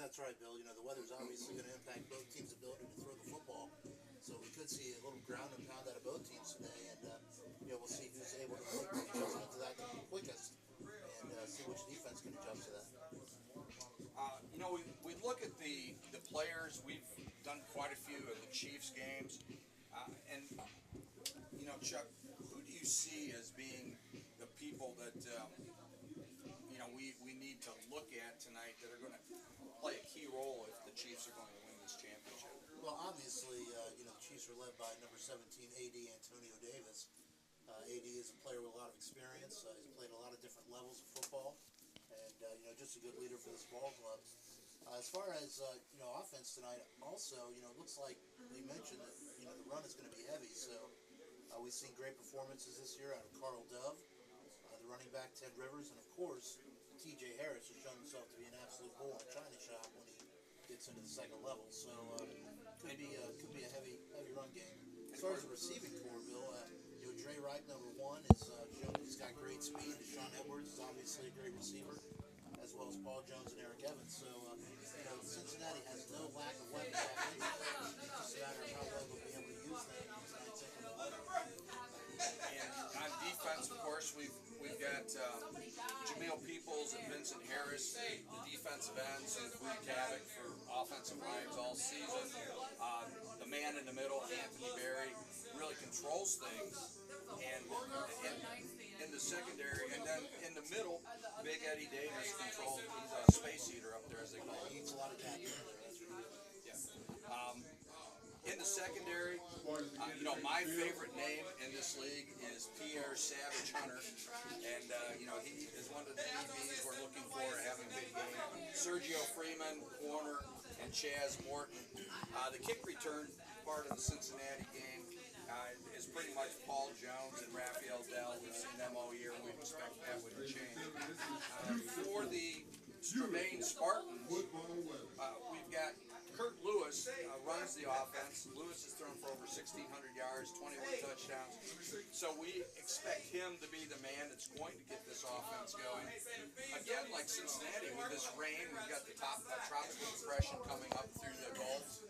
That's right, Bill. The weather's obviously going to impact both teams' ability to throw the football. So we could see a little ground and pound out of both teams today, and we'll see who's able to make the adjustment to that the quickest, and see which defense can adjust to that. We look at the players. We've done quite a few of the Chiefs games, and Chuck, who do you see as being the people that we need to look at tonight that are going to play a key role if the Chiefs are going to win this championship? Well, obviously, the Chiefs are led by number 17, AD Antonio Davis. AD is a player with a lot of experience. He's played a lot of different levels of football, and just a good leader for this ball club. As far as offense tonight, also it looks like we mentioned that the run is going to be heavy. So we've seen great performances this year out of Carl Dove, the running back Ted Rivers, and of course T.J. Harris has shown himself to be an absolute bull in a china shop when he gets into the second level. So could be a heavy run game. As far as the receiving core, Bill, Dre Wright, number one, he's got great speed. Deshaun Edwards is obviously a great receiver, as well as Paul Jones and Eric Evans. So Cincinnati has no lack of weapons offensively. It's just a matter of how well they'll be able to use them in tonight's inclement weather. And on defense, of course, we've got Jameel Peoples and Vincent Harris, the defensive ends who've wreaked havoc for offensive lines all season. The man in the middle, Anthony Berry, really controls things. And in the secondary, and then in the middle, Big Eddie Davis controls. He's a space eater up there, as they call He him. eats a lot of cat there. That's what he is. Yeah. In the secondary, my favorite name in this league is Pierre Savage Hunter, and he is one of the DBs we're looking for having a big game. Sergio Freeman, corner, and Chaz Morton. The kick return part of the Cincinnati game is pretty much Paul Jones and Raphael Dell. We've seen them all year. We expect that wouldn't change. For the Strabane Spartans, we've got Kurt Lewis runs the offense. Lewis has thrown for over 1,600 yards, 21 touchdowns. So we expect him to be the man that's going to get this offense going. Again, like Cincinnati, with this rain, we've got the tropical depression coming up through the Gulf.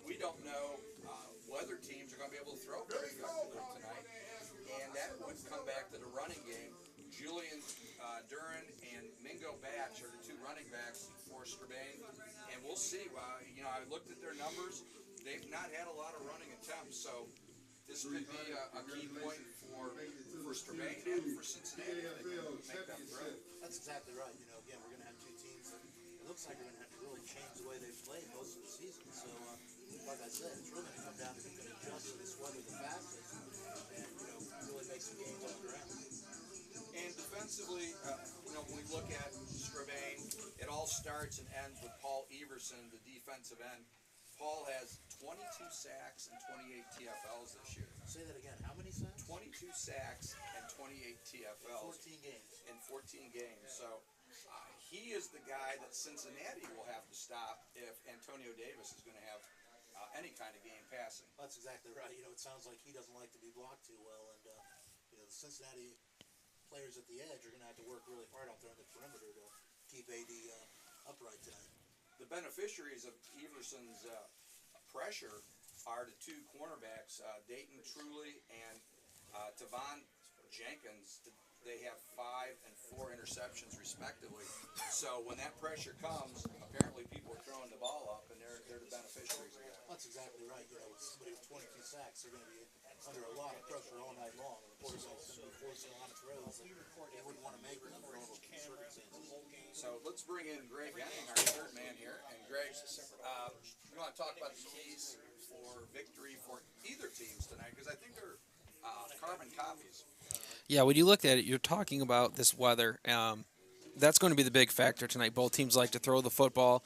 We don't know whether teams are going to be able to throw very effectively tonight, and that would come back to the running game. Julian Duran and Mingo Batch are the two running backs for Strabane, and we'll see. I looked at their numbers. They've not had a lot of running attempts, so this could be a key point for Strabane and for Cincinnati if they can make them throw. That's exactly right. Again, we're going to have two teams that it looks like are going to have to really change the way they've played most of the season. So, like I said, it's really going to come down to who can adjust to this weather the fastest and, really make some games on the ground. And defensively, when we look at Strabane, it all starts and ends with Paul Everson, the defensive end. Paul has 22 sacks and 28 TFLs this year. Say that again. How many sacks? 22 sacks and 28 TFLs. 14 games. In 14 games. So he is the guy that Cincinnati will have to stop if Antonio Davis is going to have any kind of game passing. That's exactly right. It sounds like he doesn't like to be blocked too well, and the Cincinnati players at the edge are going to have to work really hard out there on the perimeter to keep AD upright tonight. The beneficiaries of Everson's pressure are the two cornerbacks, Dayton Truly and Tavon Jenkins. They have 5 and 4 interceptions respectively. So when that pressure comes, apparently people are throwing the ball up, and they're the beneficiaries of that. That's exactly right. With somebody with 22 sacks, they're going to be under a lot of pressure all night long. And of course, it's going to be forcing a lot of throws that they wouldn't want to make under normal circumstances. So let's bring in Greg Henning, our third man here. And Greg, we want to talk about the keys for victory for either teams tonight, because I think they're carbon copies. Yeah, when you look at it, you're talking about this weather. That's going to be the big factor tonight. Both teams like to throw the football.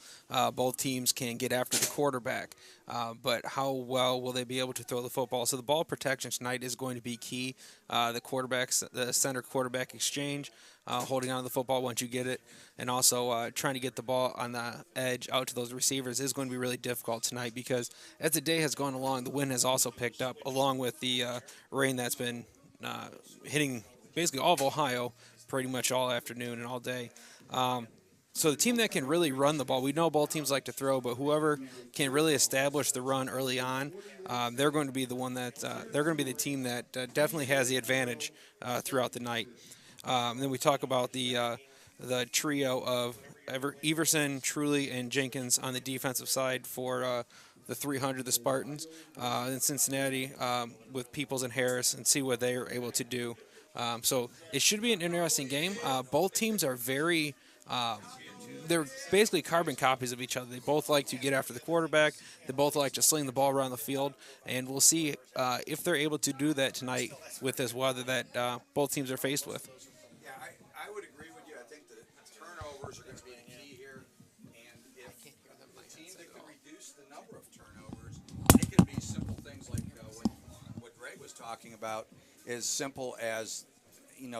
Both teams can get after the quarterback. But how well will they be able to throw the football? So the ball protection tonight is going to be key. The center quarterback exchange, holding on to the football once you get it, and also trying to get the ball on the edge out to those receivers is going to be really difficult tonight, because as the day has gone along, the wind has also picked up, along with the rain that's been hitting basically all of Ohio pretty much all afternoon and all day. so the team that can really run the ball, we know both teams like to throw, but whoever can really establish the run early on, they're going to be the one that they're going to be the team that definitely has the advantage throughout the night. Then we talk about the trio of Everson, Truly, and Jenkins on the defensive side for the 300, the Spartans, in Cincinnati with Peoples and Harris, and see what they are able to do. So it should be an interesting game. Both teams are very they're basically carbon copies of each other. They both like to get after the quarterback. They both like to sling the ball around the field, and we'll see if they're able to do that tonight with this weather that both teams are faced with. Yeah, I would agree with you. I think that turnovers are going to be a key here, and if the team that can reduce the number of turnovers, it can be simple things like what Greg was talking about, as simple as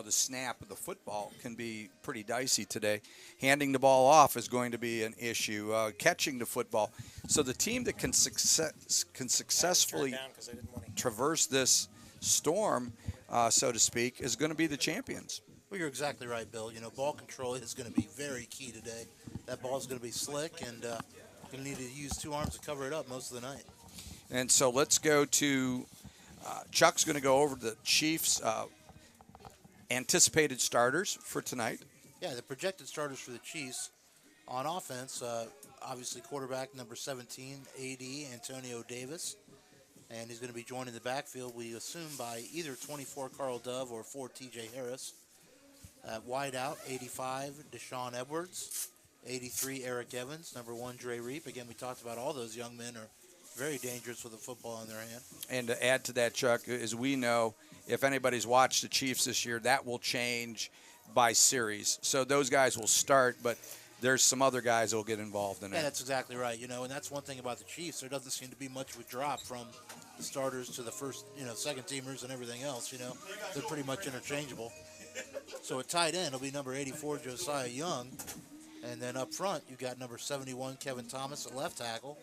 the snap of the football can be pretty dicey today. Handing the ball off is going to be an issue. Catching the football. So the team that can successfully traverse this storm, so to speak, is going to be the champions. Well, you're exactly right, Bill. Ball control is going to be very key today. That ball is going to be slick, and you're going to need to use two arms to cover it up most of the night. And so let's go to Chuck's going to go over the Chiefs' anticipated starters for tonight. Yeah, the projected starters for the Chiefs on offense, obviously quarterback number 17, AD Antonio Davis, and he's going to be joining the backfield, we assume, by either 24 Carl Dove or 4 TJ Harris. Wide out, 85 Deshaun Edwards, 83 Eric Evans, number 1 Dre Reap. Again, we talked about all those young men are very dangerous with a football in their hand. And to add to that, Chuck, as we know, if anybody's watched the Chiefs this year, that will change by series. So those guys will start, but there's some other guys that will get involved in it. Yeah, that's exactly right. And that's one thing about the Chiefs. There doesn't seem to be much of a drop from the starters to the first, second teamers and everything else. They're pretty much interchangeable. So at tight end, it'll be number 84, Josiah Young. And then up front, you got number 71, Kevin Thomas at left tackle.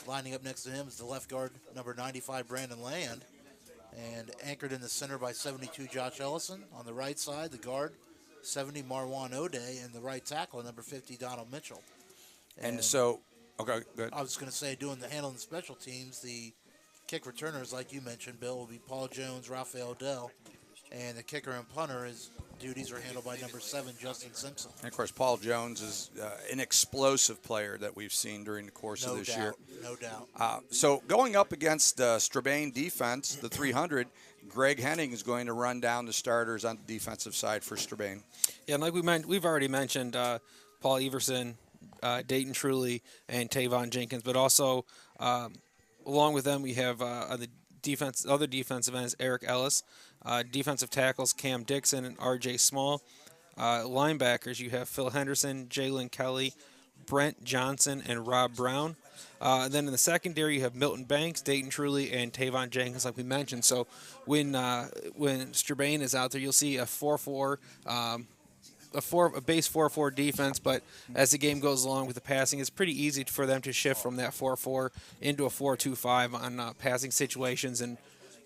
Lining up next to him is the left guard, number 95, Brandon Land. And anchored in the center by 72, Josh Ellison. On the right side, the guard, 70, Marwan O'Day. And the right tackle, number 50, Donald Mitchell. And so, okay, good. I was going to say, handling the special teams, the kick returners, like you mentioned, Bill, will be Paul Jones, Raphael Dell. And the kicker and punter, his duties are handled by number 7, Justin Simpson. And, of course, Paul Jones is an explosive player that we've seen during the course of this year. No doubt. So going up against Strabane defense, the 300, Greg Henning is going to run down the starters on the defensive side for Strabane. Yeah, and like we've already mentioned, Paul Everson, Dayton Truly, and Tavon Jenkins, but also along with them we have the other defensive ends, Eric Ellis. Defensive tackles, Cam Dixon and R.J. Small. Linebackers, you have Phil Henderson, Jalen Kelly, Brent Johnson, and Rob Brown. Then in the secondary, you have Milton Banks, Dayton Truly, and Tavon Jenkins, like we mentioned. So when Strabane is out there, you'll see a 4-4, a base 4-4 defense, but as the game goes along with the passing, it's pretty easy for them to shift from that 4-4 into a 4-2-5 on passing situations. And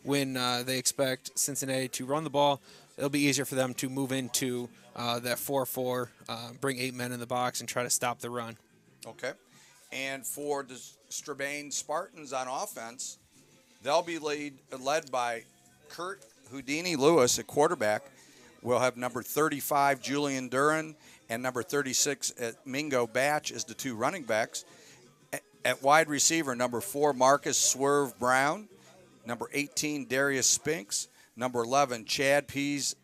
when they expect Cincinnati to run the ball, it'll be easier for them to move into that 4-4, bring 8 men in the box, and try to stop the run. Okay. And for the Strabane Spartans on offense, they'll be led by Kurt Houdini Lewis at quarterback. We'll have number 35, Julian Duran, and number 36, Mingo Batch as the 2 running backs. At wide receiver, number 4, Marcus Swerve Brown. Number 18, Darius Spinks. Number 11, Chad Pease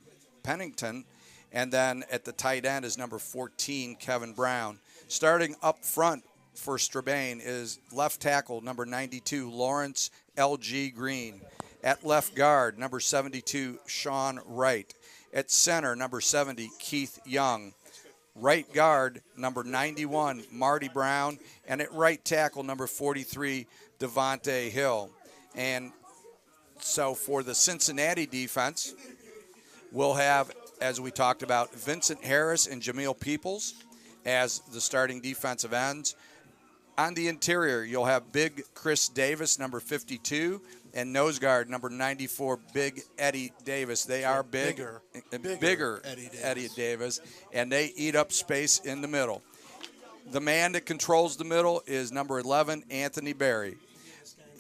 Pennington. And then at the tight end is number 14, Kevin Brown. Starting up front for Strabane is left tackle, number 92, Lawrence L.G. Green. At left guard, number 72, Sean Wright. At center, number 70, Keith Young. Right guard, number 91, Marty Brown. And at right tackle, number 43, Devontae Hill. And so for the Cincinnati defense, we'll have, as we talked about, Vincent Harris and Jameel Peoples as the starting defensive ends. On the interior, you'll have big Chris Davis, number 52, and nose guard, number 94, big Eddie Davis. They are bigger Eddie Davis, and they eat up space in the middle. The man that controls the middle is number 11, Anthony Berry.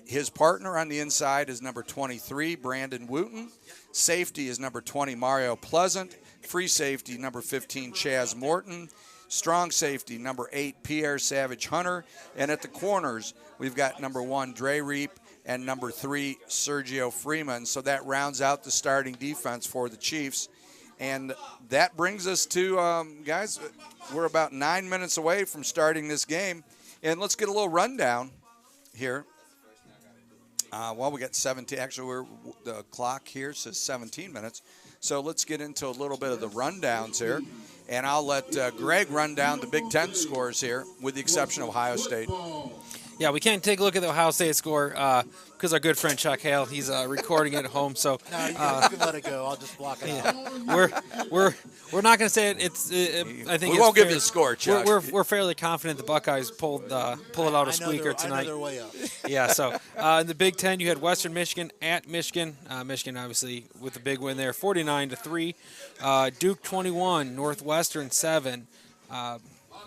His partner on the inside is number 23, Brandon Wooten. Safety is number 20, Mario Pleasant. Free safety, number 15, Chaz Morton. Strong safety, number 8, Pierre Savage Hunter. And at the corners, we've got number 1, Dre Reap, and number 3, Sergio Freeman. So that rounds out the starting defense for the Chiefs. And that brings us to, guys, we're about 9 minutes away from starting this game. And let's get a little rundown here. Well, we got 17. Actually, the clock here says 17 minutes. So let's get into a little bit of the rundowns here. And I'll let Greg run down the Big Ten scores here, with the exception of Ohio State. Yeah, we can't take a look at the Ohio State score because our good friend Chuck Hale, he's recording it at home. So No, you can let it go. I'll just block it out. we're not going to say it. I think we won't give you the score, Chuck. We're fairly confident the Buckeyes pull it out a squeaker tonight. I know they're way up. Yeah. So in the Big Ten, you had Western Michigan at Michigan. Michigan obviously with a big win there, 49-3. Duke 21, Northwestern 7.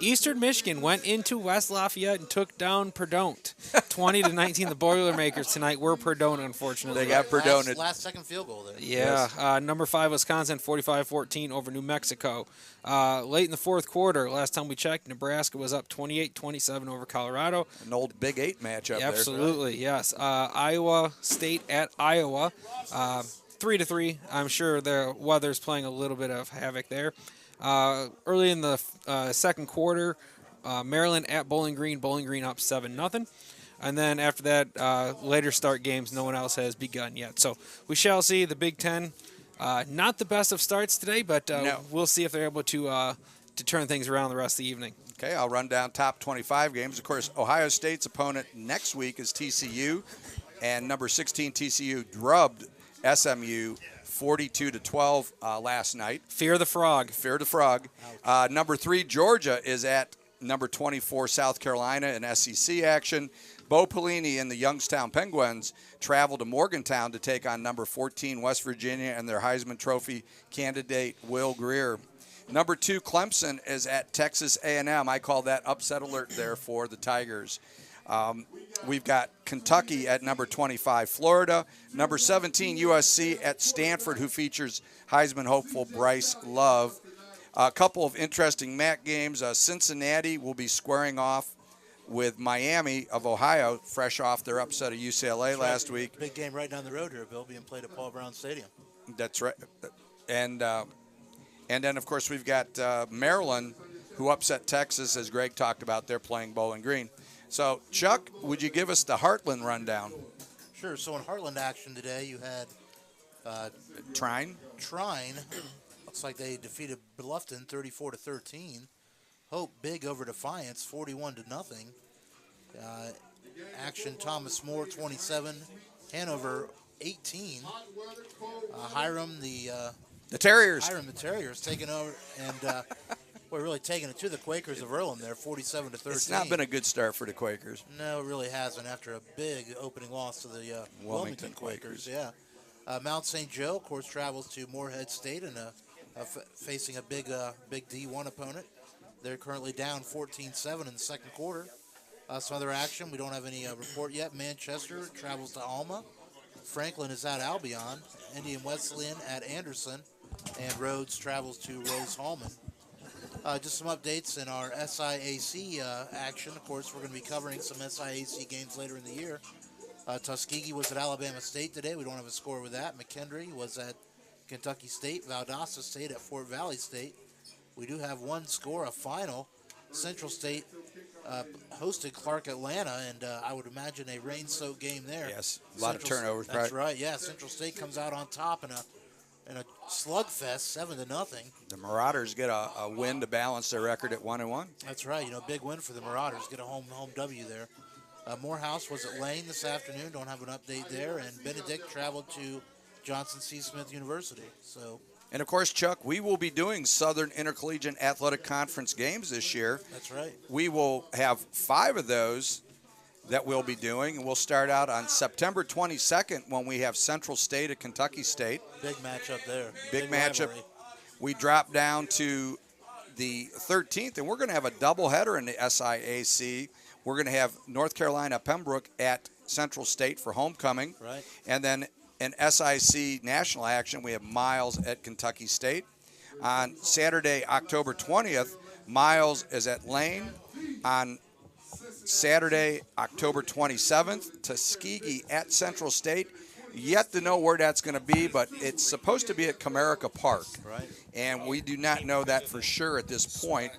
Eastern Michigan went into West Lafayette and took down Perdon't, 20-19. The Boilermakers tonight were Perdon't, unfortunately. They got Perdon't. Last second field goal there. Yeah. Yes. Number 5, Wisconsin, 45-14 over New Mexico. Late in the fourth quarter, last time we checked, Nebraska was up 28-27 over Colorado. An old Big 8 matchup there. Absolutely, yes. Iowa State at Iowa, 3-3. I'm sure the weather's playing a little bit of havoc there. Early in the second quarter, Maryland at Bowling Green up 7-0. And then after that, later start games, no one else has begun yet. So we shall see. The Big Ten, not the best of starts today, but No. we'll see if they're able to turn things around the rest of the evening. Okay, I'll run down top 25 games. Of course, Ohio State's opponent next week is TCU, and number 16 TCU drubbed SMU 42-12 last night. Fear the Frog. Fear the Frog. Number 3 Georgia is at number 24 South Carolina in SEC action. Bo Pelini and the Youngstown Penguins travel to Morgantown to take on number 14 West Virginia and their Heisman Trophy candidate Will Grier. Number 2 Clemson is at Texas A&M. I call that upset alert there for the Tigers. We've got Kentucky at number 25, Florida. Number 17, USC at Stanford, who features Heisman hopeful Bryce Love. A couple of interesting MAC games. Cincinnati will be squaring off with Miami of Ohio, fresh off their upset of UCLA last week. Big game right down the road here, Bill, being played at Paul Brown Stadium. That's right. And then, of course, we've got Maryland, who upset Texas, as Greg talked about. They're playing Bowling Green. So, Chuck, would you give us the Heartland rundown? Sure. So in Heartland action today, you had Trine. Looks like they defeated Bluffton 34-13. Hope big over Defiance 41-0. Action Thomas More 27, Hanover 18. Hiram the Terriers. taking over and. We're really taking it to the Quakers of Earlham there, 47-13. It's not been a good start for the Quakers. No, it really hasn't after a big opening loss to the Wilmington Quakers. Yeah. Mount St. Joe, of course, travels to Morehead State and facing a big D1 opponent. They're currently down 14-7 in the second quarter. Some other action. We don't have any report yet. Manchester travels to Alma. Franklin is at Albion. Indian Wesleyan at Anderson. And Rhodes travels to Rose-Hulman. Just some updates in our SIAC action. Of course, we're going to be covering some SIAC games later in the year. Tuskegee was at Alabama State today. We don't have a score with that. McKendree was at Kentucky State. Valdosta State at Fort Valley State. We do have one score, a final. Central State hosted Clark Atlanta, and I would imagine a rain-soaked game there. Yes, a lot of turnovers. That's right, yeah. Central State comes out on top in a slugfest, 7-0. The Marauders get a win to balance their record at 1-1. That's right. Big win for the Marauders. Get a home W there. Morehouse was at Lane this afternoon. Don't have an update there. And Benedict traveled to Johnson C. Smith University. And, of course, Chuck, we will be doing Southern Intercollegiate Athletic Conference games this year. That's right. We will have 5 of those that we'll be doing. And we'll start out on September 22nd when we have Central State at Kentucky State. Big matchup there. Big matchup. Rivalry. We drop down to the 13th, and we're going to have a doubleheader in the SIAC. We're going to have North Carolina Pembroke at Central State for homecoming. Right. And then in SIC national action, we have Miles at Kentucky State. On Saturday, October 20th, Miles is at Lane. On Saturday, October 27th, Tuskegee at Central State. Yet to know where that's going to be, but it's supposed to be at Comerica Park. Right. And we do not know that for sure at this point.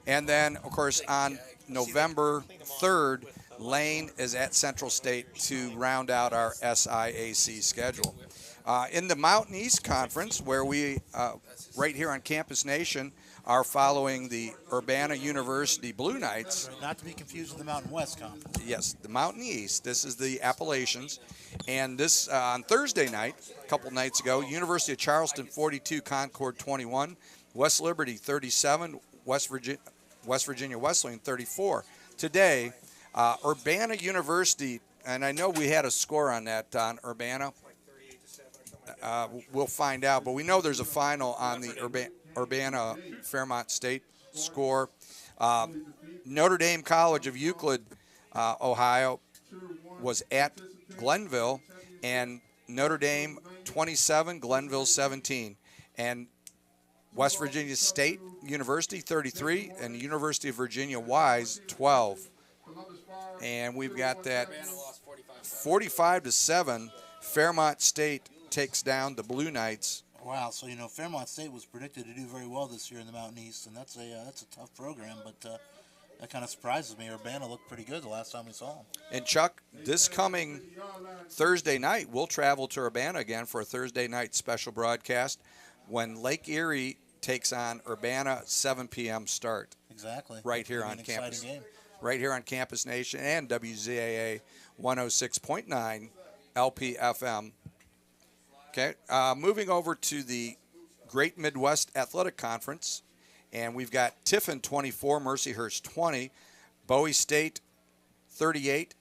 And then, of course, on November 3rd, Lane is at Central State to round out our SIAC schedule. In the Mountain East Conference, where we, right here on Campus Nation, are following the Urbana University Blue Knights. Not to be confused with the Mountain West Conference. Yes, the Mountain East. This is the Appalachians. And this, on Thursday night, a couple nights ago, University of Charleston 42, Concord 21, West Liberty 37, West Virginia Wesleyan 34. Today, Urbana University, and I know we had a score on that, on Urbana. We'll find out, but we know there's a final on the Urbana Fairmont State score. Notre Dame College of Euclid, Ohio, was at Glenville, and Notre Dame 27, Glenville 17. And West Virginia State University 33, and University of Virginia Wise 12. And we've got that 45-7. Fairmont State takes down the Blue Knights. Wow, so Fairmont State was predicted to do very well this year in the Mountain East, and that's a tough program, but that kind of surprises me. Urbana looked pretty good the last time we saw them. And Chuck, this coming Thursday night, we'll travel to Urbana again for a Thursday night special broadcast when Lake Erie takes on Urbana, 7 p.m. start. Exactly. Right here on campus. Right here on Campus Nation and WZAA 106.9 LPFM. Okay, moving over to the Great Midwest Athletic Conference, and we've got Tiffin 24, Mercyhurst 20, Bowie State 38,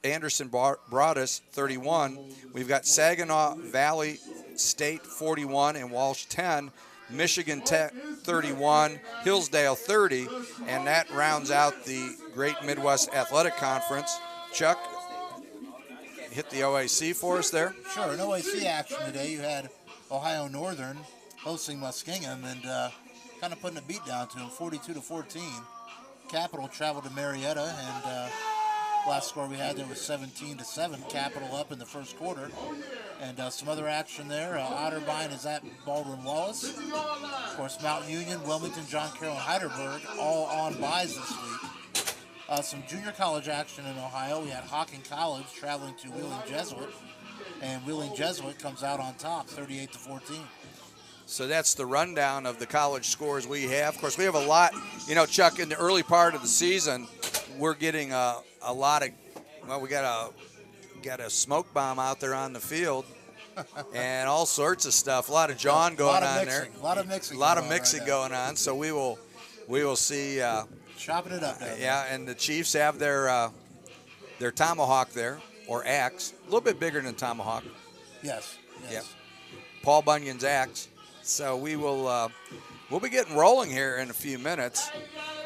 Anderson Broadus 31. We've got Saginaw Valley State 41 and Walsh 10, Michigan Tech 31, Hillsdale 30, and that rounds out the Great Midwest Athletic Conference. Chuck, hit the OAC for us there. Sure, in OAC action today, you had Ohio Northern hosting Muskingum and kind of putting a beat down to them, 42-14. Capital traveled to Marietta, and last score we had there was 17-7. Capital up in the first quarter. And some other action there. Otterbein is at Baldwin Wallace. Of course, Mount Union, Wilmington, John Carroll, and Heidelberg all on byes this week. Some junior college action in Ohio. We had Hocking College traveling to Wheeling Jesuit, and Wheeling Jesuit comes out on top, 38-14. So that's the rundown of the college scores we have. Of course, we have a lot. Chuck, in the early part of the season, we're getting a lot of. Well, we got a smoke bomb out there on the field, and all sorts of stuff. A lot of John going on there. A lot of mixing. A lot of mixing going on. So we will see. Chopping it up there. Yeah, and the Chiefs have their tomahawk there, or axe, a little bit bigger than tomahawk. Yes. Yep. Paul Bunyan's axe. So we'll be getting rolling here in a few minutes.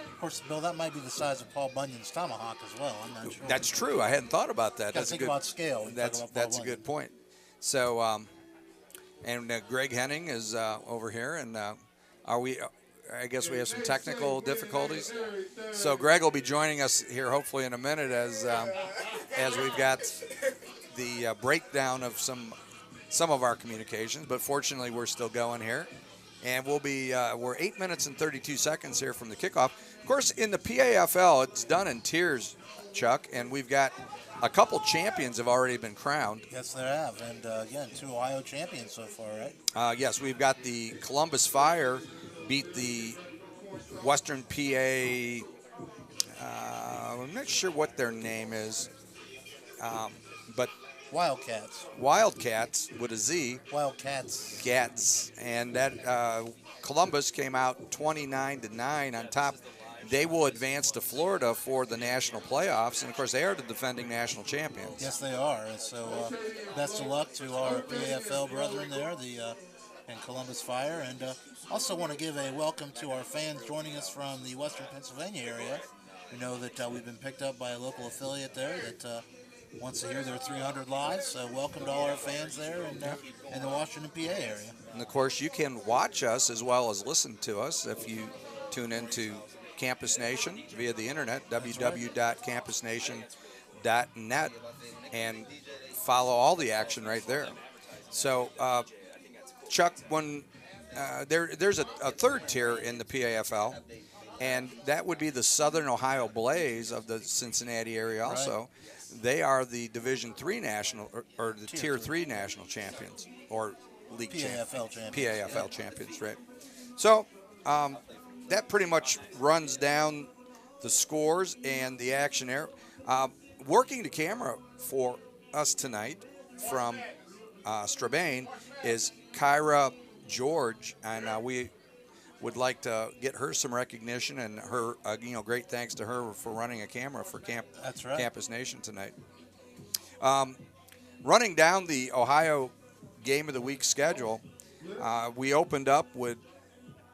Of course, Bill, that might be the size of Paul Bunyan's tomahawk as well. I'm not sure. That's true. I hadn't thought about that. That's about scale. That's a good point. So, and Greg Henning is over here, and I guess we have some technical difficulties. So Greg will be joining us here hopefully in a minute as we've got the breakdown of some of our communications. But fortunately, we're still going here, and we're 8 minutes and 32 seconds here from the kickoff. Of course, in the PAFL, it's done in tiers, Chuck, and we've got a couple champions have already been crowned. Yes, they have, and again, 2 Ohio champions so far, right? Yes, we've got the Columbus Fire beat the Western PA. I'm not sure what their name is, but Wildcats with a Z. Wildcats. Cats, and that Columbus came out 29-9 on top. They will advance to Florida for the national playoffs, and of course they are the defending national champions. Yes, they are. And so best of luck to our PAFL brethren there, the and Columbus Fire. And also want to give a welcome to our fans joining us from the Western Pennsylvania area. We know that we've been picked up by a local affiliate there that wants to hear their 300 live. So welcome to all our fans there in the Washington, PA area. And of course, you can watch us as well as listen to us if you tune into Campus Nation via the internet, www.campusnation.net, and follow all the action right there. So, Chuck, there's a third tier in the PAFL, and that would be the Southern Ohio Blaze of the Cincinnati area also. Right. They are the Division III national, or the Tier 3 national champions, or league PAFL champions. PAFL champions, right. So that pretty much runs down the scores and the action there. Working the camera for us tonight from Strabane is Kyra George, and we would like to get her some recognition, and her, great thanks to her for running a camera for That's right. Campus Nation tonight. Running down the Ohio Game of the Week schedule, we opened up with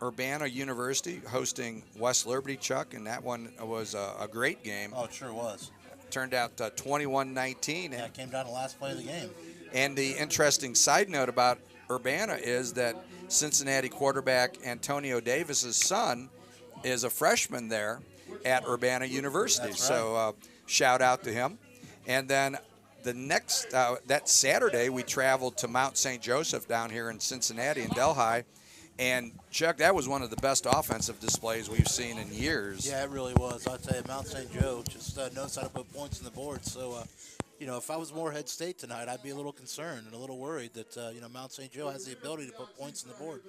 Urbana University hosting West Liberty, Chuck, and that one was a great game. Oh, it sure was. Turned out 21-19. Yeah, it came down to the last play of the game. And the interesting side note about Urbana is that Cincinnati quarterback Antonio Davis's son is a freshman there at Urbana University. That's right. So shout out to him. And then the next, that Saturday, we traveled to Mount St. Joseph down here in Cincinnati in Delhi. And, Chuck, that was one of the best offensive displays we've seen in years. Yeah, it really was. I'll tell you, Mount St. Joe just knows how to put points on the board. So, if I was Moorhead State tonight, I'd be a little concerned and a little worried that, Mount St. Joe has the ability to put points on the board.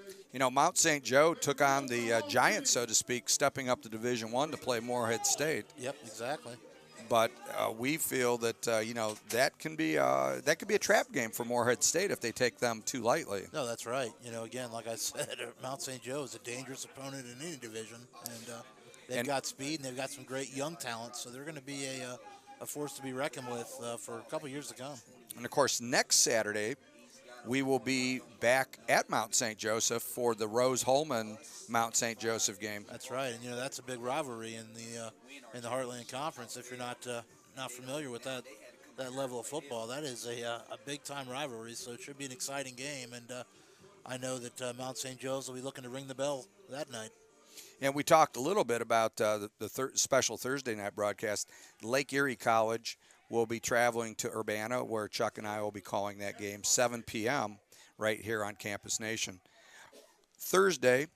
Mount St. Joe took on the Giants, so to speak, stepping up to Division I to play Moorhead State. Yep, exactly. But we feel that that can be a trap game for Moorhead State if they take them too lightly. No, that's right. Again, like I said, Mount St. Joe is a dangerous opponent in any division, and they've got speed and they've got some great young talent, so they're going to be a force to be reckoned with for a couple years to come. And of course, next Saturday we will be back at Mount St. Joseph for the Rose Holman Mount St. Joseph game. That's right, and that's a big rivalry in the Heartland Conference. If you're not familiar with that level of football, that is a big time rivalry. So it should be an exciting game, and I know that Mount St. Joe's will be looking to ring the bell that night. And we talked a little bit about the special Thursday night broadcast. Lake Erie College will be traveling to Urbana, where Chuck and I will be calling that game, 7 p.m. right here on Campus Nation. Thursday,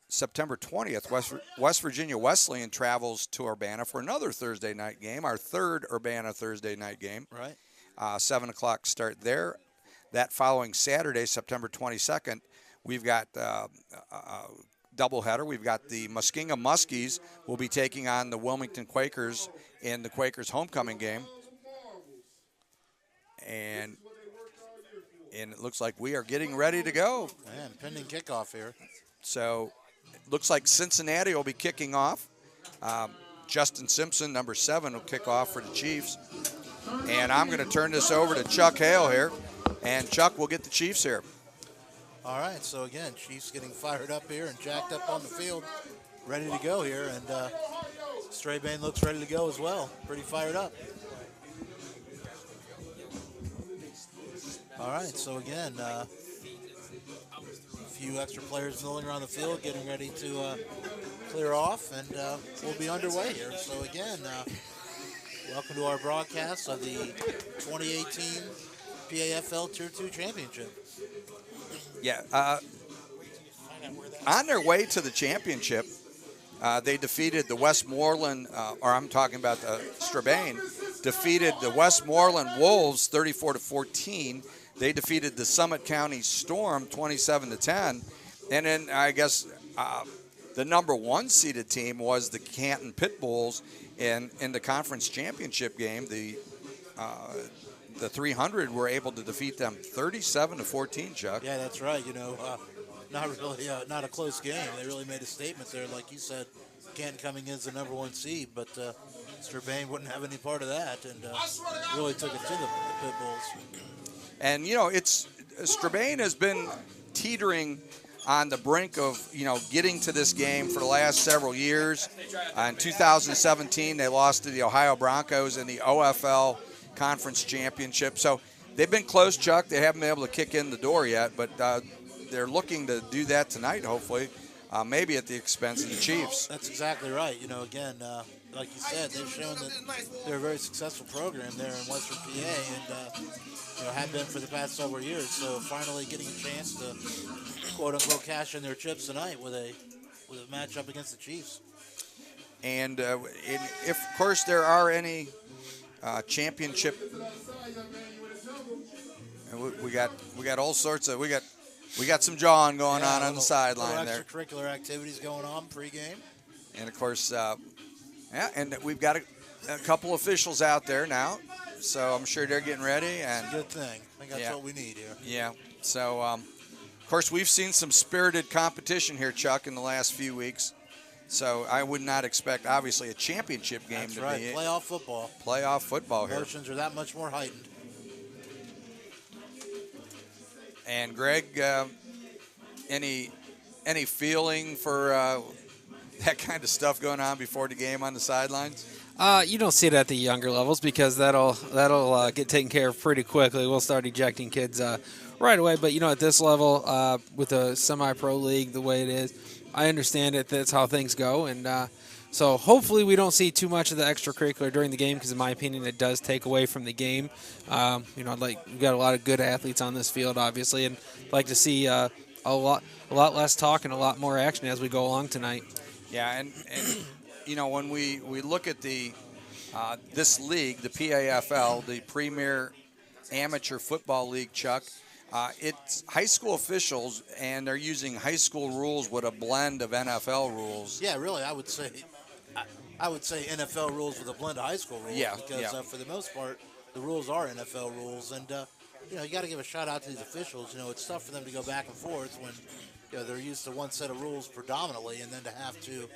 September 20th, West Virginia Wesleyan travels to Urbana for another Thursday night game, our third Urbana Thursday night game. Right. 7 o'clock start there. That following Saturday, September 22nd, we've got a doubleheader. We've got the Muskingum Muskies will be taking on the Wilmington Quakers in the Quakers homecoming game. And it looks like we are getting ready to go. Man, pending kickoff here. So it looks like Cincinnati will be kicking off. Justin Simpson, number 7, will kick off for the Chiefs. And I'm going to turn this over to Chuck Hale here. And Chuck will get the Chiefs here. All right, so again, Chiefs getting fired up here and jacked up on the field, ready to go here. And Strabane looks ready to go as well, pretty fired up. All right, so again, a few extra players milling around the field, getting ready to clear off, and we'll be underway here. So again, welcome to our broadcast of the 2018 PAFL Tier 2 Championship. Yeah, on their way to the championship, they defeated the Westmoreland, I'm talking about Strabane, defeated the Westmoreland Wolves 34-14. They defeated the Summit County Storm 27-10. And then I guess the number 1 seeded team was the Canton Pit Bulls in the conference championship game. The 300 were able to defeat them 37-14, Chuck. Yeah, that's right. Not really, not a close game. They really made a statement there, like you said. Canton coming in as the number 1 seed, but Strabane wouldn't have any part of that, and really took it to the Pit Bulls. And it's Strabane has been teetering on the brink of, getting to this game for the last several years. In 2017, they lost to the Ohio Broncos in the OFL Conference Championship. So they've been close, Chuck. They haven't been able to kick in the door yet, but they're looking to do that tonight, hopefully, maybe at the expense of the Chiefs. That's exactly right. Again, like you said, they've shown that they're a very successful program there in Western PA, and have been for the past several years. So finally getting a chance to quote unquote cash in their chips tonight with a matchup against the Chiefs. And if, of course, there are any championship, we got all sorts of we got some jawing going on the sideline there. Extracurricular activities going on pregame. And of course, and we've got a couple officials out there now, so I'm sure they're getting ready. And good thing. I think that's what we need here. Yeah. So, of course, we've seen some spirited competition here, Chuck, in the last few weeks. So I would not expect, obviously, a championship game be playoff football. Playoff football here. Emotions are that much more heightened. And Greg, any feeling for that kind of stuff going on before the game on the sidelines? You don't see it at the younger levels because that'll get taken care of pretty quickly. We'll start ejecting kids right away. But at this level, with a semi-pro league the way it is, I understand it. That's how things go, and so hopefully we don't see too much of the extracurricular during the game because, in my opinion, it does take away from the game. We've got a lot of good athletes on this field, obviously, and I'd like to see a lot less talk and a lot more action as we go along tonight. Yeah, and when we look at the this league, the PAFL, the Premier Amateur Football League, Chuck, it's high school officials, and they're using high school rules with a blend of NFL rules. Yeah, really, I would say NFL rules with a blend of high school rules. Yeah, because for the most part, the rules are NFL rules, and you got to give a shout out to these officials. It's tough for them to go back and forth when they're used to one set of rules predominantly, and then to have to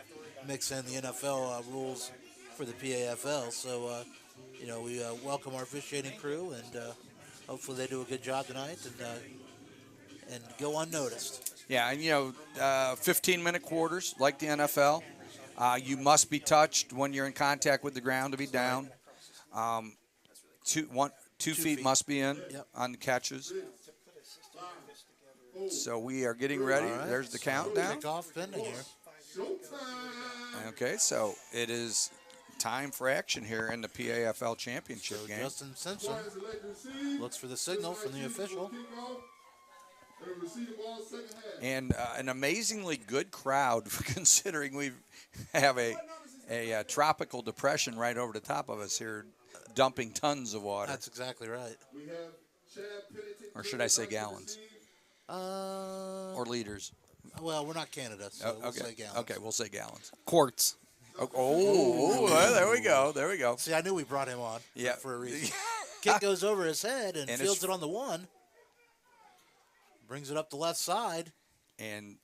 mix in the NFL rules for the PAFL. So, we welcome our officiating crew, and hopefully they do a good job tonight and go unnoticed. Yeah, and 15-minute quarters like the NFL. You must be touched when you're in contact with the ground to be down. 2 feet must be in on the catches. So we are getting ready. Right. There's the countdown. Kickoff pending here. Okay, so it is time for action here in the PAFL championship game. Justin Simpson looks for the signal from the official. And an amazingly good crowd considering we have a tropical depression right over the top of us here, dumping tons of water. That's exactly right. Or should I say gallons? Or liters? Well, we're not Canada, so we'll say gallons. Okay, we'll say gallons. Quarts. Well, there we go. There we go. See, I knew we brought him on for a reason. Kick goes over his head and fields it on the 1. Brings it up the left side. And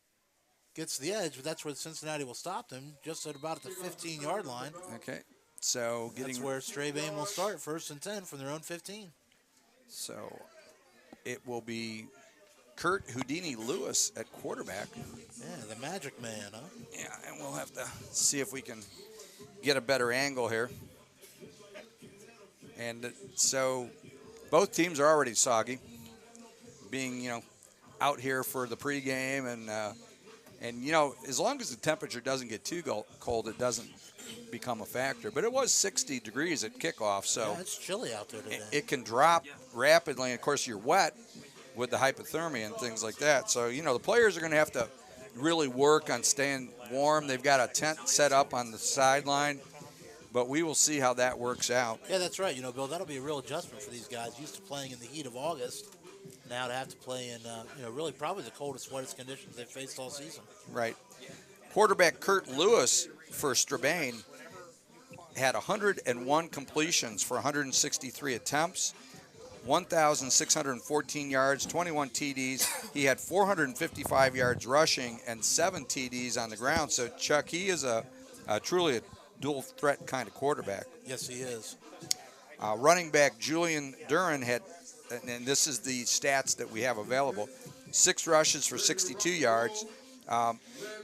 gets the edge, but that's where Cincinnati will stop them, just at about the 15-yard line. Okay. So that's where Strabane will start, 1st and 10 from their own 15. So it will be Kurt Houdini Lewis at quarterback. Yeah, the magic man, huh? Yeah, and we'll have to see if we can get a better angle here. And so both teams are already soggy, being, out here for the pregame. And as long as the temperature doesn't get too cold, it doesn't become a factor. But it was 60 degrees at kickoff, so yeah, it's chilly out there today. It can drop rapidly. And, of course, you're wet with the hypothermia and things like that. So, the players are going to have to really work on staying warm. They've got a tent set up on the sideline, but we will see how that works out. Yeah, that's right. Bill, that'll be a real adjustment for these guys used to playing in the heat of August. Now to have to play in, really probably the coldest, wettest conditions they've faced all season. Right. Quarterback Kurt Lewis for Strabane had 101 completions for 163 attempts, 1,614 yards, 21 TDs. He had 455 yards rushing and 7 TDs on the ground. So, Chuck, he is a truly a dual threat kind of quarterback. Yes, he is. Running back Julian Duran had and this is the stats that we have available, 6 rushes for 62 yards.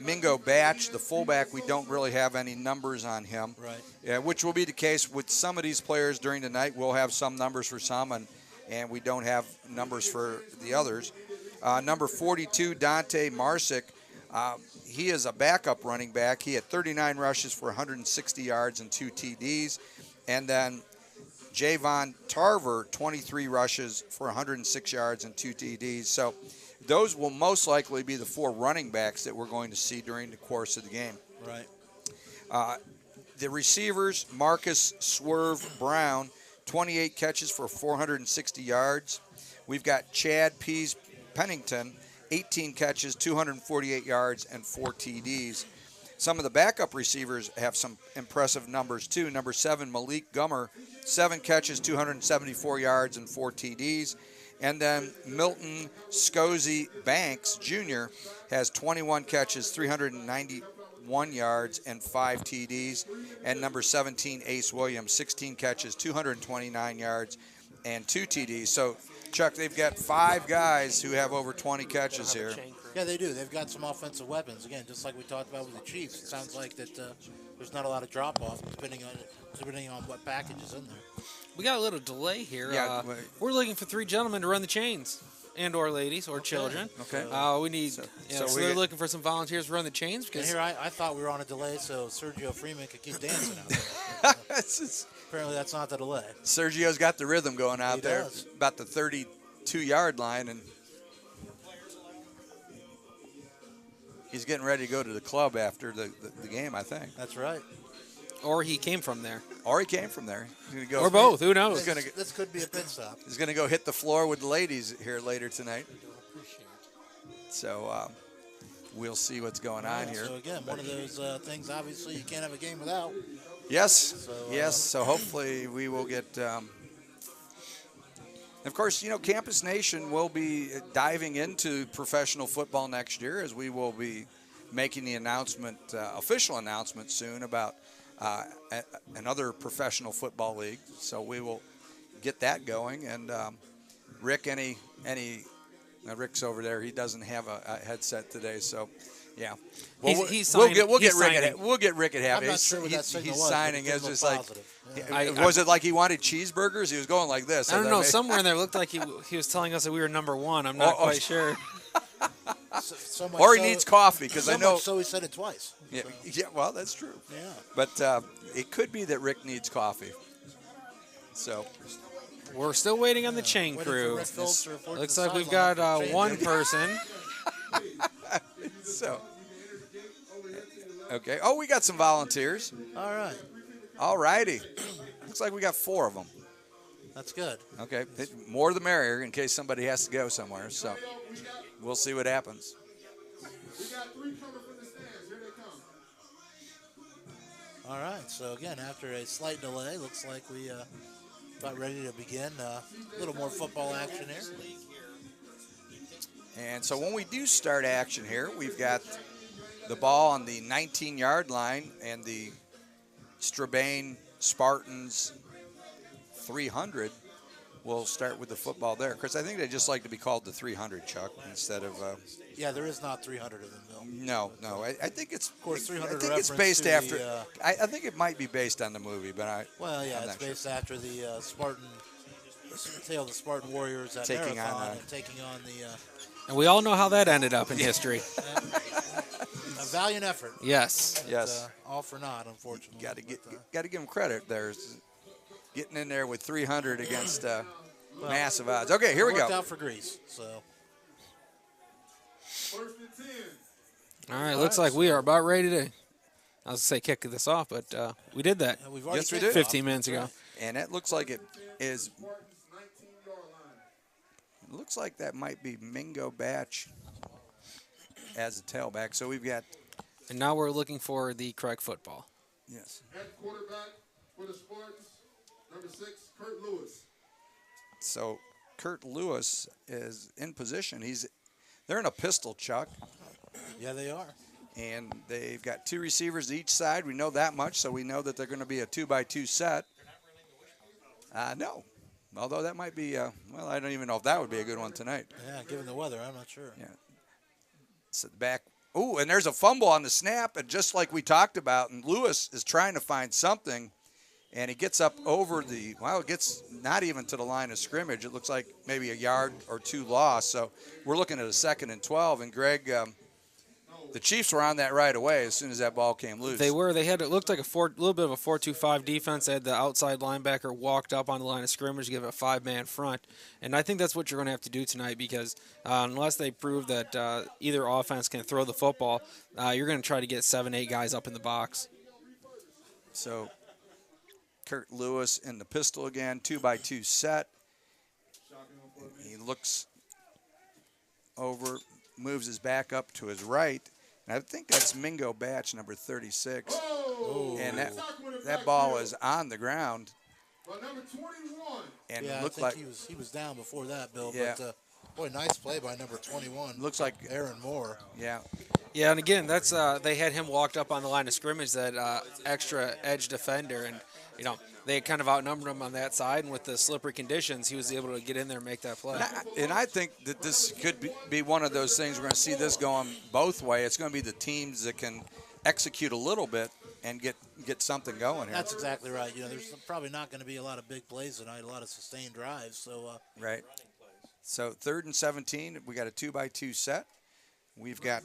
Mingo Batch, the fullback, we don't really have any numbers on him. Right. Which will be the case with some of these players during the night. We'll have some numbers for some, and we don't have numbers for the others. Number 42, Dante Marsick. He is a backup running back. He had 39 rushes for 160 yards and 2 TDs. And then Javon Tarver, 23 rushes for 106 yards and 2 TDs. So those will most likely be the 4 running backs that we're going to see during the course of the game. Right. The receivers, Marcus Swerve Brown, 28 catches for 460 yards. We've got Chad Pease Pennington, 18 catches, 248 yards, and 4 TDs. Some of the backup receivers have some impressive numbers, too. Number 7, Malik Gummer, 7 catches, 274 yards, and 4 TDs. And then Milton Scozy Banks Jr. has 21 catches, 391 yards, and 5 TDs. And number 17, Ace Williams, 16 catches, 229 yards, and 2 TDs. So, Chuck, they've got 5 guys who have over 20 catches here. Yeah, they do. They've got some offensive weapons. Again, just like we talked about with the Chiefs, it sounds like that there's not a lot of drop-off depending on what package is in there. We got a little delay here. Yeah, we're looking for 3 gentlemen to run the chains, and or ladies or children. Okay. We need. So they're looking for some volunteers to run the chains And because here I thought we were on a delay so Sergio Freeman could keep dancing out there. Apparently that's not the delay. Sergio's got the rhythm going out He there, does. about the 32-yard line, and he's getting ready to go to the club after the game, I think. That's right. or he came from there, Or he came from there. He's gonna go, or both. Who knows? This could be a pit stop. He's going to go hit the floor with the ladies here later tonight. So we'll see what's going on here. So again, one of those things. Obviously, you can't have a game without. Yes, yes. So hopefully we will get. Of course, Campus Nation will be diving into professional football next year, as we will be making the announcement, official announcement soon about another professional football league. So we will get that going. And Rick, Rick's over there. He doesn't have a headset today, so. Yeah, well, we'll get Rick at half. I'm not sure what that signal he's was, signing. It's just positive. like, was it like he wanted cheeseburgers? He was going like this. I don't know. Somewhere in there looked like he was telling us that we were number one. I'm not quite sure. Or he needs coffee, because I know. So he said it twice. Yeah, yeah. Well, that's true. Yeah. But it could be that Rick needs coffee. So. We're still waiting on the chain crew. Looks like we've got one person. So, okay. Oh, we got some volunteers. All right. All righty. Looks like we got 4 of them. That's good. Okay. More the merrier in case somebody has to go somewhere. So, we'll see what happens. We got 3 coming from the stands. Here they come. All right. So again, after a slight delay, looks like we about ready to begin. A little more football action here. And so when we do start action here, we've got the ball on the 19-yard line and the Strabane Spartans 300. We'll start with the football there. Because I think they just like to be called the 300, Chuck, instead of... Yeah, there is not 300 of them, Bill. No. I think it's... Of course, 300 I think it's based after... I think it might be based on the movie, but Well, yeah, I'm it's not based after the Spartan... tale of the Spartan Warriors at Taking Marathon on, and taking on the... And we all know how that ended up in history. a valiant effort. Yes. Yes. All for naught, unfortunately. got to give them credit there. Getting in there with 300 against massive odds. Okay, here we go. Worked out for Greece, so... First and 10. All right, looks like we are about ready to, I was going to say kick this off, but we did that We've already Yes, we kicked did. it off. 15 minutes ago. And it looks like it is... Spartans 19-yard line. It looks like that might be Mingo Batch as a tailback. So we've got... And now we're looking for the correct football. Yes. At quarterback for the Spartans, number 6, Kurt Lewis. So Kurt Lewis is in position. They're in a pistol, Chuck. Yeah, they are. And they've got 2 receivers each side. We know that much, so we know that they're going to be a 2-by-2 set. No. Although that might be, well, I don't even know if that would be a good one tonight. Yeah, given the weather, I'm not sure. Yeah. So back. Ooh, and there's a fumble on the snap, and just like we talked about, and Lewis is trying to find something, and he gets up over the, well, it gets not even to the line of scrimmage. It looks like maybe a yard or two lost. So we're looking at a 2nd and 12, and Greg, the Chiefs were on that right away as soon as that ball came loose. They were. They had, it looked like a little bit of a 4-2-5 defense. They had the outside linebacker walked up on the line of scrimmage to give it a 5-man front. And I think that's what you're going to have to do tonight because unless they prove that either offense can throw the football, you're going to try to get 7-8 guys up in the box. So Kurt Lewis in the pistol again, 2-by-2 set. He looks over, moves his back up to his right. And I think that's Mingo Batch, number 36. Oh, And that ball is on the ground. But number 21. And Yeah, it I looked think like he was down before that, Bill. Yeah. But boy, nice play by number 21. looks like Aaron Moore. yeah. Yeah, and again, that's they had him walked up on the line of scrimmage, that extra edge defender, and they kind of outnumbered him on that side, and with the slippery conditions, he was able to get in there and make that play. And I think that this could be one of those things. We're going to see this going both ways. It's going to be the teams that can execute a little bit and get something going here. That's exactly right. There's probably not going to be a lot of big plays tonight, a lot of sustained drives. So Right. So 3rd and 17, we got a 2-by-2 set. We've got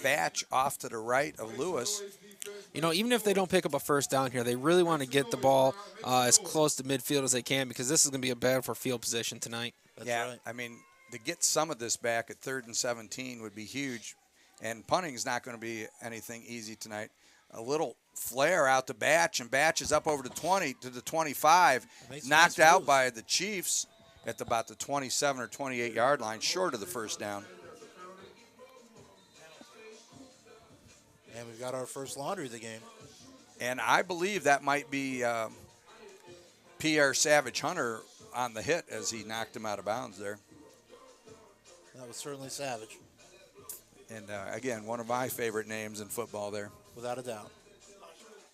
Batch off to the right of Lewis. Even if they don't pick up a first down here, they really want to get the ball as close to midfield as they can because this is going to be a battle for field position tonight. that's Yeah, right. I mean, to get some of this back at 3rd and 17 would be huge. And punting is not going to be anything easy tonight. A little flare out to Batch, and Batch is up over the 20 to the 25, Makes a knocked nice out move. by the Chiefs at about the 27 or 28-yard line, short of the first down. And we've got our first laundry of the game. And I believe that might be Pierre Savage Hunter on the hit as he knocked him out of bounds there. That was certainly savage, And, again, one of my favorite names in football there. without a doubt.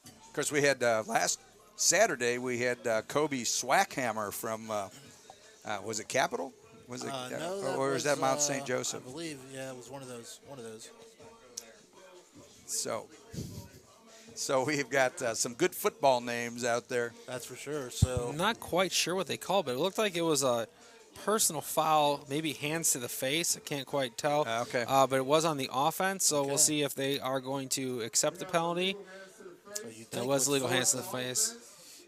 Of course, we had last Saturday, we had Kobe Swackhammer from, was it Capitol? Was it, No, or was that Mount St. I Joseph? believe, yeah, it was one of those. So we've got some good football names out there. That's for sure. So I'm not quite sure what they called, but it looked like it was a personal foul, maybe hands to the face. I can't quite tell. Okay. But it was on the offense, so Okay. we'll see if they are going to accept the penalty. you'd It think was with legal fourth hands to the and- face.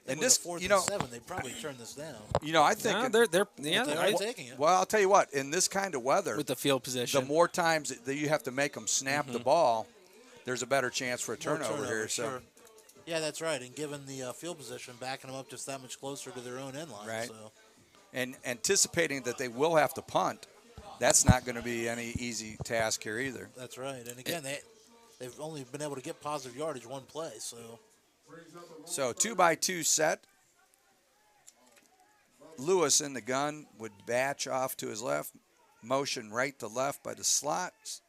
And this, this, 4th you and know- 7, they probably turn this down. I think. No, they're yeah, But they I- are taking it. Well, I'll tell you what. In this kind of weather, with the field the position. more times that you have to make them snap the ball, there's a better chance for a More turnover here. So. sure. Yeah, that's right. And given the field position, backing them up just that much closer to their own end line. Right. So And anticipating that they will have to punt, that's not going to be any easy task here either. that's right. And again, they've only been able to get positive yardage one play. So 2-by-2 set. Lewis in the gun would batch off to his left, motion right to left by the slots.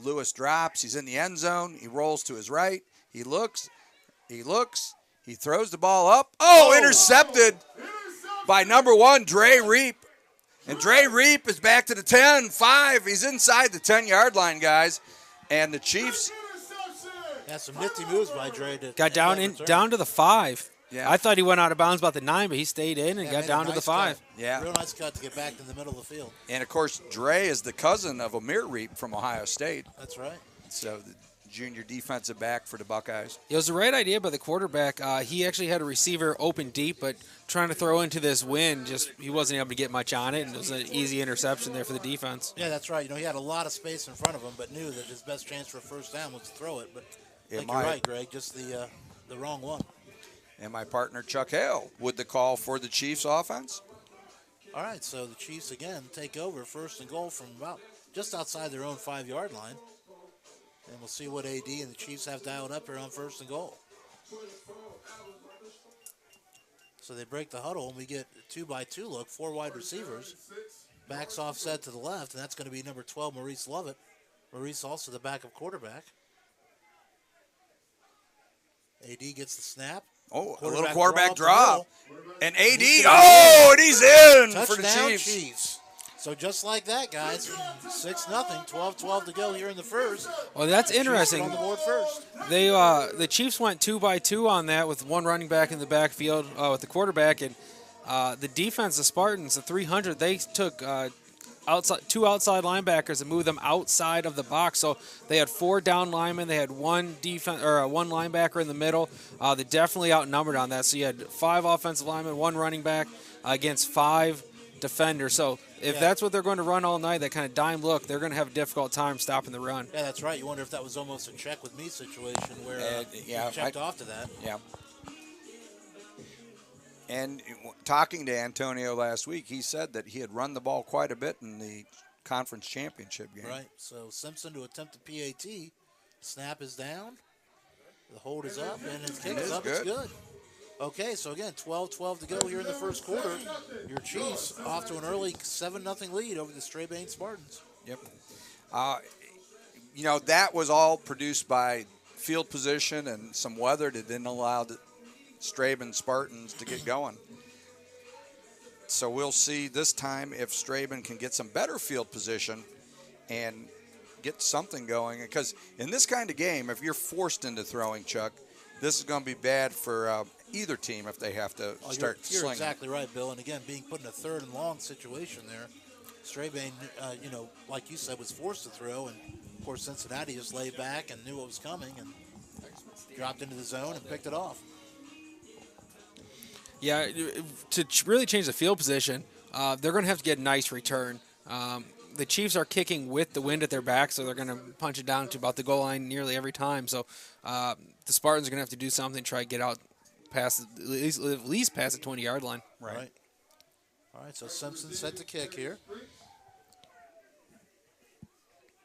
Lewis drops. He's in the end zone. He rolls to his right. He looks. He throws the ball up. Oh, intercepted by number 1, Dre Reap. And Dre Reap is back to the 10, 5. He's inside the 10-yard line, guys. And the Chiefs, yeah, some nifty moves by Dre. got down to the 5. Yeah. I thought he went out of bounds about the 9, but he stayed in and Yeah, got made a down to the nice 5. cut. Yeah. Real nice cut to get back in the middle of the field. and of course, Dre is the cousin of Amir Reap from Ohio State. That's right. So the junior defensive back for the Buckeyes. It was the right idea by the quarterback. He actually had a receiver open deep, but trying to throw into this wind, he wasn't able to get much on it, and it was an easy interception there for the defense. Yeah, that's right. He had a lot of space in front of him, but knew that his best chance for a first down was to throw it. But I think you're right, Greg. Just the wrong one. And my partner Chuck Hale with the call for the Chiefs offense. All right, so the Chiefs again take over 1st and goal from about just outside their own 5-yard line. And we'll see what AD and the Chiefs have dialed up here on 1st and goal. So they break the huddle, and we get a 2-by-2 look, 4 wide receivers. Backs offset to the left, and that's going to be number 12, Maurice Lovett. Maurice also the backup quarterback. AD gets the snap. Oh, a little quarterback draw. up the middle. And AD, and he's in for the Touchdown Chiefs. So just like that, guys, 6-0, 12-12 to go here in the first. Well, that's Chiefs interesting. get on the board first. They the Chiefs went 2-by-2 on that with one running back in the backfield with the quarterback, and the defense, the Spartans, the 300, they took two outside linebackers and moved them outside of the box. So they had 4 down linemen. They had one linebacker in the middle. They definitely outnumbered on that. So you had 5 offensive linemen, 1 running back against 5 defenders. So if that's what they're going to run all night, that kind of dime look, they're going to have a difficult time stopping the run. Yeah, that's right. You wonder if that was almost a check with me situation where you checked off to that. Yeah. And talking to Antonio last week, he said that he had run the ball quite a bit in the conference championship game. Right. So Simpson to attempt the PAT. Snap is down. The hold is up, and his kick is up. It's good. Okay, so again, 12-12 to go here in the first quarter. Your Chiefs off to an early 7-0 lead over the Strabane Spartans. Yep. That was all produced by field position and some weather that didn't allow the Strabane Spartans to get going. So we'll see this time if Strabane can get some better field position and get something going. Because in this kind of game, if you're forced into throwing, Chuck, this is going to be bad for either team if they have to start slinging. You're exactly right, Bill. And again, being put in a 3rd and long situation there, Strabane, like you said, was forced to throw. And, of course, Cincinnati just laid back and knew what was coming and dropped into the zone and picked it off. Yeah, to really change the field position, they're going to have to get a nice return. The Chiefs are kicking with the wind at their back, so they're going to punch it down to about the goal line nearly every time. So the Spartans are going to have to do something, try to get out past at least past the 20-yard line. Right. All right, so Simpson set to kick here.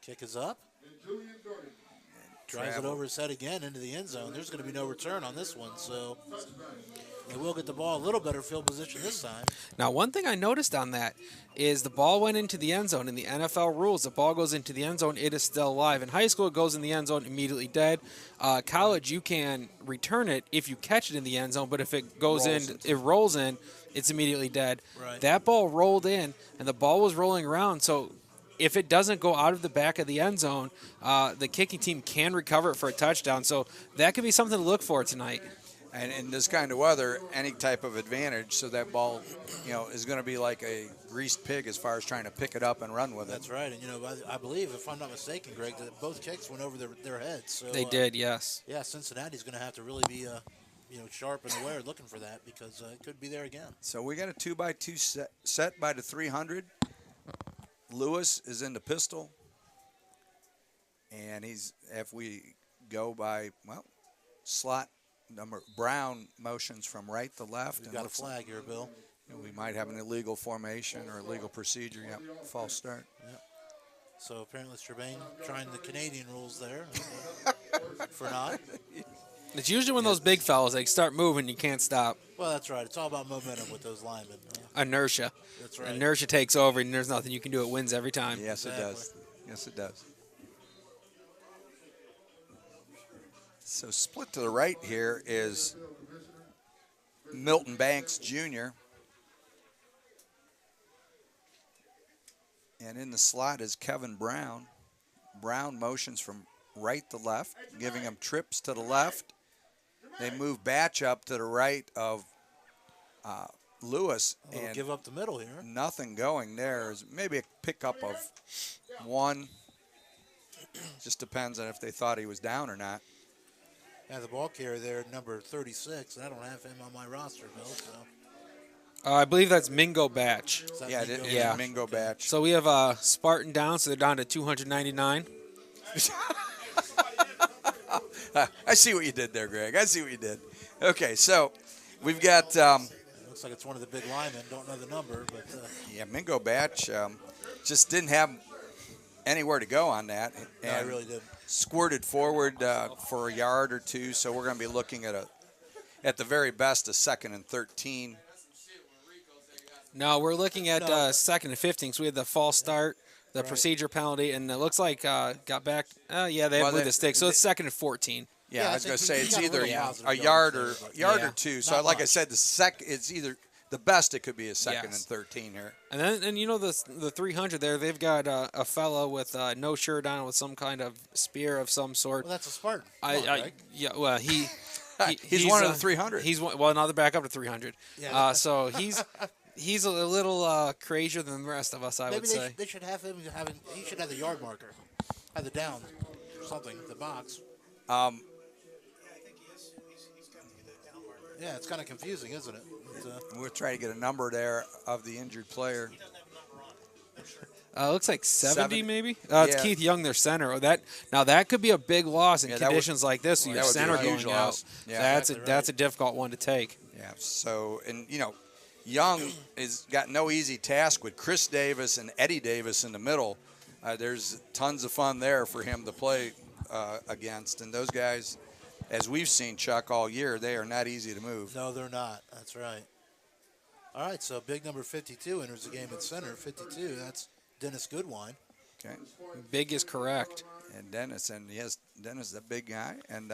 Kick is up. Drives it over his head again into the end zone. There's going to be no return on this one, so they will get the ball a little better field position this time. Now, one thing I noticed on that is the ball went into the end zone. In the NFL rules, the ball goes into the end zone, it is still alive. In high school, it goes in the end zone, immediately dead. College, you can return it if you catch it in the end zone, but if it rolls in, it's immediately dead. Right. That ball rolled in, and the ball was rolling around, so if it doesn't go out of the back of the end zone, the kicking team can recover it for a touchdown. So that could be something to look for tonight. And in this kind of weather, any type of advantage, so that ball, is going to be like a greased pig as far as trying to pick it up and run with it. That's right. And, I believe, if I'm not mistaken, Greg, that both kicks went over their heads. So, they did, yes. Yeah, Cincinnati's going to have to really be, sharp and aware looking for that because it could be there again. So we got a 2x2 set by the 300. Lewis is in the pistol. And if we go by, slot number, Brown motions from right to left. We've got a flag here, Bill. We might have an illegal formation or illegal procedure. Yep, false start. Yep. So apparently Strabane trying the Canadian rules there for not. It's usually when those big fellas, they start moving, you can't stop. Well, that's right. It's all about momentum with those linemen. Inertia. That's right. Inertia takes over, and there's nothing you can do. It wins every time. Yes, Exactly. It does. Yes, it does. So split to the right here is Milton Banks Jr. And in the slot is Kevin Brown. Brown motions from right to left, giving him trips to the left. They move Batch up to the right of Lewis. And give up the middle here. nothing going there. Is maybe a pickup of one. Just depends on if they thought he was down or not. Yeah, the ball carrier there, number 36, and I don't have him on my roster, Bill. So. I believe that's Mingo Batch. Is that Yeah, Mingo? it is Yeah. Mingo Batch. So we have Spartan down, so they're down to 299. I see what you did there, Greg. I see what you did. Okay, so we've got It looks like it's one of the big linemen. Don't know the number, but Mingo Batch just didn't have anywhere to go on that. no, I really didn't. Squirted forward for a yard or two, so we're going to be looking at the very best, a 2nd and 13. No, we're looking at 2nd and 15, so we had the false start, the procedure penalty, and it looks like got back. They moved the stick, so it's 2nd and 14. Yeah, I was think going to say he it's got a either little positive a yard yards or there, but Yeah. or two. So Not like I much. said, it's either the best it could be is second Yes. and 13 here. And then, and you know, the 300 there, they've got a fella with no shirt on with some kind of spear of some sort. Well, that's a Spartan. Come on, Greg. Yeah, well, He's one of the 300. He's well, now they're back up to 300. Yeah. So he's a little crazier than the rest of us, I Maybe would say. they should have him he should have the yard marker, have the down, something, the box. Yeah, it's kind of confusing, isn't it? We'll try to get a number there of the injured player. Looks like 70 maybe. It's Yeah. Keith Young, their center. That could be a big loss in Yeah, that would- conditions like this. Your that would be center a huge going out. loss. Yeah. That's Exactly that's a difficult one to take. Yeah. So, and Young has got no easy task with Chris Davis and Eddie Davis in the middle. There's tons of fun there for him to play against, and those guys, as we've seen Chuck all year, they are not easy to move. No, they're not. That's right. All right, so big number 52 enters the game at center. 52, that's Dennis Goodwine. Okay. Big is correct. And Dennis, Dennis is a big guy, and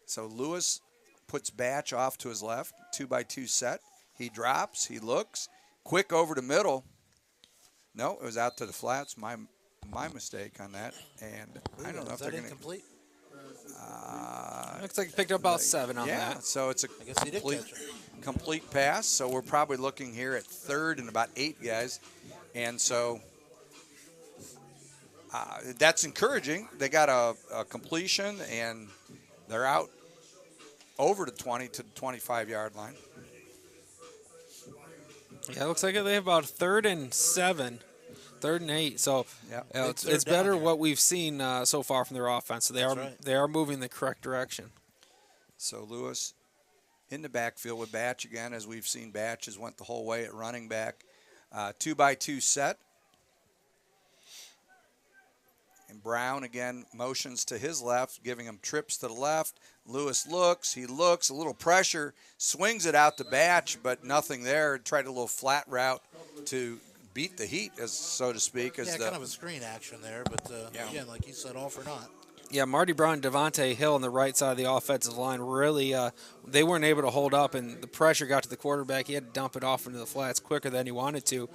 so Lewis puts Batch off to his left, 2x2 set. He drops, he looks, quick over to middle. No, it was out to the flats. My mistake on that, and I don't know if Is they're that going to. incomplete? Looks like he picked up about 7 on Yeah, that. so it's a I guess he did catch it. complete pass. So we're probably looking here at third and about 8 guys, and so that's encouraging. They got a completion, and they're out over the 20 to the 25-yard line. Yeah, it looks like they have about 3rd and 7, 3rd and 8. So Yeah. it's third down better here. what we've seen so far from their offense. So That's right. they are moving the correct direction. So Lewis in the backfield with Batch again, as we've seen Batch has went the whole way at running back. 2x2 set. And Brown again motions to his left, giving him trips to the left. Lewis looks, a little pressure, swings it out to Batch, but nothing there. Tried a little flat route to beat the heat, as so to speak. Yeah, kind of a screen action there, but again, like you said, all for naught. Yeah, Marty Brown and Devontae Hill on the right side of the offensive line really, they weren't able to hold up, and the pressure got to the quarterback. He had to dump it off into the flats quicker than he wanted to.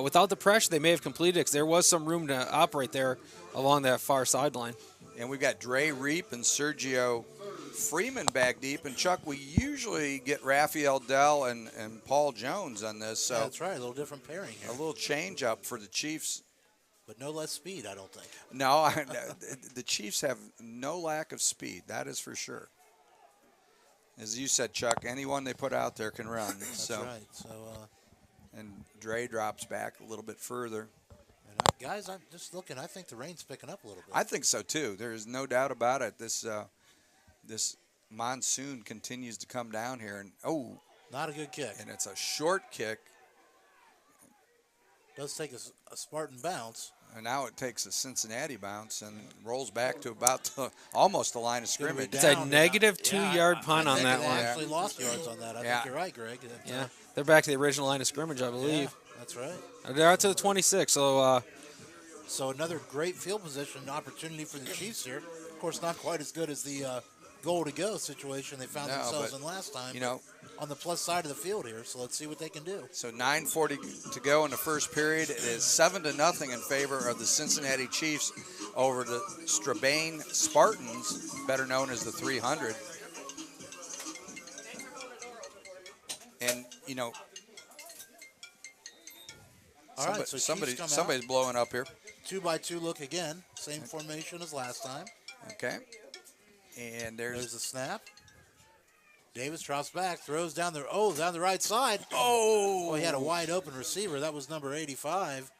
Without the pressure, they may have completed it because there was some room to operate there along that far sideline. And we've got Dre Reap and Sergio Freeman back deep. And, Chuck, we usually get Raphael Dell and Paul Jones on this. So Yeah, that's right, a little different pairing here. a little change up for the Chiefs. But no less speed, I don't think. No, the Chiefs have no lack of speed. That is for sure. As you said, Chuck, anyone they put out there can run. That's so, right. So, and Dre drops back a little bit further. guys, I'm just looking. I think the rain's picking up a little bit. I think so too. There is no doubt about it. This monsoon continues to come down here, and Not a good kick. and it's a short kick. Does take a Spartan bounce. And now it takes a Cincinnati bounce and rolls back to about almost the line of gonna be scrimmage. It's a down. negative Yeah, 2-yard I punt on think that they one. actually lost yards on that. I Yeah. think you're right, Greg. Yeah, they're back to the original line of scrimmage, I Yeah, believe. that's right. They're out to the 26, so So another great field position opportunity for the Chiefs here. Of course, not quite as good as the goal-to-go situation they found No, themselves but, in last time. you know, on the plus side of the field here, so let's see what they can do. So 9:40 to go in the first period. It is 7-0 in favor of the Cincinnati Chiefs over the Strabane Spartans, better known as the 300. And you know, All right, so somebody's Chiefs come out. blowing up here. 2x2 look again. Same formation as last time. Okay. And There's the snap. Davis drops back, throws down the right side. Oh, He had a wide open receiver. That was number 85.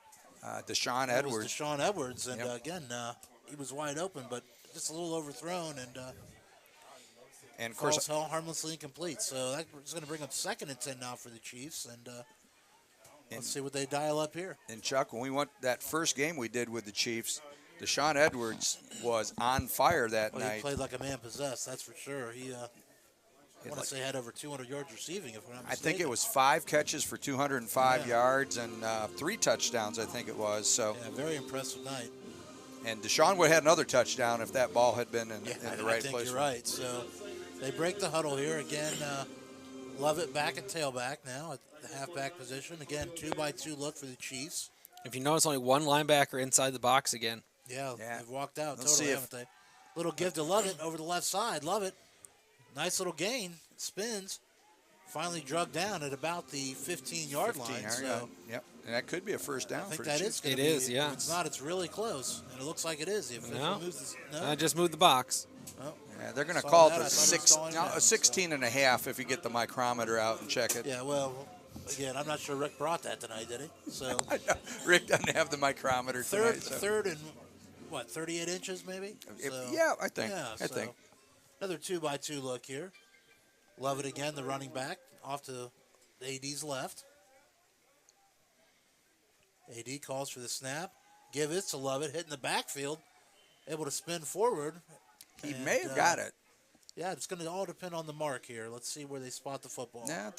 Deshaun That was Edwards. Deshaun Edwards, and Yep. again, he was wide open, but just a little overthrown, and And of falls course, harmlessly incomplete. So that's going to bring up 2nd and 10 now for the Chiefs, and let's see what they dial up here. and Chuck, when we went that first game we did with the Chiefs, Deshaun Edwards was on fire that Well, he night. played like a man possessed, that's for sure. He, I want to say, had over 200 yards receiving, if I'm not I mistaken. think it was 5 catches for 205 Yeah. yards and 3 touchdowns, I think it was. So, Yeah, very impressive night. And Deshaun would have had another touchdown if that ball had been in the right I think place. you're right. So they break the huddle here again. Lovett back at tailback now at the halfback position. Again, 2-by-2 look for the Chiefs. If you notice, only one linebacker inside the box again. Yeah. They've walked out Let's totally, see haven't they? Little give to Lovett over the left side. Lovett, nice little gain, spins. Finally drug down at about the 15-yard line. So yep, and that could be a first down. I think for the that Chiefs. is going It to be. is, yeah. If it's not, it's really close, and it looks like it is. If No. it moves the, I just moved the box. Oh. Yeah, they're going to Saw call that. it I thought it was going down, a 16 and a half if you get the micrometer out and check it. Yeah, well, again, I'm not sure Rick brought that tonight, did he? So Rick doesn't have the micrometer tonight. So. third and what, 38 inches maybe? So, Yeah, I think. yeah, I think. Another 2-by-2 look here. Love it again, the running back off to the AD's left. AD calls for the snap. Give it to Lovett, hitting the backfield, able to spin forward. He And, may have got it. Yeah, it's going to all depend on the mark here. Let's see where they spot the football. Yeah,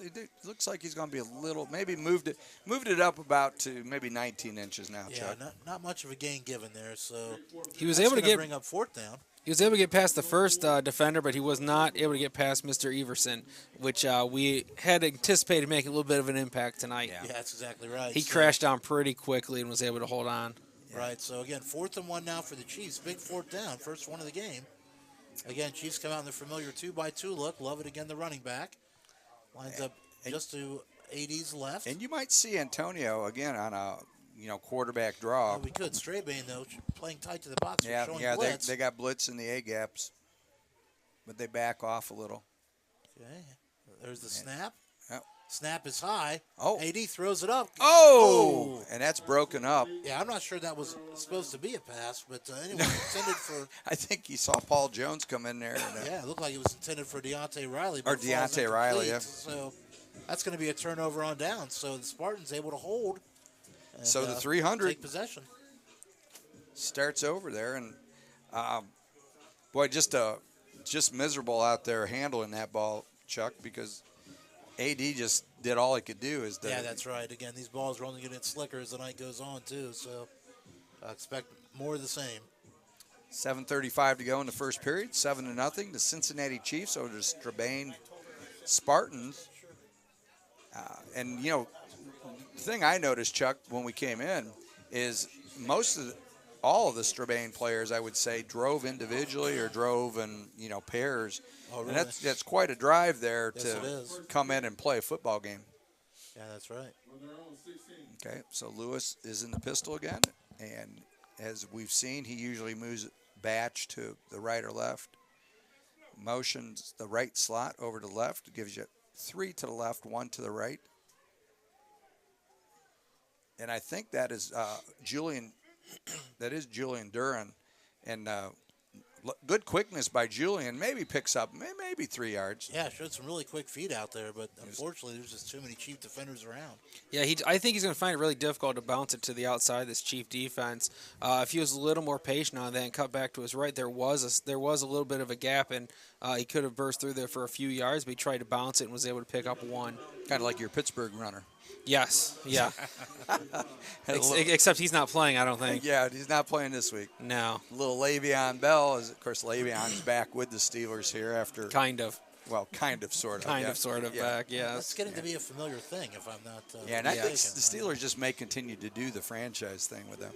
looks like he's going to be a little. Maybe moved it up about to maybe 19 inches now. Yeah, Chuck. not much of a gain given there. So He was that's able to gonna get bring up fourth down. He was able to get past the first defender, but he was not able to get past Mr. Everson, which we had anticipated making a little bit of an impact tonight. Yeah, that's exactly right. He So- crashed down pretty quickly and was able to hold on. Right, so again, 4th and 1 now for the Chiefs. Big fourth down, first one of the game. Again, Chiefs come out in the familiar 2-by-2 look. Love it again, the running back. Lines up just to AD's left. And you might see Antonio again on a quarterback draw. We could. Strabane, though, playing tight to the box. Yeah, showing yeah, blitz. they got blitz in the A gaps, but they back off a little. Okay, there's the snap. Yep. Snap is high. Oh. AD throws it up. Oh, and that's broken up. Yeah, I'm not sure that was supposed to be a pass, but anyway, intended for. I think he saw Paul Jones come in there. And, Yeah, it looked like it was intended for Deontay Riley. But Or falls Deontay Riley, incomplete. yeah. So that's going to be a turnover on down. So the Spartans able to hold. And, So the 300 take possession. starts over there, and boy, just miserable out there handling that ball, Chuck, because AD just did all he could do. Yeah, that's right. Again, these balls are only getting slicker as the night goes on, too. So I expect more of the same. 7:35 to go in the first period. 7-0. The Cincinnati Chiefs over the Strabane Spartans. And the thing I noticed, Chuck, when we came in, is all of the Strabane players, I would say, drove individually or drove in pairs. Oh, really? And that's quite a drive there Yes, it to is. come in and play a football game. Yeah, that's right. Okay, so Lewis is in the pistol again, and as we've seen, he usually moves batch to the right or left. Motions the right slot over to left, gives you 3 to the left, 1 to the right. And I think that is Julian. That is Julian Duran, and good quickness by Julian. Maybe picks up maybe 3 yards. Yeah, showed some really quick feet out there, but unfortunately, there's just too many Chief defenders around. Yeah, I think he's going to find it really difficult to bounce it to the outside of this Chief defense. If he was a little more patient on that and cut back to his right, there was a little bit of a gap, and he could have burst through there for a few yards, but he tried to bounce it and was able to pick up 1. Kind of like your Pittsburgh runner. Yes, yeah. Except he's not playing, I don't think. Yeah, he's not playing this week. No, Little Le'Veon Bell is, of course, Le'Veon's back with the Steelers here after. kind of. Well, kind of, sort of. Kind yeah. of, sort of Yeah. back, That's yes. getting to be a familiar thing, if I'm not. Yeah, and I think the mistaken. Steelers just may continue to do the franchise thing with them.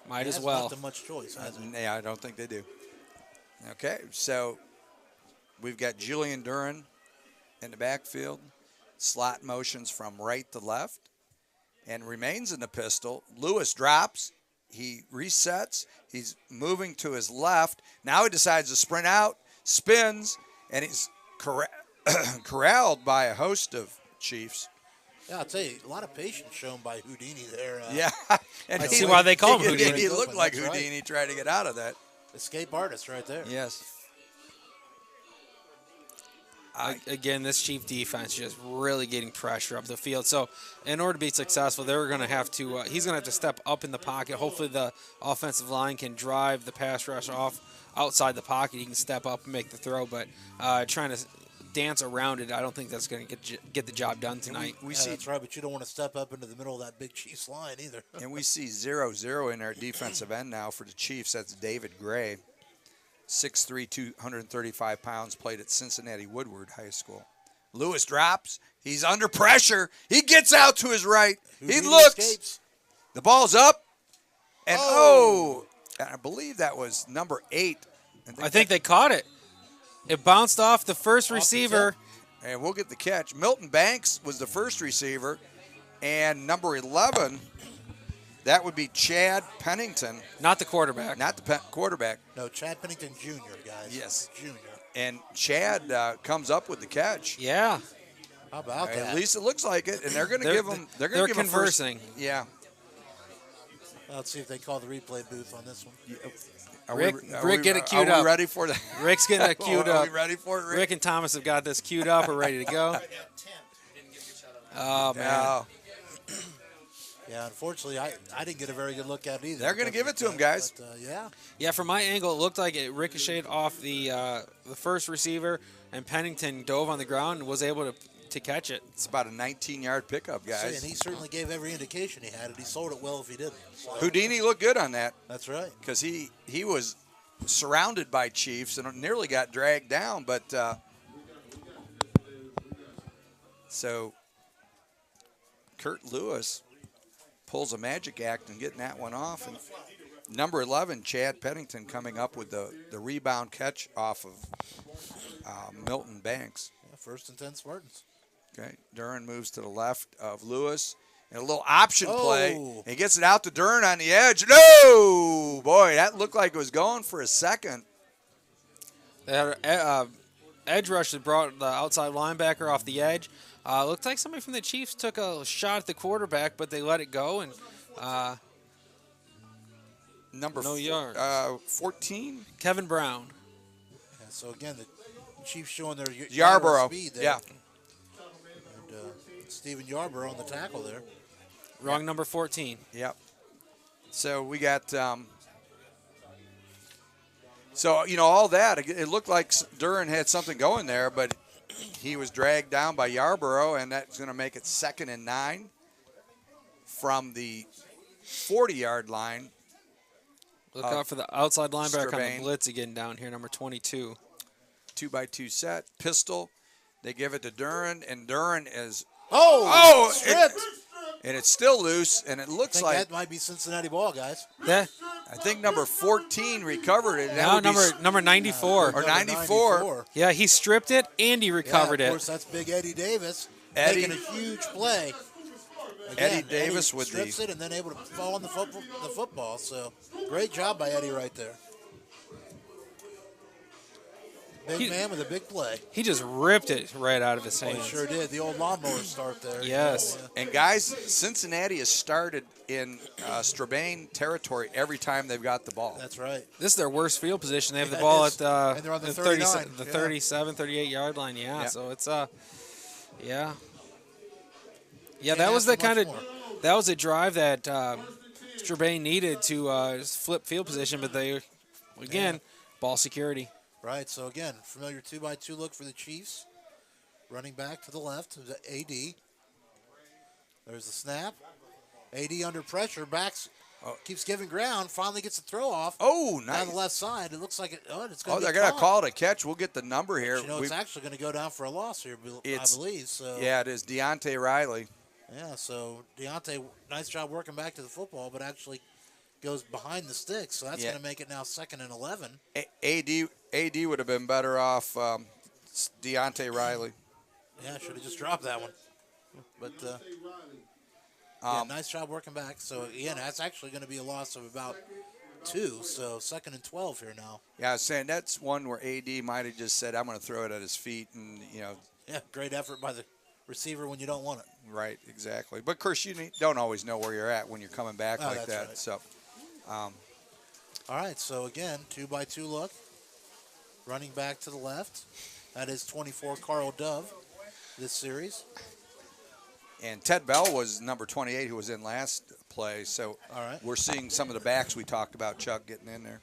Might He as hasn't well. left them much choice, has he? Yeah, I don't think they do. Okay, so we've got Julian Duran in the backfield. Slot motions from right to left and remains in the pistol. Lewis drops. He resets. He's moving to his left. Now he decides to sprint out, spins, and he's corralled by a host of Chiefs. Yeah, I'll tell you, a lot of patience shown by Houdini there. Yeah. And I see why they call him Houdini. He looked like That's right. Houdini trying to get out of that. Escape artist right there. Yes. Again, this Chief defense just really getting pressure up the field. So, in order to be successful, they're going to have to. He's going to have to step up in the pocket. Hopefully, the offensive line can drive the pass rush off outside the pocket. He can step up and make the throw. But trying to dance around it, I don't think that's going to get the job done tonight. We Yeah, see that's right, but you don't want to step up into the middle of that big Chiefs line either. and we see 0-0 in our defensive end now for the Chiefs. That's David Gray, 6'3", 235 pounds, played at Cincinnati Woodward High School. Lewis drops. He's under pressure. He gets out to his right. He looks. Escapes. The ball's up. And I believe that was number 8. I think they caught it. It bounced off the first receiver. And we'll get the catch. Milton Banks was the first receiver. And number 11, that would be Chad Pennington. Not the quarterback. Not the quarterback. No, Chad Pennington Jr., guys. Yes. Jr. And Chad comes up with the catch. Yeah. How about that? At least it looks like it. And they're going to give him. They're going to give him conversing. Yeah. Let's see if they call the replay booth on this one. Rick, get it queued Are up. we ready for that? Rick's getting it queued Are up. we ready for it, Rick? Rick and Thomas have got this queued up. We're ready to go. Oh, man. Yeah, unfortunately, I didn't get a very good look at it either. They're going to give it to him, guys. But, yeah. Yeah, from my angle, it looked like it ricocheted off the first receiver, and Pennington dove on the ground and was able to catch it. It's about a 19-yard pickup, guys. And he certainly gave every indication he had it. He sold it well if he didn't. So, Houdini looked good on that that's right. because he was surrounded by Chiefs and nearly got dragged down. But so Kurt Lewis pulls a magic act and getting that one off. And number 11, Chad Pennington, coming up with the rebound catch off of Milton Banks. Yeah, 1st and 10 Spartans. Okay, Duran moves to the left of Lewis. And a little option play. He gets it out to Duran on the edge. No! Boy, that looked like it was going for a second. They had edge rush that brought the outside linebacker off the edge. Looked like somebody from the Chiefs took a shot at the quarterback, but they let it go. And No yards. 14? Kevin Brown. Yeah, so, again, the Chiefs showing their Yarborough. speed there. Yeah. And Stephen Yarborough on the tackle there. Wrong number 14. Yep. So we got all that. It looked like Duran had something going there, but he was dragged down by Yarborough, and that's going to make it 2nd and 9 from the 40-yard line. Look out for the outside linebacker on Strabane. the blitz again down here, number 22. 2x2 set, pistol. They give it to Duran, and Duran is Stripped. and it's still loose, and it I looks think like that might be Cincinnati ball, guys. That, I think number 14 recovered it. now number 94. Or Number 94. Yeah, he stripped it and he recovered Of it. course, that's big Eddie Davis Eddie- making a huge play. Eddie Davis with strips it and then able to fall on the football. So great job by Eddie right there. Big man with a big play. He just ripped it right out of his He hands. sure did. The old lawnmower start there. Yes. And guys, Cincinnati has started in Strabane territory every time they've got the ball. That's right. This is their worst field position. They have the Yeah, ball it at is. the, And they're on the 37, 39, the yeah. 37, 38-yard line. Yeah, Yeah. so it's yeah. Yeah, Can't that was ask the for kind much of more. that was a drive that Strabane needed to flip field position, but they again ball security. Right. So again, familiar 2x2 look for the Chiefs. Running back to the left to the AD. There's the snap. AD under pressure, backs, keeps giving ground, finally gets the throw off. Oh, nice. Down the left side, it looks like it's going to Oh, be they're going to caught. call it a catch. We'll get the number here. But, it's actually going to go down for a loss here, I It's- believe. So Yeah, it is Deontay Riley. yeah, so Deontay, nice job working back to the football, but actually goes behind the sticks. So that's Yeah. going to make it now 2nd and 11. AD would have been better off Deontay Riley. Yeah, should have just dropped that one. But yeah, nice job working back. So again, that's actually going to be a loss of about 2. So 2nd and 12 here now. Yeah, I was saying that's one where AD might have just said, I'm going to throw it at his feet. And, Yeah, great effort by the receiver when you don't want it. right, exactly. But, of course, you don't always know where you're at when you're coming back like that's that. right. So, All right, so again, 2x2 look. Running back to the left. That is 24 Carl Dove this series. and Ted Bell was number 28 who was in last play. So All right. we're seeing some of the backs we talked about, Chuck, getting in there.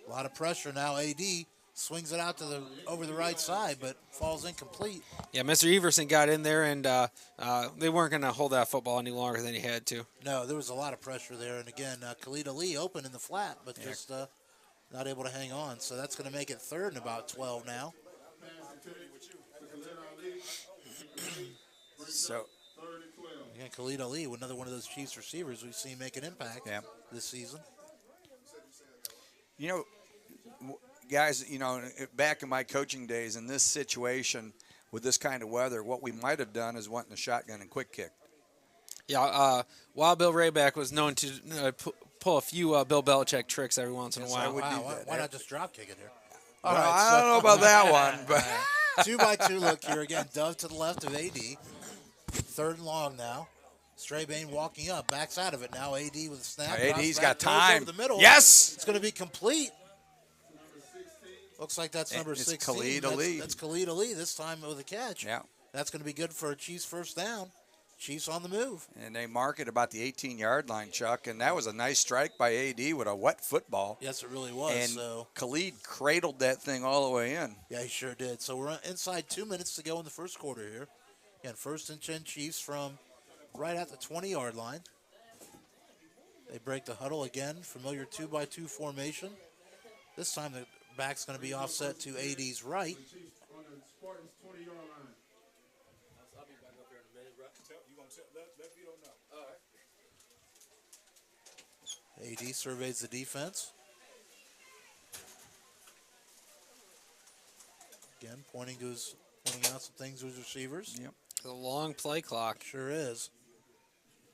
A lot of pressure now. AD swings it out to the over the right side, but falls incomplete. Yeah, Mr. Everson got in there, and they weren't going to hold that football any longer than he had to. No, there was a lot of pressure there, and again, Khalid Ali open in the flat, but just not able to hang on. So that's going to make it 3rd and about 12 now. So, Again, Khalid Ali, another one of those Chiefs receivers we've seen make an impact this season. you know, guys, back in my coaching days, in this situation with this kind of weather, what we might have done is went in the shotgun and quick kicked. Yeah, Wild Bill Rayback was known to pull a few Bill Belichick tricks every once in a while. Why not just drop kick it here? All right, I don't know about that one, but 2-by-2 look here again. Dove to the left of AD. 3rd and long now. Strabane walking up, backs out of it now. AD with a snap. AD's back, got throws time. Over the middle. Yes! It's going to be complete. Looks like that's number It's 16. Khalid Ali. That's Khalid Ali this time with a catch. Yeah. That's going to be good for a Chiefs first down. Chiefs on the move. And they mark it about the 18-yard line, Chuck, and that was a nice strike by AD with a wet football. Yes, it really was. And so Khalid cradled that thing all the way in. yeah, he sure did. So we're inside 2 minutes to go in the first quarter here. Again, 1st and 10 Chiefs from right at the 20-yard line. They break the huddle again. Familiar 2-by-2 formation. This time the back's going to be offset to AD's right. On the Spartans 20-yard line. I'll be back up here in a minute, bro. You gonna let Vito know? All right. AD surveys the defense. Again, pointing out some things to his receivers. Yep. The long play clock. Sure is.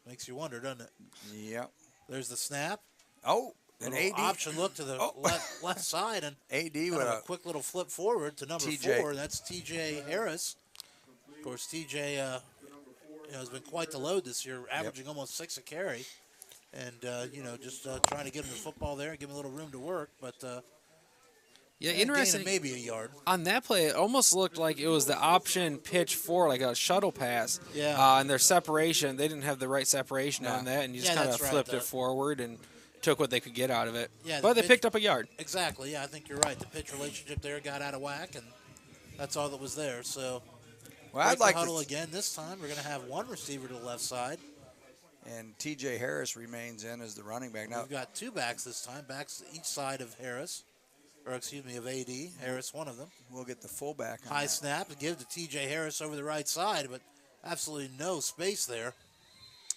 Makes you wonder, doesn't it? Yep. There's the snap. Oh, and Little AD. option look to the left side, and AD kind with of a a quick little flip forward to number TJ. 4. That's TJ Harris. Of course, TJ has been quite the load this year, averaging almost 6 a carry. And, just trying to get him the football there and give him a little room to work. But, Yeah, gaining interesting. maybe a yard. On that play, it almost looked like it was the option pitch for like a shuttle pass. Yeah. And their separation, they didn't have the right separation on that, and you just Yeah, kind of that's right, flipped though. it forward and took what they could get out of it. Yeah, but the they pitch- picked up a yard. Exactly, yeah, I think you're right. The pitch relationship there got out of whack, and that's all that was there. So, Well, I'd break like the huddle to. again. This time, we're going to have one receiver to the left side. And TJ Harris remains in as the running back. Now, We've got 2 backs this time, backs each side of Harris. Or, excuse me, of AD. Harris, one of them. we'll get the fullback on High that. snap to give to TJ Harris over the right side, but absolutely no space there.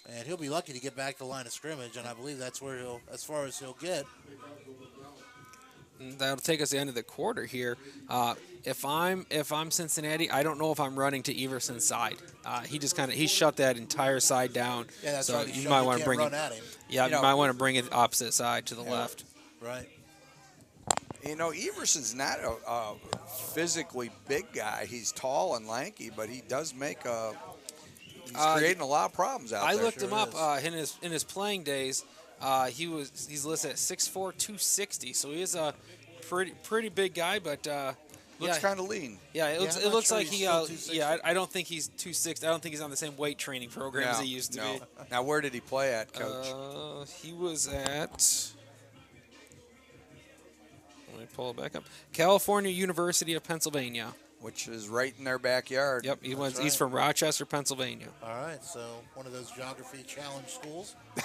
And he'll be lucky to get back to the line of scrimmage, and I believe that's where as far as he'll get. That'll take us to the end of the quarter here. If I'm Cincinnati, I don't know if I'm running to Everson's side. He shut that entire side down. Yeah, that's so right. you might want to to bring run it. at him. Yeah, you might want to bring it opposite side to the left. Right. Everson's not a physically big guy. He's tall and lanky, but he does make he's creating a lot of problems out I there. looked him up is. in his playing days. He's listed at 6'4", 260, so he is a pretty big guy, but Looks kind of lean. Yeah, it I'm not looks sure like he's he. still 260. Yeah, I don't think he's 260. I don't think he's on the same weight training program as he used to no. be. Now, where did he play at, Coach? He was at. Let me pull it back up. California University of Pennsylvania. Which is right in their backyard. Yep, he's right. from Rochester, Pennsylvania. All right, so one of those geography challenge schools in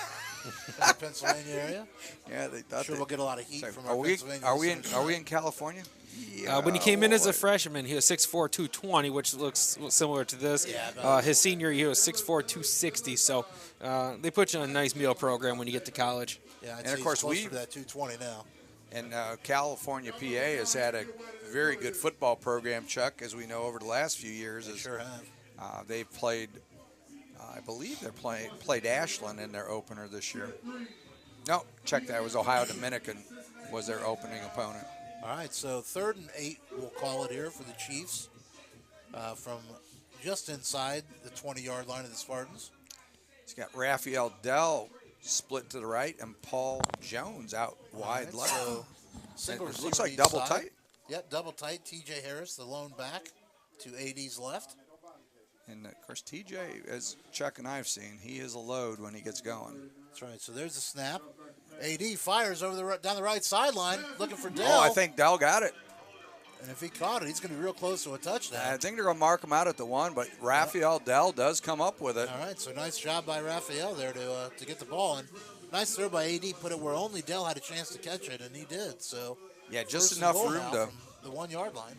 the Pennsylvania area. Yeah, they thought. Sure, they- we'll get a lot of heat So, from are our we? Pennsylvania Are we in? listeners. Are we in California? Yeah. When he came in as a boy. freshman, he was 6'4", 220, which looks similar to this. Yeah, about- His senior year, he was 6'4", 260. So they put you on a nice meal program when you get to college. Yeah, I'd And say of course he's closer we- to that 220 now. And California, PA has had a very good football program, Chuck, as we know over the last few years. They sure have. They've played, I believe they're played Ashland in their opener this year. No, check that. It was Ohio Dominican was their opening opponent. All right, so 3rd and 8, we'll call it here for the Chiefs from just inside the 20-yard line of the Spartans. He's got Raphael Dell split to the right and Paul Jones out wide All right, left. so single It receiver looks like each double side. tight. Yep, double tight. TJ Harris, the lone back, to AD's left. And, of course, TJ, as Chuck and I have seen, he is a load when he gets going. That's right. So there's the snap. AD fires over down the right sideline, looking for Dell. Oh, I think Dell got it. And if he caught it, he's going to be real close to a touchdown. I think they're going to mark him out at the 1, but Raphael Dell does come up with it. All right, so nice job by Raphael there to get the ball. And nice throw by AD, put it where only Dell had a chance to catch it, and he did. So Yeah, just first and enough goal room now to. from the 1 yard line.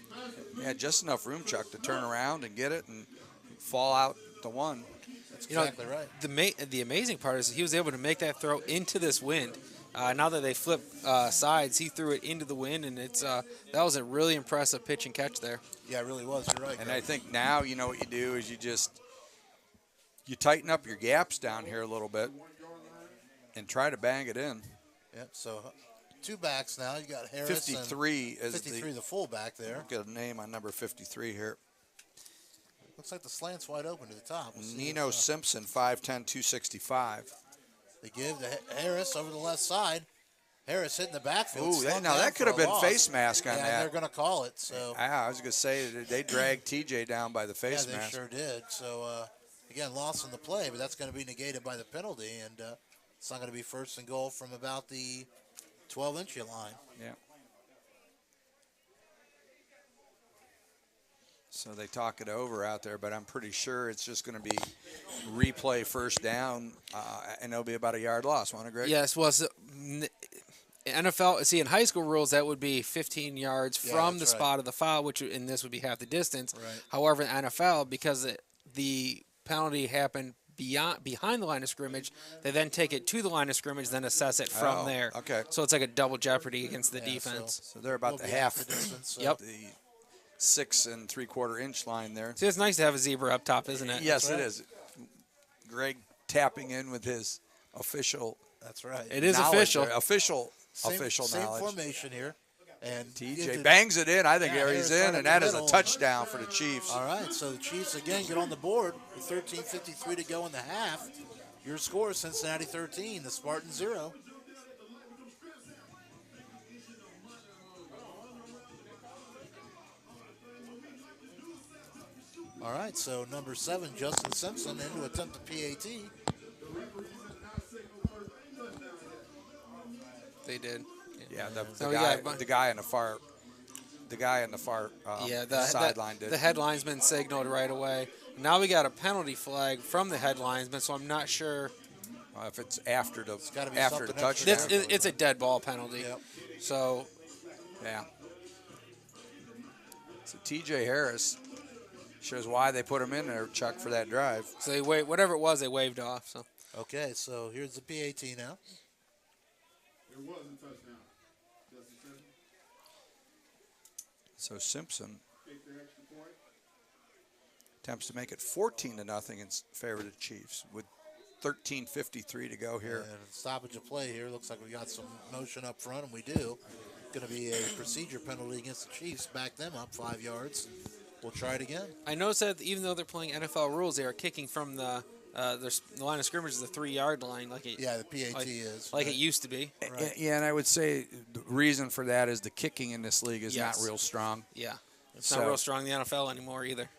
Yeah, just enough room, Chuck, to turn around and get it and fall out the 1. That's exactly right. The amazing part is he was able to make that throw into this wind. Now that they flip sides, he threw it into the wind, and it's that was a really impressive pitch and catch there. Yeah, it really was. You're right. And Greg. I think now, what you do is you tighten up your gaps down here a little bit and try to bang it in. Yep. So 2 backs now. You got Harris. 53 and is 53, the fullback there. Get a name on number 53 here. Looks like the slant's wide open to the top. We'll see Nino if, Simpson, 5'10", 265. They give to Harris over the left side. Harris hitting the backfield. Ooh, slumped now down that for could have a been loss. face mask on Yeah, that. they're going to call it. So I was going to say they dragged TJ down by the face yeah, they mask. sure did. So again, loss in the play, but that's going to be negated by the penalty, and it's not going to be first and goal from about the 12-inch line. Yeah. So they talk it over out there, but I'm pretty sure it's just going to be replay first down, and it'll be about a yard loss. Want to, Greg? Yes, well, NFL. See, in high school rules, that would be 15 yards from the that's right. spot of the foul, which in this would be half the distance. Right. However, in NFL, because the penalty happened behind the line of scrimmage, they then take it to the line of scrimmage, then assess it from there. Okay. So it's like a double jeopardy against the Yeah, defense. So they're about Will the be half, the distance. So. Yep. the 6 3/4 inch line there. See, it's nice to have a zebra up top, isn't it? Yes, right. it is. Greg tapping in with his official. That's right. It is knowledge official. there. Official Same knowledge. formation here. And TJ bangs it in. I think Yeah, he's Harris in, right and in that the is a middle. touchdown for the Chiefs. All right, so the Chiefs again get on the board with 13:53 to go in the half. Your score, Cincinnati 13, the Spartans 0. All right, so number 7, Justin Simpson, in to attempt the PAT. They did. Yeah, the So we guy, got- the guy in the far, sideline did. The headlinesman signaled right away. Now we got a penalty flag from the headlinesman, so I'm not sure. If it's after the gotta be after the something extra touchdown. there. It's a dead ball penalty. Yep. So Yeah. So TJ Harris shows why they put him in there, Chuck, for that drive. So they whatever it was, they waved off. So Okay, so here's the PAT now. It wasn't a touchdown. Justin Simpson So Simpson take the extra point. attempts to make it 14-0 in favor of the Chiefs with 13:53 to go here. And stoppage of play here. Looks like we got some motion up front, and we do. Going to be a procedure penalty against the Chiefs. Back them up 5 yards. We'll try it again. I noticed that even though they're playing NFL rules, they are kicking from the line of scrimmage is the 3-yard line, like it Yeah, the PAT like, is. like right. it used to be. Right. Yeah, and I would say the reason for that is the kicking in this league is Yes. not real strong. Yeah, it's So- not real strong in the NFL anymore either.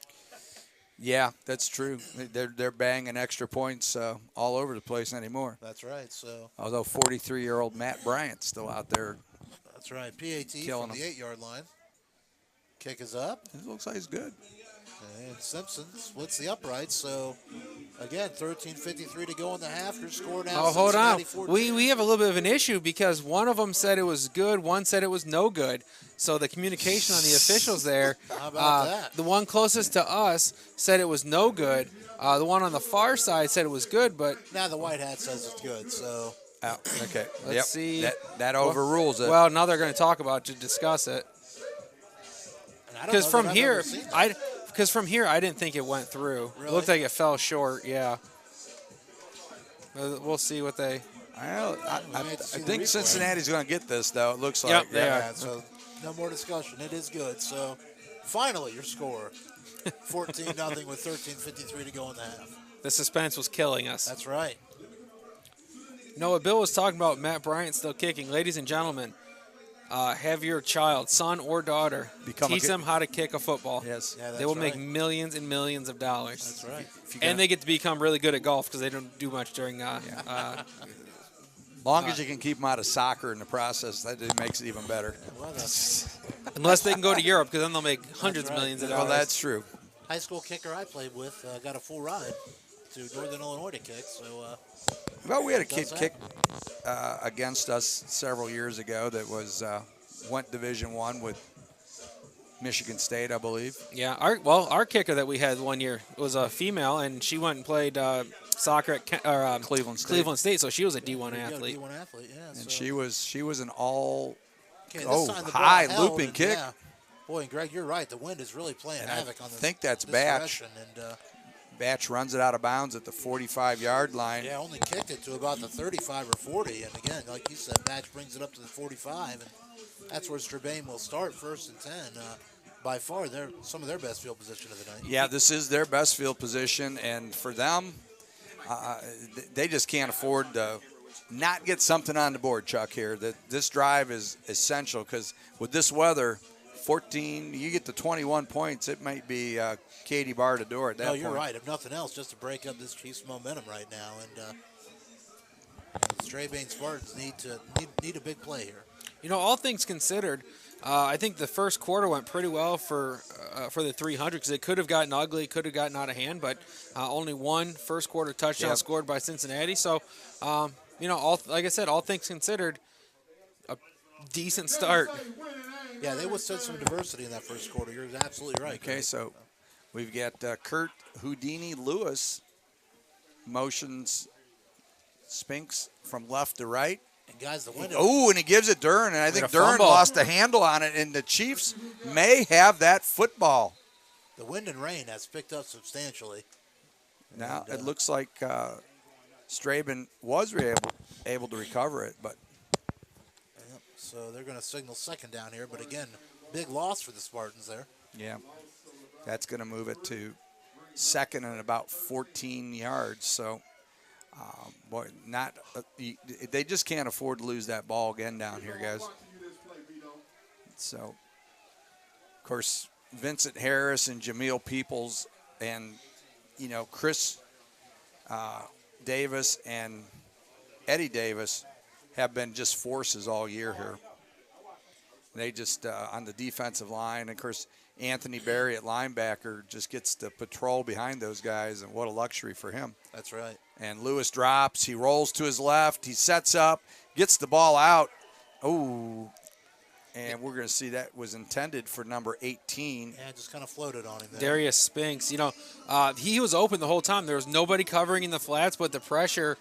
Yeah, that's true. They're banging extra points all over the place anymore. That's right. So Although 43-year-old Matt Bryant's still out there. that's right. PAT Killing from the him. 8-yard line. Kick is up. It looks like he's good. And Simpson splits the uprights. So again, 13:53 to go in the half. Your score now. Oh, hold on. Cincinnati 14. We have a little bit of an issue because one of them said it was good, one said it was no good. So the communication on the officials there, How about that? the one closest to us said it was no good. The one on the far side said it was good, but Now the white hat says it's good. So Oh, okay. Let's Yep. see. That overrules it. well, now they're going to talk about it to discuss it. and I don't Because know from that I've here, ever seen that. I didn't think it went through. It Really? looked like it fell short. Yeah. We'll see what they. I may have to see the think replay. Cincinnati's going to get this, though. It looks like. Yep, they are. Yeah, so no more discussion. It is good. So finally, your score 14-0 with 13:53 to go in the half. The suspense was killing us. That's right. No, what Bill was talking about, Matt Bryant still kicking. Ladies and gentlemen, have your child, son or daughter, Become a teach kick- them how to kick a football. Yes. Yeah, They will that's make right. millions and millions of dollars. That's right. And they get to become really good at golf because they don't do much during Long as you can keep them out of soccer in the process, that makes it even better. Well, Unless they can go to Europe, because then they'll make hundreds of right. millions of Well, dollars. that's true. high school kicker I played with got a full ride to Northern Illinois to kick. So Well, we had a Does kid kick against us several years ago that was went Division I with Michigan State, I believe. Yeah, our kicker that we had one year was a female, and she went and played soccer at Cleveland State. Cleveland State, so she was a D1 you got a athlete. D1 athlete, yeah. And so, she was an all okay, this oh, time the ball high held, looping and, kick. Yeah. Boy, and Greg, you're right. The wind is really playing And I havoc on this. think that's this Batch. direction, And Batch runs it out of bounds at the 45-yard line. yeah, only kicked it to about the 35 or 40. And again, like you said, Batch brings it up to the 45, and that's where Strabane will start, 1st and 10. By far, they're some of their best field position of the night. Yeah, this is their best field position, and for them, they just can't afford to not get something on the board, Chuck, here. That this drive is essential because with this weather, 14, you get to 21 points, it might be Katie bar to door at that No, point. you're right. If nothing else, just to break up this Chiefs momentum right now. And Strabane Spartans need a big play here. You know, all things considered, I think the first quarter went pretty well for the 300 because it could have gotten ugly, could have gotten out of hand, but only one first quarter touchdown scored by Cincinnati. So, you know, like I said, all things considered, a decent start. Yeah, they withstood some diversity in that first quarter. You're absolutely right. Okay, Greg. so we've got Kurt Houdini Lewis motions Spinks from left to right. And guys, the wind. Oh, and he gives it Dern, and I think a Dern fumble. lost the handle on it, and the Chiefs may have that football. The wind and rain has picked up substantially. Now And, it looks like Strabane was able to recover it, but Yep, so they're going to signal second down here, but again, big loss for the Spartans there. yeah, that's going to move it to second and about 14 yards. So, boy, they just can't afford to lose that ball again down here, guys. So, of course, Vincent Harris and Jameel Peoples and, you know, Chris Davis and Eddie Davis have been just forces all year here. They just, on the defensive line, and of course, Anthony Berry at linebacker just gets to patrol behind those guys, and what a luxury for him. That's right. And Lewis drops. He rolls to his left. He sets up, gets the ball out. Oh, and we're going to see that was intended for number 18. Yeah, just kind of floated on him there. Darius Spinks, you know, he was open the whole time. There was nobody covering in the flats, but the pressure,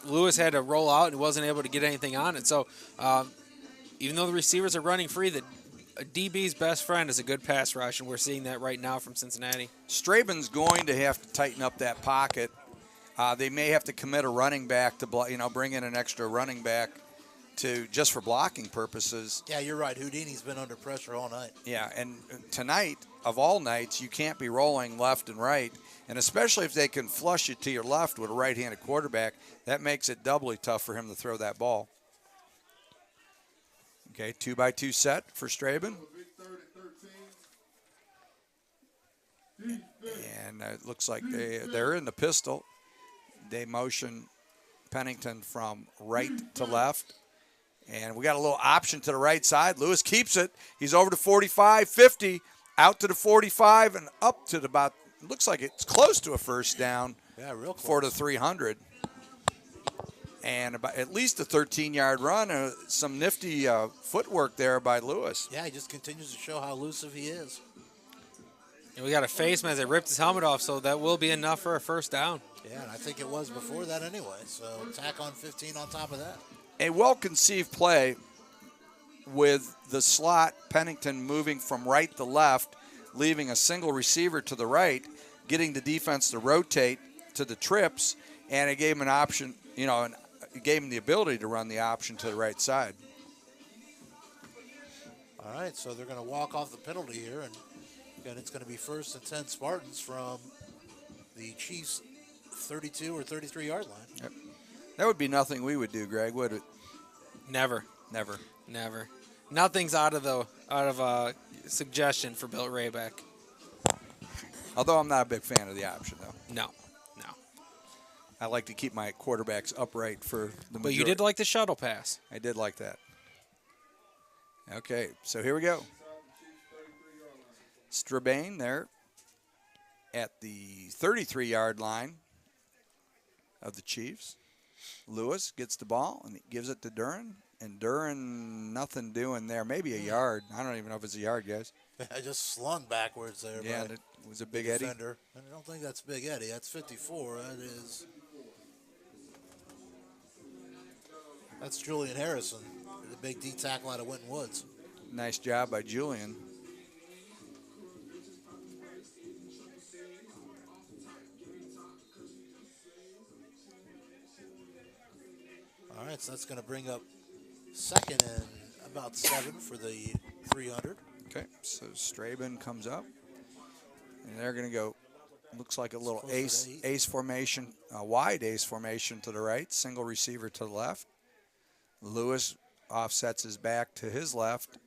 Lewis had to roll out and wasn't able to get anything on it. So even though the receivers are running free, a DB's best friend is a good pass rush, and we're seeing that right now from Cincinnati. Strabane's going to have to tighten up that pocket. They may have to commit a running back to, bring in an extra running back to just for blocking purposes. Yeah, you're right. Houdini's been under pressure all night. Yeah, and tonight, of all nights, you can't be rolling left and right, and especially if they can flush it to your left with a right-handed quarterback, that makes it doubly tough for him to throw that ball. Okay, 2-by-2 set for Strabane. And it looks like they're in the pistol. They motion Pennington from right to left. And we got a little option to the right side. Lewis keeps it. He's over to 45, 50, out to the 45, and up to about, looks like it's close to a first down. Yeah, real close. For the 300. And about at least a 13-yard run, some nifty footwork there by Lewis. Yeah, he just continues to show how elusive he is. And we got a face man that ripped his helmet off, so that will be enough for a first down. Yeah, and I think it was before that anyway. So tack on 15 on top of that. A well-conceived play with the slot, Pennington moving from right to left, leaving a single receiver to the right, getting the defense to rotate to the trips, and it gave him an option, and it gave him the ability to run the option to the right side. All right, so they're going to walk off the penalty here, and again, it's going to be 1st and 10 Spartans from the Chiefs' 32 or 33-yard line. Yep. That would be nothing we would do, Greg, would it? Never. Never. Nothing's out of suggestion for Bill Raybeck. Although I'm not a big fan of the option, though. No. I like to keep my quarterbacks upright for the majority. But you did like the shuttle pass. I did like that. Okay, so here we go. Strabane there at the 33-yard line of the Chiefs. Lewis gets the ball and he gives it to Duran. And Duran, nothing doing there. Maybe a yard. I don't even know if it's a yard, guys. I just slung backwards there. Yeah, by it was a Big Eddie. defender. And I don't think that's Big Eddie. That's 54. That's Julian Harrison, the big D tackle out of Winton Woods. Nice job by Julian. All right, so that's going to bring up second and about 7 for the 300. Okay, so Strabane comes up, and they're going to go, looks like a little Closer to 8. ace formation, a wide ace formation to the right, single receiver to the left. Lewis offsets his back to his left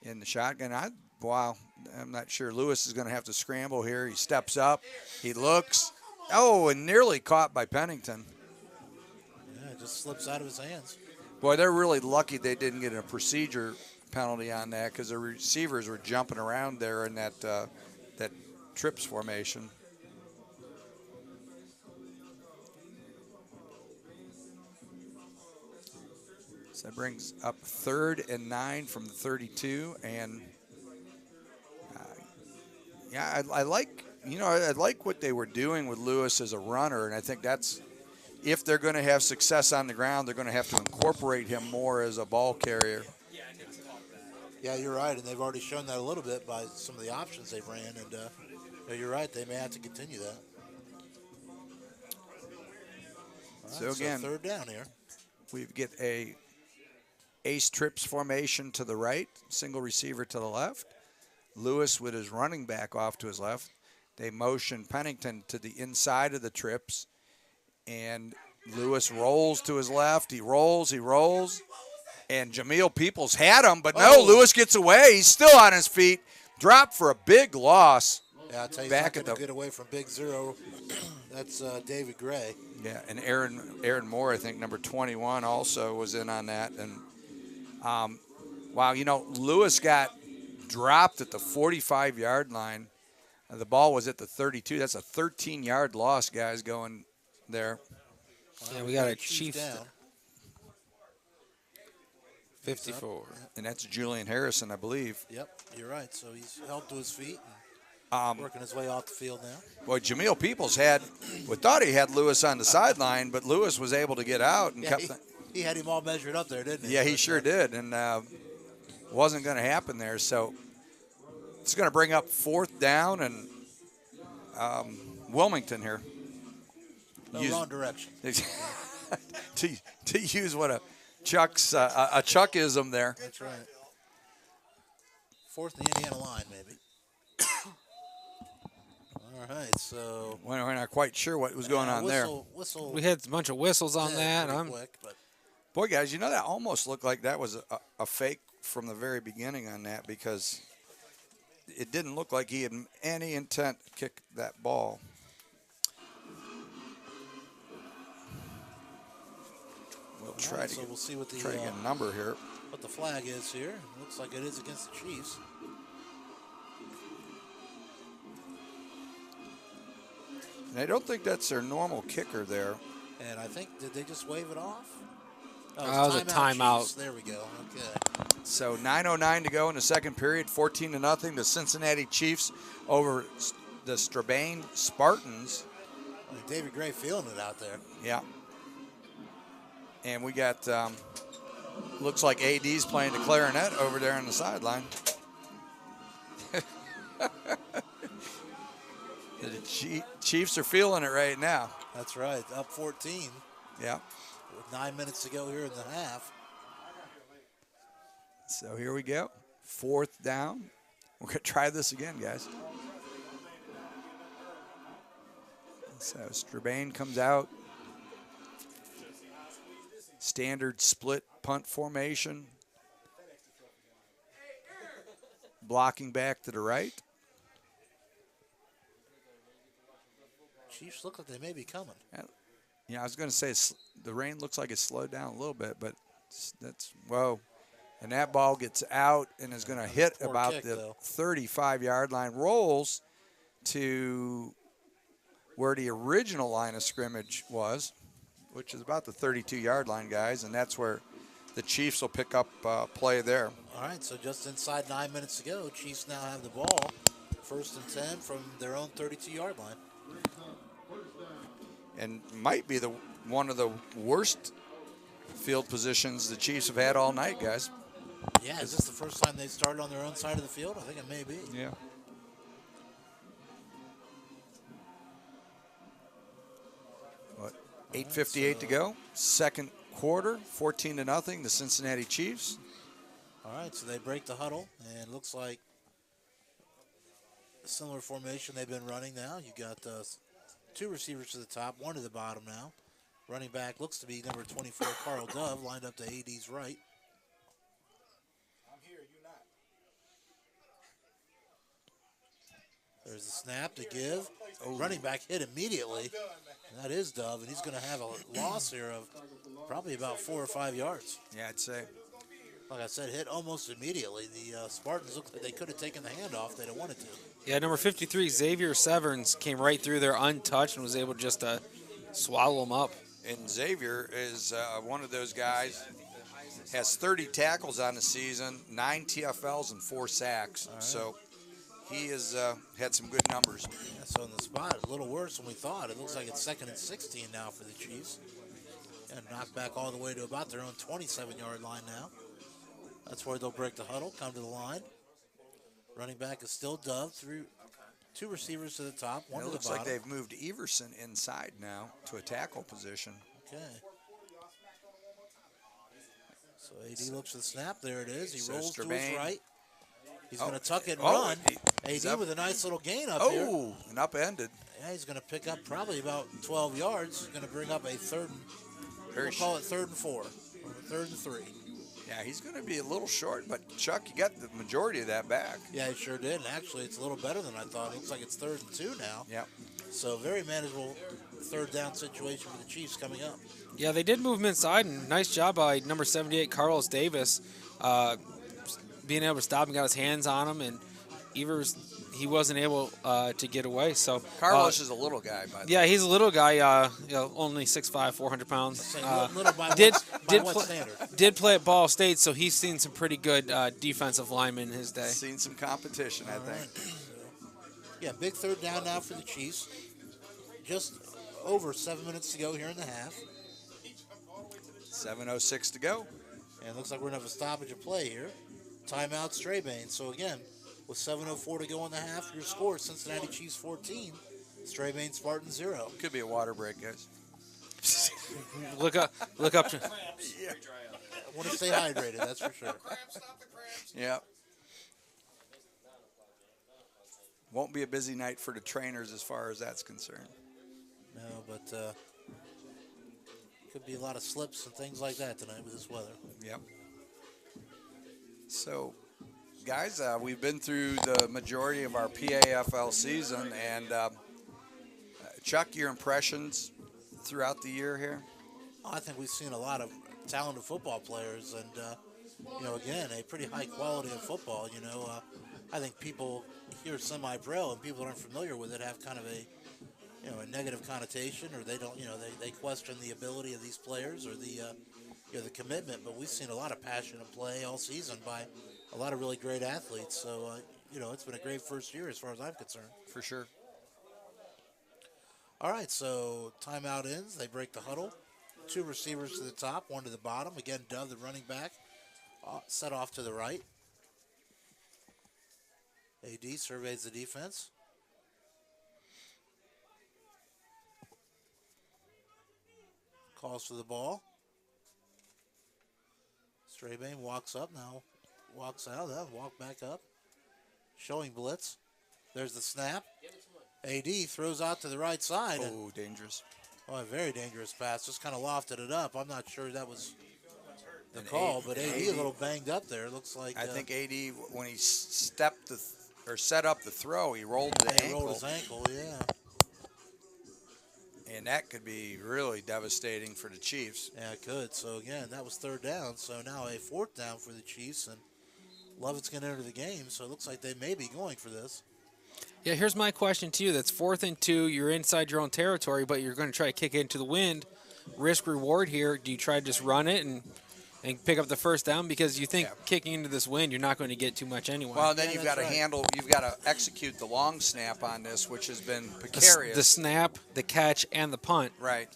in the shotgun. Wow, I'm not sure. Lewis is going to have to scramble here. He steps up, he looks, and nearly caught by Pennington. Yeah, it just slips out of his hands. Boy, they're really lucky they didn't get a procedure penalty on that because the receivers were jumping around there in that trips formation. So that brings up 3rd and 9 from the 32, and I like what they were doing with Lewis as a runner, and I think that's. If they're going to have success on the ground, they're going to have to incorporate him more as a ball carrier. Yeah, you're right, and they've already shown that a little bit by some of the options they've ran, and you're right, they may have to continue that. All So right, again, 3rd down here. We get a ace trips formation to the right, single receiver to the left. Lewis with his running back off to his left. They motion Pennington to the inside of the trips. And Lewis rolls to his left. He rolls. And Jameel Peoples had him, but no, Lewis gets away. He's still on his feet. Dropped for a big loss. Yeah, I'll tell you, back he's not going to get away from Big Zero. That's David Gray. Yeah, and Aaron Moore, I think, number 21, also was in on that. And, wow, Lewis got dropped at the 45-yard line. The ball was at the 32. That's a 13-yard loss, guys, going there. Yeah, we got a Chief Chief down. 54. And that's Julian Harrison, I believe. Yep, you're right. So he's held to his feet and working his way off the field now. Boy, Jameel Peoples thought he had Lewis on the sideline, but Lewis was able to get out and kept. He had him all measured up there, didn't he? Yeah, he sure did, and wasn't going to happen there. So it's going to bring up 4th down and Wilmington here. Wrong direction. to use what a Chuckism there. That's right. 4th and the Indiana line, maybe. All right, so We're not quite sure what was going on there. Whistle. We had a bunch of whistles on that. Pretty quick, but Boy, guys, that almost looked like that was a fake from the very beginning on that because it didn't look like he had any intent to kick that ball. We'll try to we'll see what the try to get a number here. what the flag is here. Looks like it is against the Chiefs. And I don't think that's their normal kicker there. And I think, did they just wave it off? That was a timeout. Chiefs. There we go. Okay. So 9:09 to go in the second period, 14-0. The Cincinnati Chiefs over the Strabane Spartans. David Gray feeling it out there. Yeah. And we got, looks like AD's playing the clarinet over there on the sideline. The Chiefs are feeling it right now. That's right. Up 14 Yeah. with 9 minutes to go here in the half. So here we go. 4th down. We're going to try this again, guys. So Strabane comes out. Standard split punt formation. Blocking back to the right. Chiefs look like they may be coming. Yeah, I was going to say the rain looks like it's slowed down a little bit, but that's whoa. And that ball gets out and is going to hit poor about kick, the though. 35-yard line, rolls to where the original line of scrimmage was, which is about the 32-yard line, guys, and that's where the Chiefs will pick up play there. All right, so just inside 9 minutes to go, Chiefs now have the ball, 1st and 10 from their own 32-yard line. And might be one of the worst field positions the Chiefs have had all night, guys. Yeah, is this the first time they started on their own side of the field? I think it may be. Yeah. What? 8:58 to go. Second quarter, 14-0. The Cincinnati Chiefs. All right, so they break the huddle, and looks like a similar formation they've been running now. You got 2 receivers to the top, 1 to the bottom now. Running back looks to be number 24, Carl Dove, lined up to AD's right. I'm here, you not. There's the snap to give. Running back hit immediately. That is Dove, and he's going to have a loss here of probably about 4 or 5 yards. Yeah, I'd say. Like I said, hit almost immediately. The Spartans looked like they could have taken the handoff. They'd have wanted to. Yeah, number 53, Xavier Severns, came right through there untouched and was able just to swallow him up. And Xavier is one of those guys, has 30 tackles on the season, 9 TFLs, and 4 sacks. Right. So he has had some good numbers. Yeah, so in the spot, it's a little worse than we thought. It looks like it's 2nd and 16 now for the Chiefs. And knocked back all the way to about their own 27-yard line now. That's where they'll break the huddle, come to the line. Running back is still Dove, through 2 receivers to the top, 1 to the bottom. It looks like they've moved Everson inside now to a tackle position. Okay. So AD looks for the snap. There it is. He rolls to his right. He's going to tuck it and run. AD with a nice little gain up here. Oh, and upended. Yeah, he's going to pick up probably about 12 yards. He's going to bring up a we'll call it 3rd and 4, or 3rd and 3. Yeah, he's going to be a little short, but Chuck, you got the majority of that back. Yeah, he sure did. And actually, it's a little better than I thought. It looks like it's 3rd and 2 now. Yep. So very manageable 3rd down situation for the Chiefs coming up. Yeah, they did move him inside, and nice job by number 78, Carlos Davis, being able to stop and got his hands on him, and Evers, he wasn't able to get away. So Carlos is a little guy, by the way. Yeah, he's a little guy, only 6'5", 400 pounds. Little by what standard? Did play at Ball State, so he's seen some pretty good defensive linemen in his day. Seen some competition, I think. Right. Yeah, big 3rd down now for the Chiefs. Just over 7 minutes to go here in the half. 7:06 to go. And it looks like we're going to have a stoppage of play here. Timeout, Strabane. So again, with 7:04 to go in the half, your score, Cincinnati Chiefs 14, Strabane Spartans 0. Could be a water break, guys. Look up. Yeah. I want to stay hydrated, that's for sure. Yeah. Won't be a busy night for the trainers as far as that's concerned. No, but could be a lot of slips and things like that tonight with this weather. Yep. So, guys, we've been through the majority of our PAFL season, and Chuck, your impressions throughout the year here? I think we've seen a lot of talented football players, and again, a pretty high quality of football. I think people hear semi-pro and people that aren't familiar with it have kind of a negative connotation, or they don't, they question the ability of these players or the commitment. But we've seen a lot of passionate play all season by a lot of really great athletes. So, it's been a great first year as far as I'm concerned. For sure. All right, so timeout ends. They break the huddle. 2 receivers to the top, 1 to the bottom. Again, Dove, the running back, set off to the right. AD surveys the defense. Calls for the ball. Strabane walks up now. Walks out. Walk back up. Showing blitz. There's the snap. AD throws out to the right side. Oh, dangerous. A very dangerous pass. Just kind of lofted it up. I'm not sure that was the call, but AD a little banged up there. Looks like. I think AD, when he stepped or set up the throw, he rolled the ankle. He rolled his ankle, yeah. And that could be really devastating for the Chiefs. Yeah, it could. So, again, that was third down. So now a fourth down for the Chiefs, and Lovett's going to enter the game. So it looks like they may be going for this. Yeah, here's my question to you. That's 4th and 2. You're inside your own territory, but you're going to try to kick it into the wind. Risk reward here. Do you try to just run it and pick up the first down? Because you think kicking into this wind, you're not going to get too much anyway. Well, then Yeah, you've got to that's right. you've got to execute the long snap on this, which has been precarious. The snap, the catch, and the punt. Right.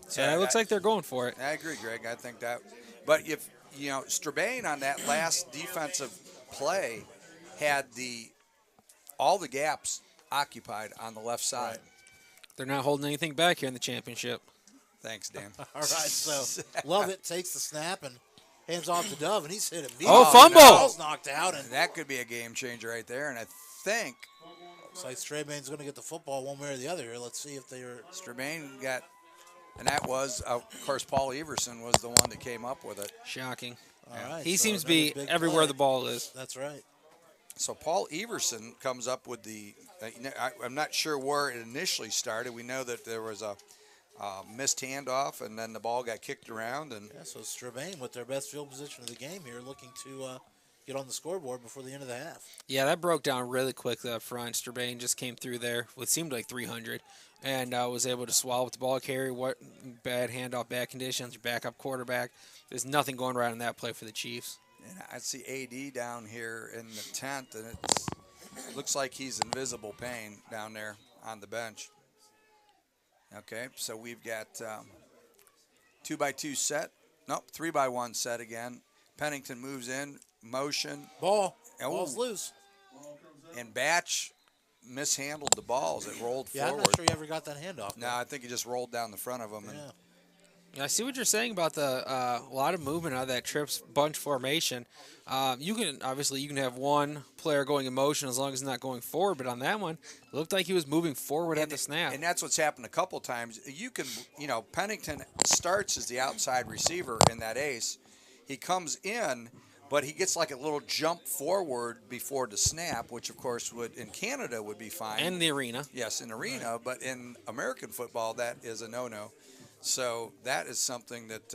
So it looks like they're going for it. I agree, Greg. I think that. But if, Strabane on that last defensive play had all the gaps occupied on the left side. Right. They're not holding anything back here in the championship. Thanks, Dan. All right, so Lovett takes the snap and hands off to Dove, and he's hit immediately. Oh, fumble! The ball's knocked out, and That could be a game changer right there. And I think looks like Strabane's going to get the football one way or the other here. Let's see if they are. Strabane got, and that was, of course, Paul Everson was the one that came up with it. Shocking. All right, He so seems to another be big everywhere play. the ball is. That's right. So Paul Everson comes up with I'm not sure where it initially started. We know that there was a missed handoff, and then the ball got kicked around. And Yeah, so Strabane with their best field position of the game here, looking to get on the scoreboard before the end of the half. Yeah, that broke down really quickly up front. Strabane just came through there with seemed like 300 and was able to swallow with the ball carry. What bad handoff, bad conditions, backup quarterback. There's nothing going right on that play for the Chiefs. And I see AD down here in the tent, and it looks like he's in visible pain down there on the bench. Okay, so we've got 2-by-2 set. Nope, 3-by-1 set again. Pennington moves in, motion, Ball. Oh. Ball's loose. and Batch mishandled the ball as it rolled Yeah, forward. I'm not sure he ever got that handoff. No, I think he just rolled down the front of him. And Yeah. I see what you're saying about the a lot of movement out of that trips bunch formation. You can have one player going in motion as long as he's not going forward, but on that one, it looked like he was moving forward at the snap. And that's what's happened a couple times. Pennington starts as the outside receiver in that ace. He comes in, but he gets like a little jump forward before the snap, which of course in Canada would be fine. And the arena. Yes, in arena, but in American football, that is a no-no. So that is something that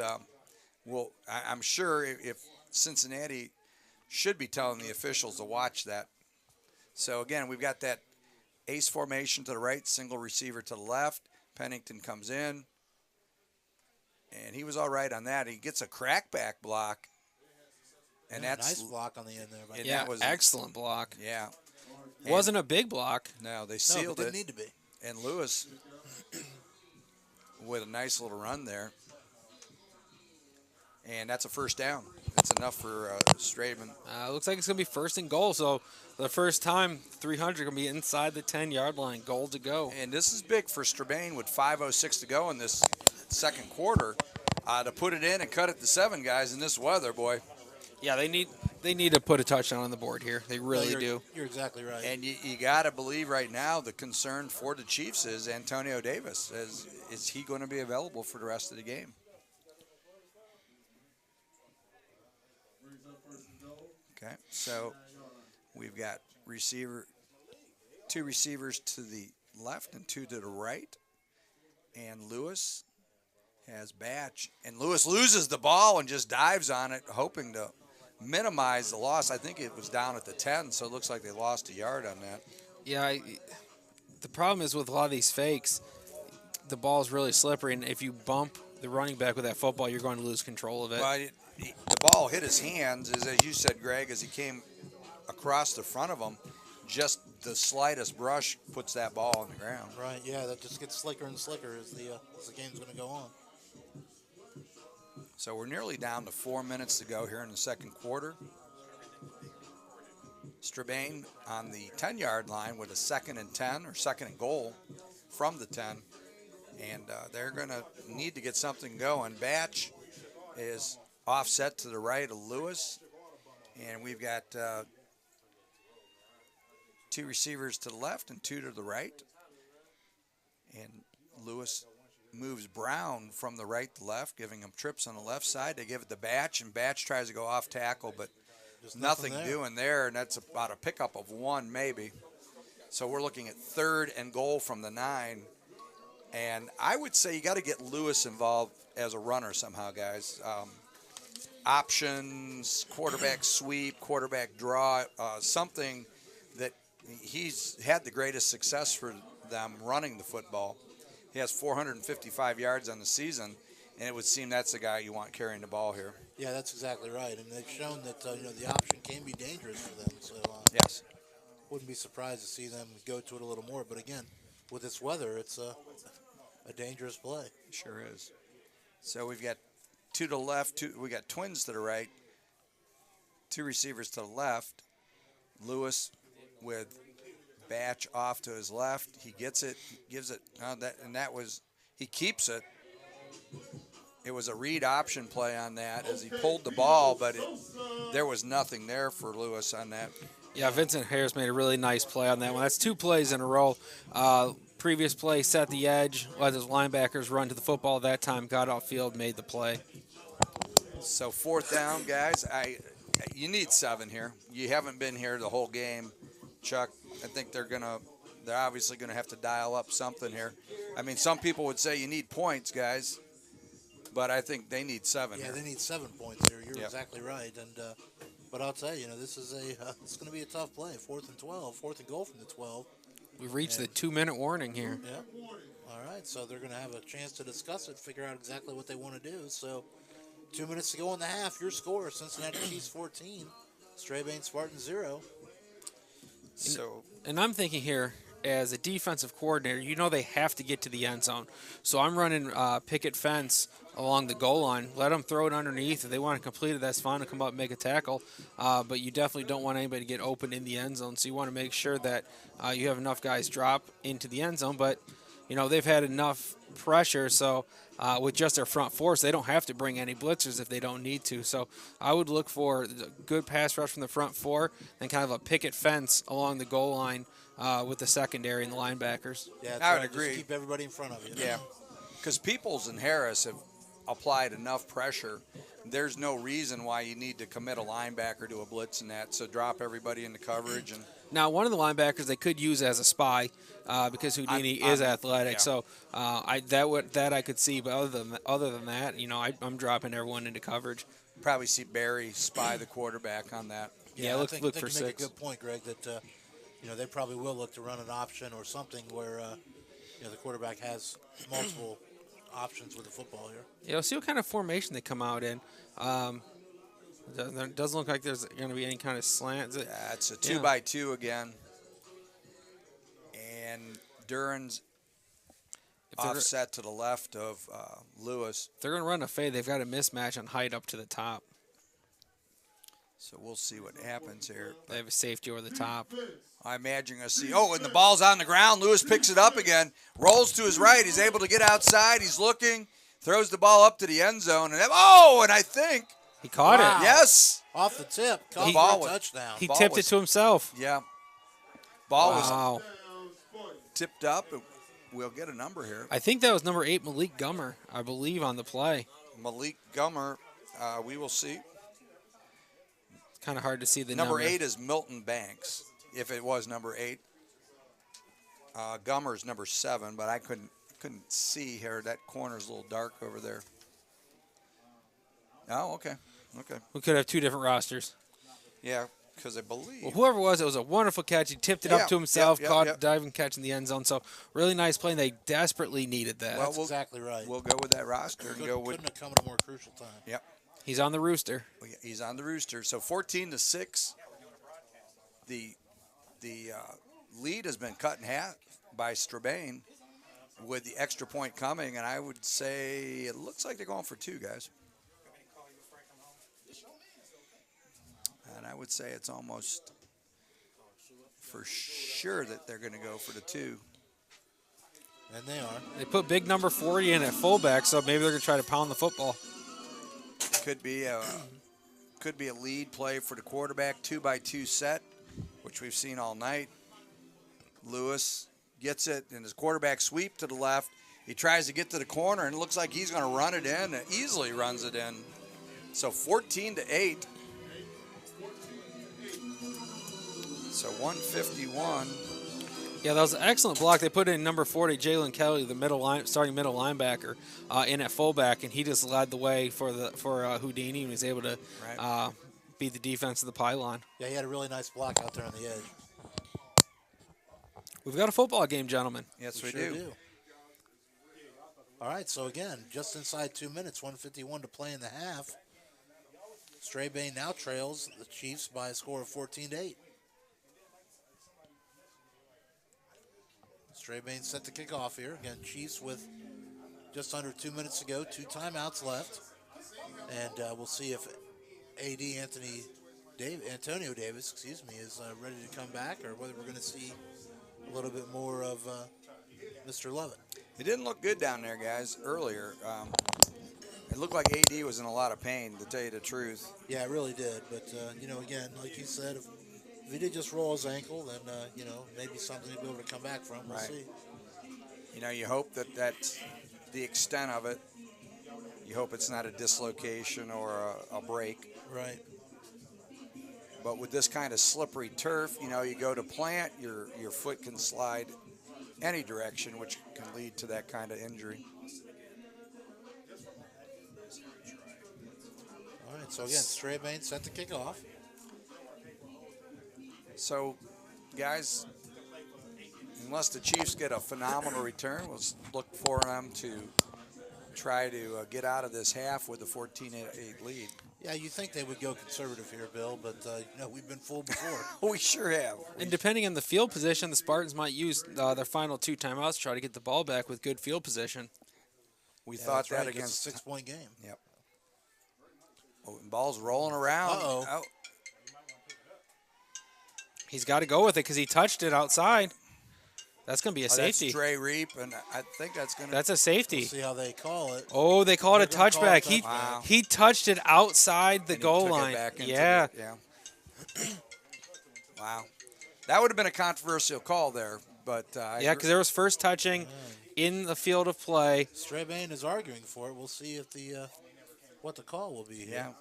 I'm sure if Cincinnati should be telling the officials to watch that. So again, we've got that ace formation to the right, single receiver to the left. Pennington comes in, and he was all right on that. He gets a crackback block, and Yeah, that's nice block on the end there. By and Yeah, that was excellent block. yeah. Wasn't a big block. No, they no, sealed but didn't it, need to be. and Lewis with a nice little run there. And that's a first down. That's enough for Strabane. Looks like it's going to be 1st and goal. So the first time, 300 going to be inside the 10-yard line. Goal to go. And this is big for Strabane with 5:06 to go in this second quarter to put it in and cut it to 7 guys in this weather, boy. Yeah, they need to put a touchdown on the board here. They really No, do. You're exactly right. And you got to believe right now the concern for the Chiefs is Antonio Davis. Is he going to be available for the rest of the game? Okay, so we've got two receivers to the left and 2 to the right. And Lewis has Batch. And Lewis loses the ball and just dives on it, hoping to minimize the loss. I think it was down at the 10, so it looks like they lost a yard on that. Yeah, the problem is with a lot of these fakes, the ball's really slippery, and if you bump the running back with that football, you're going to lose control of it. Well, the ball hit his hands, as you said, Greg, as he came across the front of him. Just the slightest brush puts that ball on the ground. Right, yeah, that just gets slicker and slicker as the game's going to go on. So we're nearly down to 4 minutes to go here in the second quarter. Strabane on the 10-yard line with a 2nd and 10 or 2nd and goal from the 10. And they're going to need to get something going. Batch is offset to the right of Lewis. And we've got 2 receivers to the left and 2 to the right. And Lewis moves Brown from the right to left, giving him trips on the left side. They give it to Batch, and Batch tries to go off tackle, but Just nothing there. doing there, and that's about a pickup of 1 maybe. So we're looking at 3rd and goal from the 9. And I would say you got to get Lewis involved as a runner somehow, guys. Options, quarterback sweep, quarterback draw, something that he's had the greatest success for them running the football. He has 455 yards on the season, and it would seem that's the guy you want carrying the ball here. Yeah, that's exactly right. And they've shown that the option can be dangerous for them. So Yes. wouldn't be surprised to see them go to it a little more. But again, with this weather, it's a dangerous play. Sure is. So we've got two to the left. We got twins to the right. Two receivers to the left. Lewis with Batch off to his left. He gets it, gives it, he keeps it. It was a read option play on that as he pulled the ball, but there was nothing there for Lewis on that. Yeah, Vincent Harris made a really nice play on that one. That's 2 plays in a row. Previous play set the edge, let his linebackers run to the football. That time got off field, made the play. So 4th down, guys. You need 7 here. You haven't been here the whole game, Chuck. I think they're obviously gonna have to dial up something here. I mean, some people would say you need points, guys, but I think they need 7. Yeah, here. they need 7 points here. You're Yep. exactly right. And but I'll tell you, this is it's going to be a tough play. 4th and 12, 4th and goal from the 12. We've reached the 2-minute warning here. Yeah. All right, so they're going to have a chance to discuss it, figure out exactly what they want to do. So 2 minutes to go in the half. Your score: Cincinnati Chiefs 14, Strabane Spartans 0. So And I'm thinking here, as a defensive coordinator, they have to get to the end zone. So I'm running picket fence along the goal line. Let them throw it underneath. If they want to complete it, that's fine to come up and make a tackle. But you definitely don't want anybody to get open in the end zone. So you want to make sure that you have enough guys drop into the end zone. But, they've had enough pressure. So with just their front force, they don't have to bring any blitzers if they don't need to. So I would look for a good pass rush from the front 4 and kind of a picket fence along the goal line with the secondary and the linebackers. Yeah, I would right. agree. Just keep everybody in front of you. yeah, because Peoples and Harris have applied enough pressure. There's no reason why you need to commit a linebacker to a blitz in that. So drop everybody into coverage. And Now, one of the linebackers they could use as a spy because Houdini is athletic. yeah. So that I could see. But other than that, I'm dropping everyone into coverage. probably see Barry spy the quarterback on that. Yeah, I look think for you make 6. a good point, Greg, that they probably will look to run an option or something where the quarterback has multiple options with the football here. Yeah, we'll see what kind of formation they come out in. It doesn't look like there's going to be any kind of slant. It's a 2-by-2 again. And Duran's offset to the left of Lewis. If they're going to run a fade, they've got a mismatch on height up to the top. So we'll see what happens here. They have a safety over the top. I imagine you're going to see, and the ball's on the ground. Lewis picks it up again, rolls to his right. He's able to get outside. He's looking, throws the ball up to the end zone. And I think. He caught Wow. it. Yes. Off the tip, caught The for ball a was- touchdown. He Ball tipped was- it to himself. Yeah. Ball was Wow. tipped up. We'll get a number here. I think that was number 8, Malik Gummer, I believe, on the play. Malik Gummer, we will see. Kind of hard to see the Number 8 is Milton Banks, if it was number 8. Gummer's number 7, but I couldn't see here. That corner's a little dark over there. Oh, okay. We could have 2 different rosters. Yeah, because I believe. Well, whoever it was a wonderful catch. He tipped it up to himself, caught a diving catch in the end zone. So really nice play, and they desperately needed that. That's exactly right. We'll go with that roster and go with. Couldn't have come at a more crucial time. Yep. He's on the rooster. He's on the rooster. So 14-6. The lead has been cut in half by Strabane with the extra point coming, and I would say it looks like they're going for 2, guys. And I would say it's almost for sure that they're going to go for the 2. And they are. They put big number 40 in at fullback, so maybe they're going to try to pound the football. Could be a lead play for the quarterback, 2-by-2 set, which we've seen all night. Lewis gets it in his quarterback sweep to the left. He tries to get to the corner, and it looks like he's going to run it in, and easily runs it in. So 14-8. So 151 Yeah, that was an excellent block. They put in number 40, Jalen Kelly, the starting middle linebacker, in at fullback, and he just led the way for Houdini and was able to beat the defense of the pylon. Yeah, he had a really nice block out there on the edge. We've got a football game, gentlemen. Yes, we sure do. All right, so again, just inside 2 minutes, 1:51 to play in the half. Strabane now trails the Chiefs by a score of 14-8. Strabane set to kick off here. Again, Chiefs with just under 2 minutes to go, 2 timeouts left. And we'll see if AD Antonio Davis, is ready to come back, or whether we're going to see a little bit more of Mr. Lovett. It didn't look good down there, guys, earlier. It looked like AD was in a lot of pain, to tell you the truth. Yeah, it really did. But, again, like you said, if he did just roll his ankle, then, maybe something he'll be able to come back from. We'll see. You hope that that's the extent of it. You hope it's not a dislocation or a break. Right. But with this kind of slippery turf, you go to plant, your foot can slide any direction, which can lead to that kind of injury. All right, so again, Strabane set to kick off. So, guys, unless the Chiefs get a phenomenal return, we'll look for them to try to get out of this half with a 14-8 lead. Yeah, you think they would go conservative here, Bill, but we've been fooled before. We sure have. And depending on the field position, the Spartans might use their final 2 timeouts to try to get the ball back with good field position. We thought that right. against It's a 6-point game. Yep. Oh, and ball's rolling around. Uh-oh. Oh. He's got to go with it because he touched it outside. That's going to be a safety. That's Dre Reap, and I think that's going to. That's a safety. We'll see how they call it. Oh, they call it a They're gonna call it touchback. touchback. He touched it outside the and he goal took it line. back into Yeah. Wow. That would have been a controversial call there, but Yeah, because there was first touching in the field of play. Strabane is arguing for it. We'll see if what the call will be here.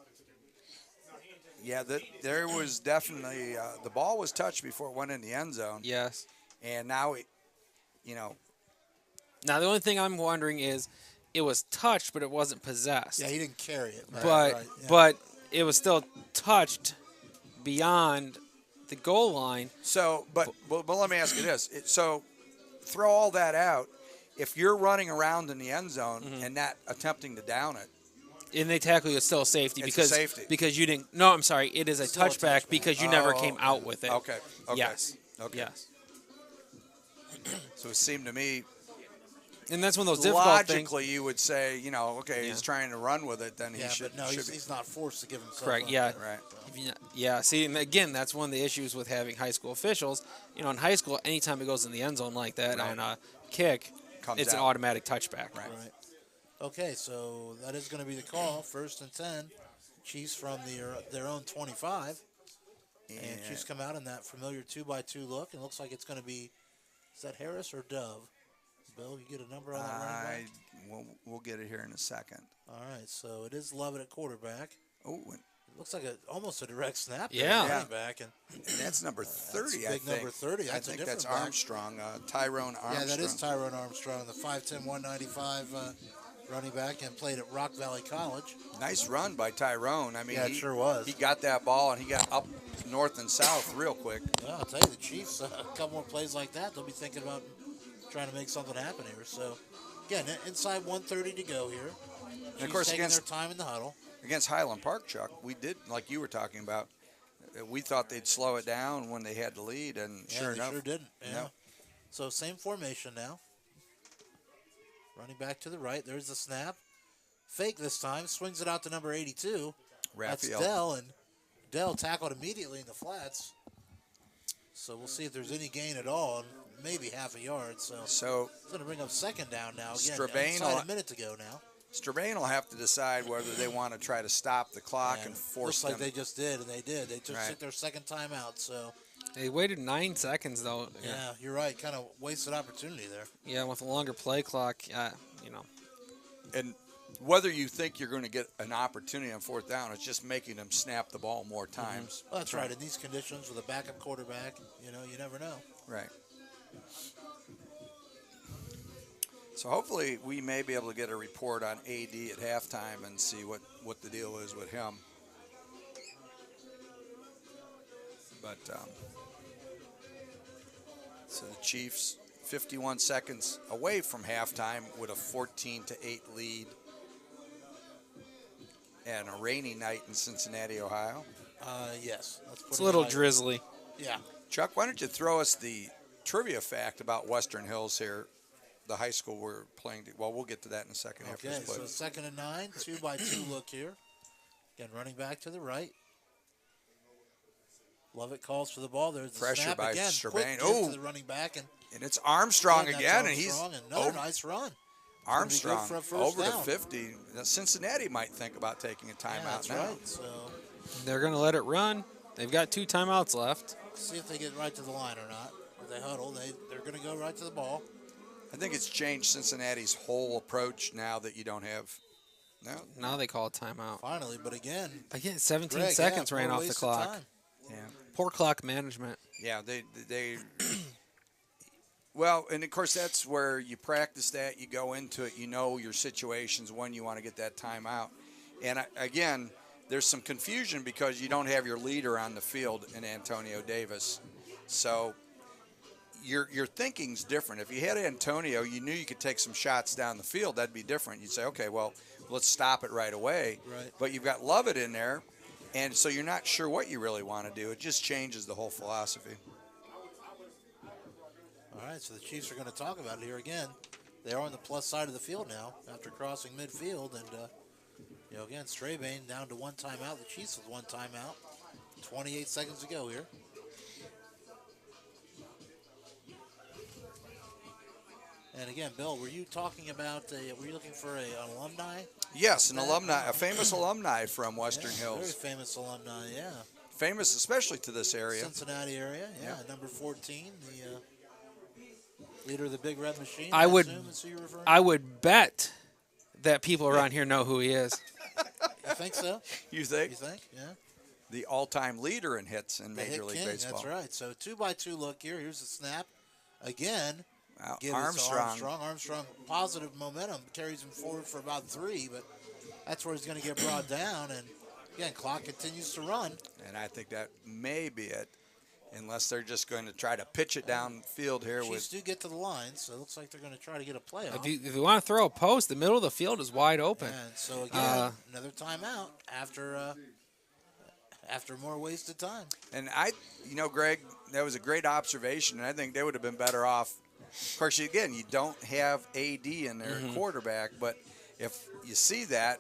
Yeah, there was definitely the ball was touched before it went in the end zone. Yes. And now Now, the only thing I'm wondering is it was touched, but it wasn't possessed. Yeah, he didn't carry it. But it was still touched beyond the goal line. So, but let me ask you this. So, throw all that out. If you're running around in the end zone and not attempting to down it, and they tackle you, it's still a safety it's because a safety. Because you didn't. No, I'm sorry. It is a Still a touchback touchback. because you never came out with it. Okay. Yes. Okay. Yes. So it seemed to me And that's one of those difficult things. logically you would say, he's trying to run with it, then he Yeah, should. but no, should he's not forced to give himself Correct. up. Yeah. Right. Yeah. See, and again, that's one of the issues with having high school officials. In high school, anytime it goes in the end zone like that on a kick, it's an out. automatic touchback. Right. Okay, so that is going to be the call. 1st and 10. Chiefs from their own 25. And Chiefs come out in that familiar 2-by-2 look. And it looks like it's going to be, is that Harris or Dove? Bill, you get a number on that running back? We'll get it here in a second. All right, so it is Lovett at quarterback. Oh, It looks like almost a direct snap. Yeah. Running back. And that's number 30, big I think. number 30. I That's a think different that's back. Armstrong, Tyrone Armstrong. Yeah, that is Tyrone Armstrong, the 5'10", 195 running back, and played at Rock Valley College. Nice run by Tyrone. I mean, Yeah, it sure was. He got that ball, and he got up north and south real quick. Yeah, I'll tell you, the Chiefs, a couple more plays like that, they'll be thinking about trying to make something happen here. So, again, inside 1:30 to go here. And of course, taking against their time in the huddle. Against Highland Park, Chuck, we did, like you were talking about, we thought they'd slow it down when they had the lead, and Yeah, sure they enough. sure didn't. Yeah. No. So, same formation now. Running back to the right. There's the snap. Fake this time. Swings it out to number 82. That's Raphael. Dell, and Dell tackled immediately in the flats. So we'll see if there's any gain at all, and maybe half a yard. So it's going to bring up 2nd down now. Again, Strabane inside a minute to go now. Strabane will have to decide whether they want to try to stop the clock and force looks like them. they just did, and they did. They just Right. took their 2nd timeout. So They waited 9 seconds though. yeah, you're right. Kind of wasted opportunity there. Yeah, with a longer play clock, And whether you think you're going to get an opportunity on 4th down, it's just making them snap the ball more times. Well, that's right. In these conditions with a backup quarterback, you never know. Right. So hopefully we may be able to get a report on AD at halftime and see what the deal is with him. But so the Chiefs 51 seconds away from halftime with a 14-8 lead, and a rainy night in Cincinnati, Ohio. Yes. It's a little drizzly. Yeah. Chuck, why don't you throw us the trivia fact about Western Hills here, the high school we're playing. Well, we'll get to that in a second after Okay, this play. so 2nd and 9, 2-by-2 look here. Again, running back to the right. Lovett calls for the ball. There's the Pressure snap by again. Strabane. Quick Oh. to the running back, and And it's Armstrong that's again, and he's Armstrong, another nice run. Armstrong for a first over down. to 50. Now, Cincinnati might think about taking a Yeah, timeout that's now. right. So They're going to let it run. They've got 2 timeouts left. see if they get right to the line or not. If they huddle, they're going to go right to the ball. I think it's changed Cincinnati's whole approach now that you don't have. No, Now they call a timeout. Finally, but again, 17 Greg, seconds yeah, ran more off the wasted clock. time. yeah, Poor clock management. yeah. They. Well, and of course that's where you practice that. You go into it. You know your situations when you want to get that timeout. And again, there's some confusion because you don't have your leader on the field in Antonio Davis. So your thinking's different. If you had Antonio, you knew you could take some shots down the field. That'd be different. You'd say, okay, well, let's stop it right away. Right. But you've got Lovett in there, and so you're not sure what you really want to do. It just changes the whole philosophy. All right, so the Chiefs are going to talk about it here again. They are on the plus side of the field now after crossing midfield. And, again, Strabane down to 1 timeout. The Chiefs with 1 timeout. 28 seconds to go here. And again, Bill, were you talking about, were you looking for an alumni? Yes, a famous alumni from Western Hills. Very famous alumni, yeah. Famous especially to this area. Cincinnati area, yeah. Number 14, the leader of the Big Red Machine. I would- assume is who you're referring to? I would bet that people around here know who he is. You think so? You think? You think? Yeah. The all-time leader in hits in The Major hit League king, Baseball. that's right. So 2-by-2 look here. Here's the snap. Again, Wow, give it to Armstrong. Armstrong, positive momentum, carries him forward for about 3, but that's where he's going to get brought down. And again, clock continues to run. And I think that may be it, unless they're just going to try to pitch it downfield here Chiefs with. do get to the line, so it looks like they're going to try to get a playoff. If you want to throw a post, the middle of the field is wide open. And so again, another timeout after more wasted time. And Greg, that was a great observation, and I think they would have been better off. Of course, again, you don't have AD in there at quarterback, but if you see that,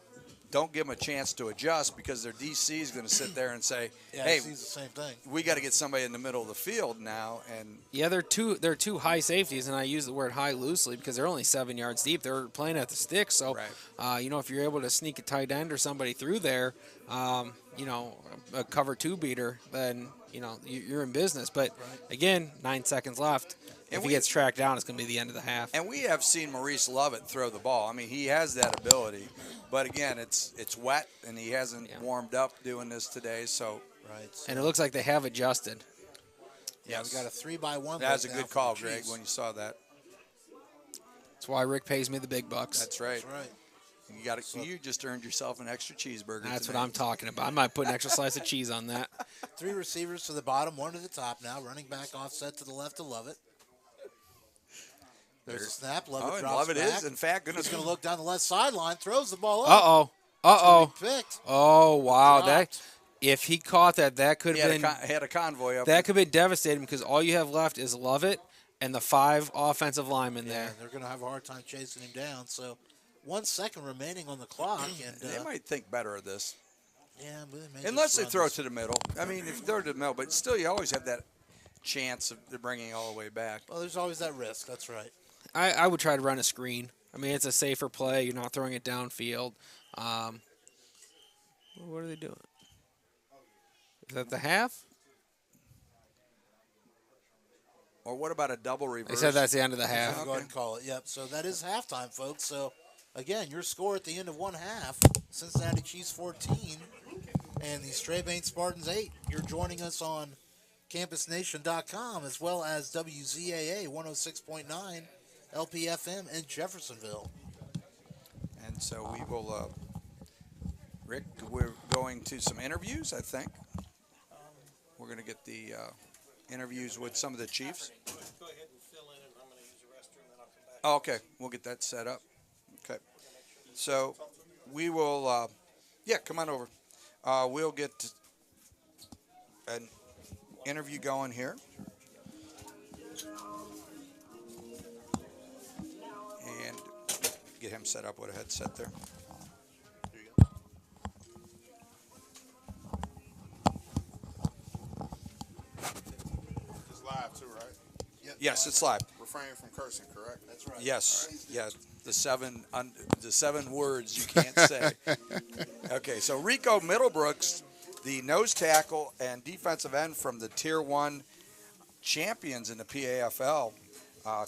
don't give them a chance to adjust because their DC is going to sit there and say, Yeah, hey, it's the same thing. we got to get somebody in the middle of the field now. And Yeah, they're two high safeties, and I use the word high loosely because they're only 7 yards deep. They're playing at the stick, so Right. if you're able to sneak a tight end or somebody through there, a cover 2 beater, then you're in business. But again, 9 seconds left. And If he we- gets tracked down, it's going to be the end of the half. And we have seen Maurice Lovett throw the ball. I mean, he has that ability. But again, it's wet, and he hasn't warmed up doing this today. So Right. So, And it looks like they have adjusted. yeah, we got a 3-by-1. that was a look now good for call, the Greg, Chiefs. when you saw that. That's why Rick pays me the big bucks. That's right. That's right. You just earned yourself an extra cheeseburger. That's today. what I'm talking about. I might put an extra slice of cheese on that. 3 receivers to the bottom, 1 to the top now. Running back offset to the left of Lovett. There's a snap. Lovett and drops Lovett back. is, in fact, He's going to look down the left sideline, throws the ball up. Uh-oh. Picked. Oh, wow. Dropped. If he caught that could he have had, been had a convoy up. that could have been devastating because all you have left is Lovett and the 5 offensive linemen Yeah, there. they're going to have a hard time chasing him down. So 1 second remaining on the clock. And they might think better of this. yeah, but they may Unless just they run throw it this. to the middle. I mean, if you throw it to the middle, but still you always have that chance of bringing it all the way back. Well, there's always that risk. That's right. I would try to run a screen. I mean, it's a safer play. You're not throwing it downfield. What are they doing? Is that the half? Or what about a double reverse? They said that's the end of the Go half. ahead and call it. Yep. So that is halftime, folks. So again, your score at the end of 1 half: Cincinnati Chiefs 14 and the Strabane Spartans 8. You're joining us on campusnation.com, as well as WZAA 106.9 LPFM in Jeffersonville. And so we will, Rick, we're going to some interviews, I think. We're going to get the interviews with some of the Chiefs. Go ahead and fill in, and I'm going to use the restroom, then I'll come back. Oh, okay, we'll get that set up. Okay. So we will, come on over. We'll get an interview going here. And get him set up with a headset there. It's live too, right? Yes, it's live. Refrain from cursing, correct? That's right. Yes, yes. The seven words you can't say. Okay, so Rico Middlebrooks, the nose tackle and defensive end from the Tier 1 champions in the PAFL,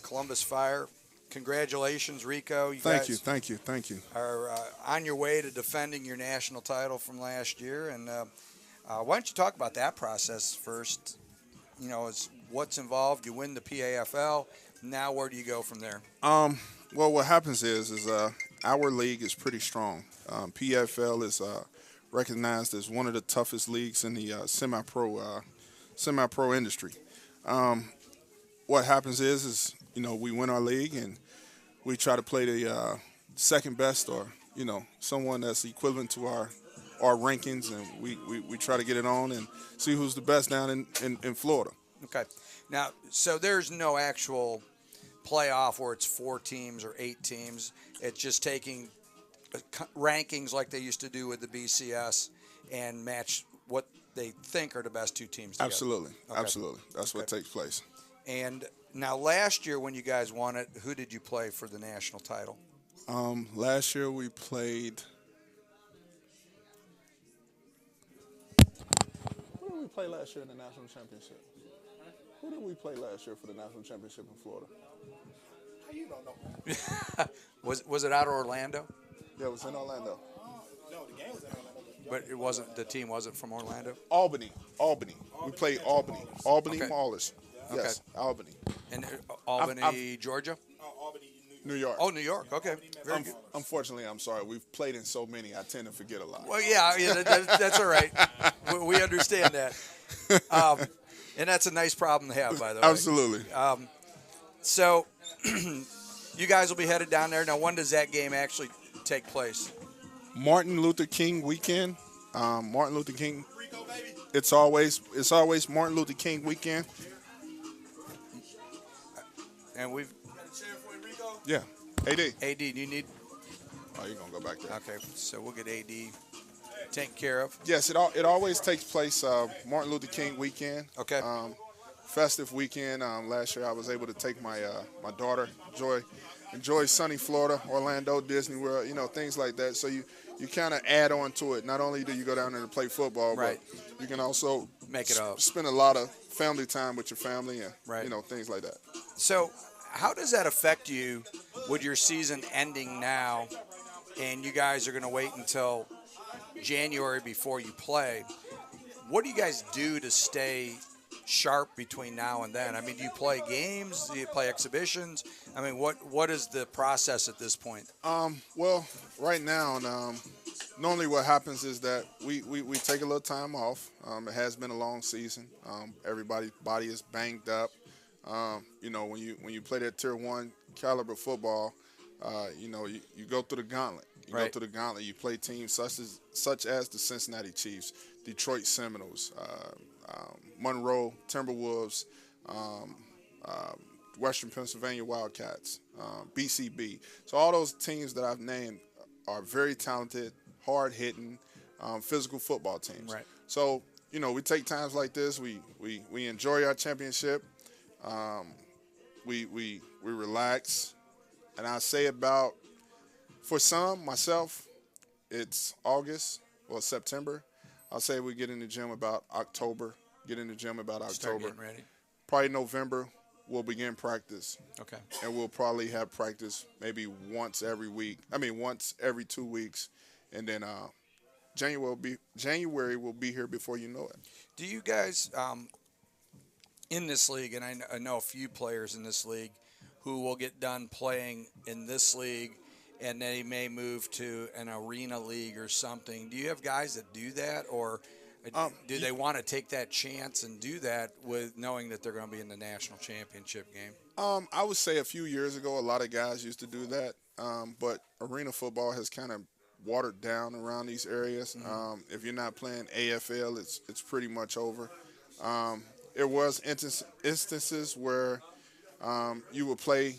Columbus Fire. Congratulations, Rico. Thank you. Are on your way to defending your national title from last year. And why don't you talk about that process first? You know, it's what's involved. You win the PAFL. Now where do you go from there? Well, what happens is our league is pretty strong. PFL is recognized as one of the toughest leagues in the semi-pro industry. What happens is we win our league and we try to play the second best, or someone that's equivalent to our rankings, and we try to get it on and see who's the best down in Florida. Okay. Now, so there's no actual playoff where it's 4 teams or 8 teams. It's just taking rankings like they used to do with the BCS and match what they think are the best 2 teams together. Absolutely. Okay. Absolutely. That's what takes place. And now last year when you guys won it, who did you play for the national title? Last year we played. Who did we play last year in the national championship? Who did we play last year for the national championship in Florida? How you don't know? Was it out of Orlando? Yeah, it was in Orlando. No, the game was in Orlando. But it wasn't. The team wasn't from Orlando. Albany. We played Albany. Albany Okay. Maulers. Yes, Albany. And Albany, Georgia. Albany, New York. Oh, New York. Okay, very good. Unfortunately, I'm sorry. We've played in so many, I tend to forget a lot. Well, yeah, that's all right. We understand that. And that's a nice problem to have, by the way. Absolutely. So, you guys will be headed down there. Now, when does that game actually take place? Martin Luther King weekend. Martin Luther King. It's always Martin Luther King weekend. And we've Yeah. AD. AD. Do you need? Oh, you're gonna go back there. Okay, so we'll get AD taken care of. Yes, it always takes place Martin Luther King weekend. Okay. Festive weekend. Last year I was able to take my my daughter enjoy sunny Florida, Orlando, Disney World, things like that. So you kind of add on to it. Not only do you go down there and play football, Right. but you can also Make it up. spend a lot of family time with your family and Right. Things like that. So, how does that affect you with your season ending now, and you guys are going to wait until January before you play? What do you guys do to stay sharp between now and then? I mean, do you play games? Do you play exhibitions? I mean, what is the process at this point? Well, right now, normally what happens is that we take a little time off. It has been a long season. Everybody's body is banged up. When you play that Tier 1 caliber football, you go through the gauntlet. You Right. go through the gauntlet. You play teams such as the Cincinnati Chiefs, Detroit Seminoles, Monroe Timberwolves, Western Pennsylvania Wildcats, BCB. So all those teams that I've named are very talented, hard-hitting, physical football teams. Right. So, we take times like this. We enjoy our championship. We relax. And I say for some, myself, it's August or September. I'll say we get in the gym about October. Start getting ready. Probably November, we'll begin practice. Okay. And we'll probably have practice maybe once every 2 weeks. And then January will be here before you know it. Do you guys, in this league, and I know a few players in this league who will get done playing in this league, and they may move to an arena league or something. Do you have guys that do that, or do they want to take that chance and do that with knowing that they're going to be in the national championship game? I would say a few years ago, a lot of guys used to do that, but arena football has kind of watered down around these areas. If you're not playing AFL, it's pretty much over. There was instances where you would play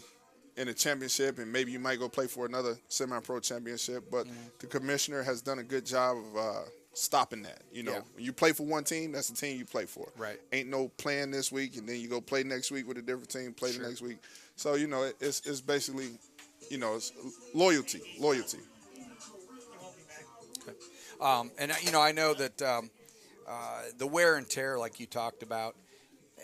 in a championship, and maybe you might go play for another semi-pro championship, but the commissioner has done a good job of stopping that. You know, when you play for one team, that's the team you play for. Right. Ain't no playing this week, and then you go play next week with a different team, play the next week. So, you know, it's basically, you know, it's loyalty. And, you know, I know that the wear and tear, like you talked about,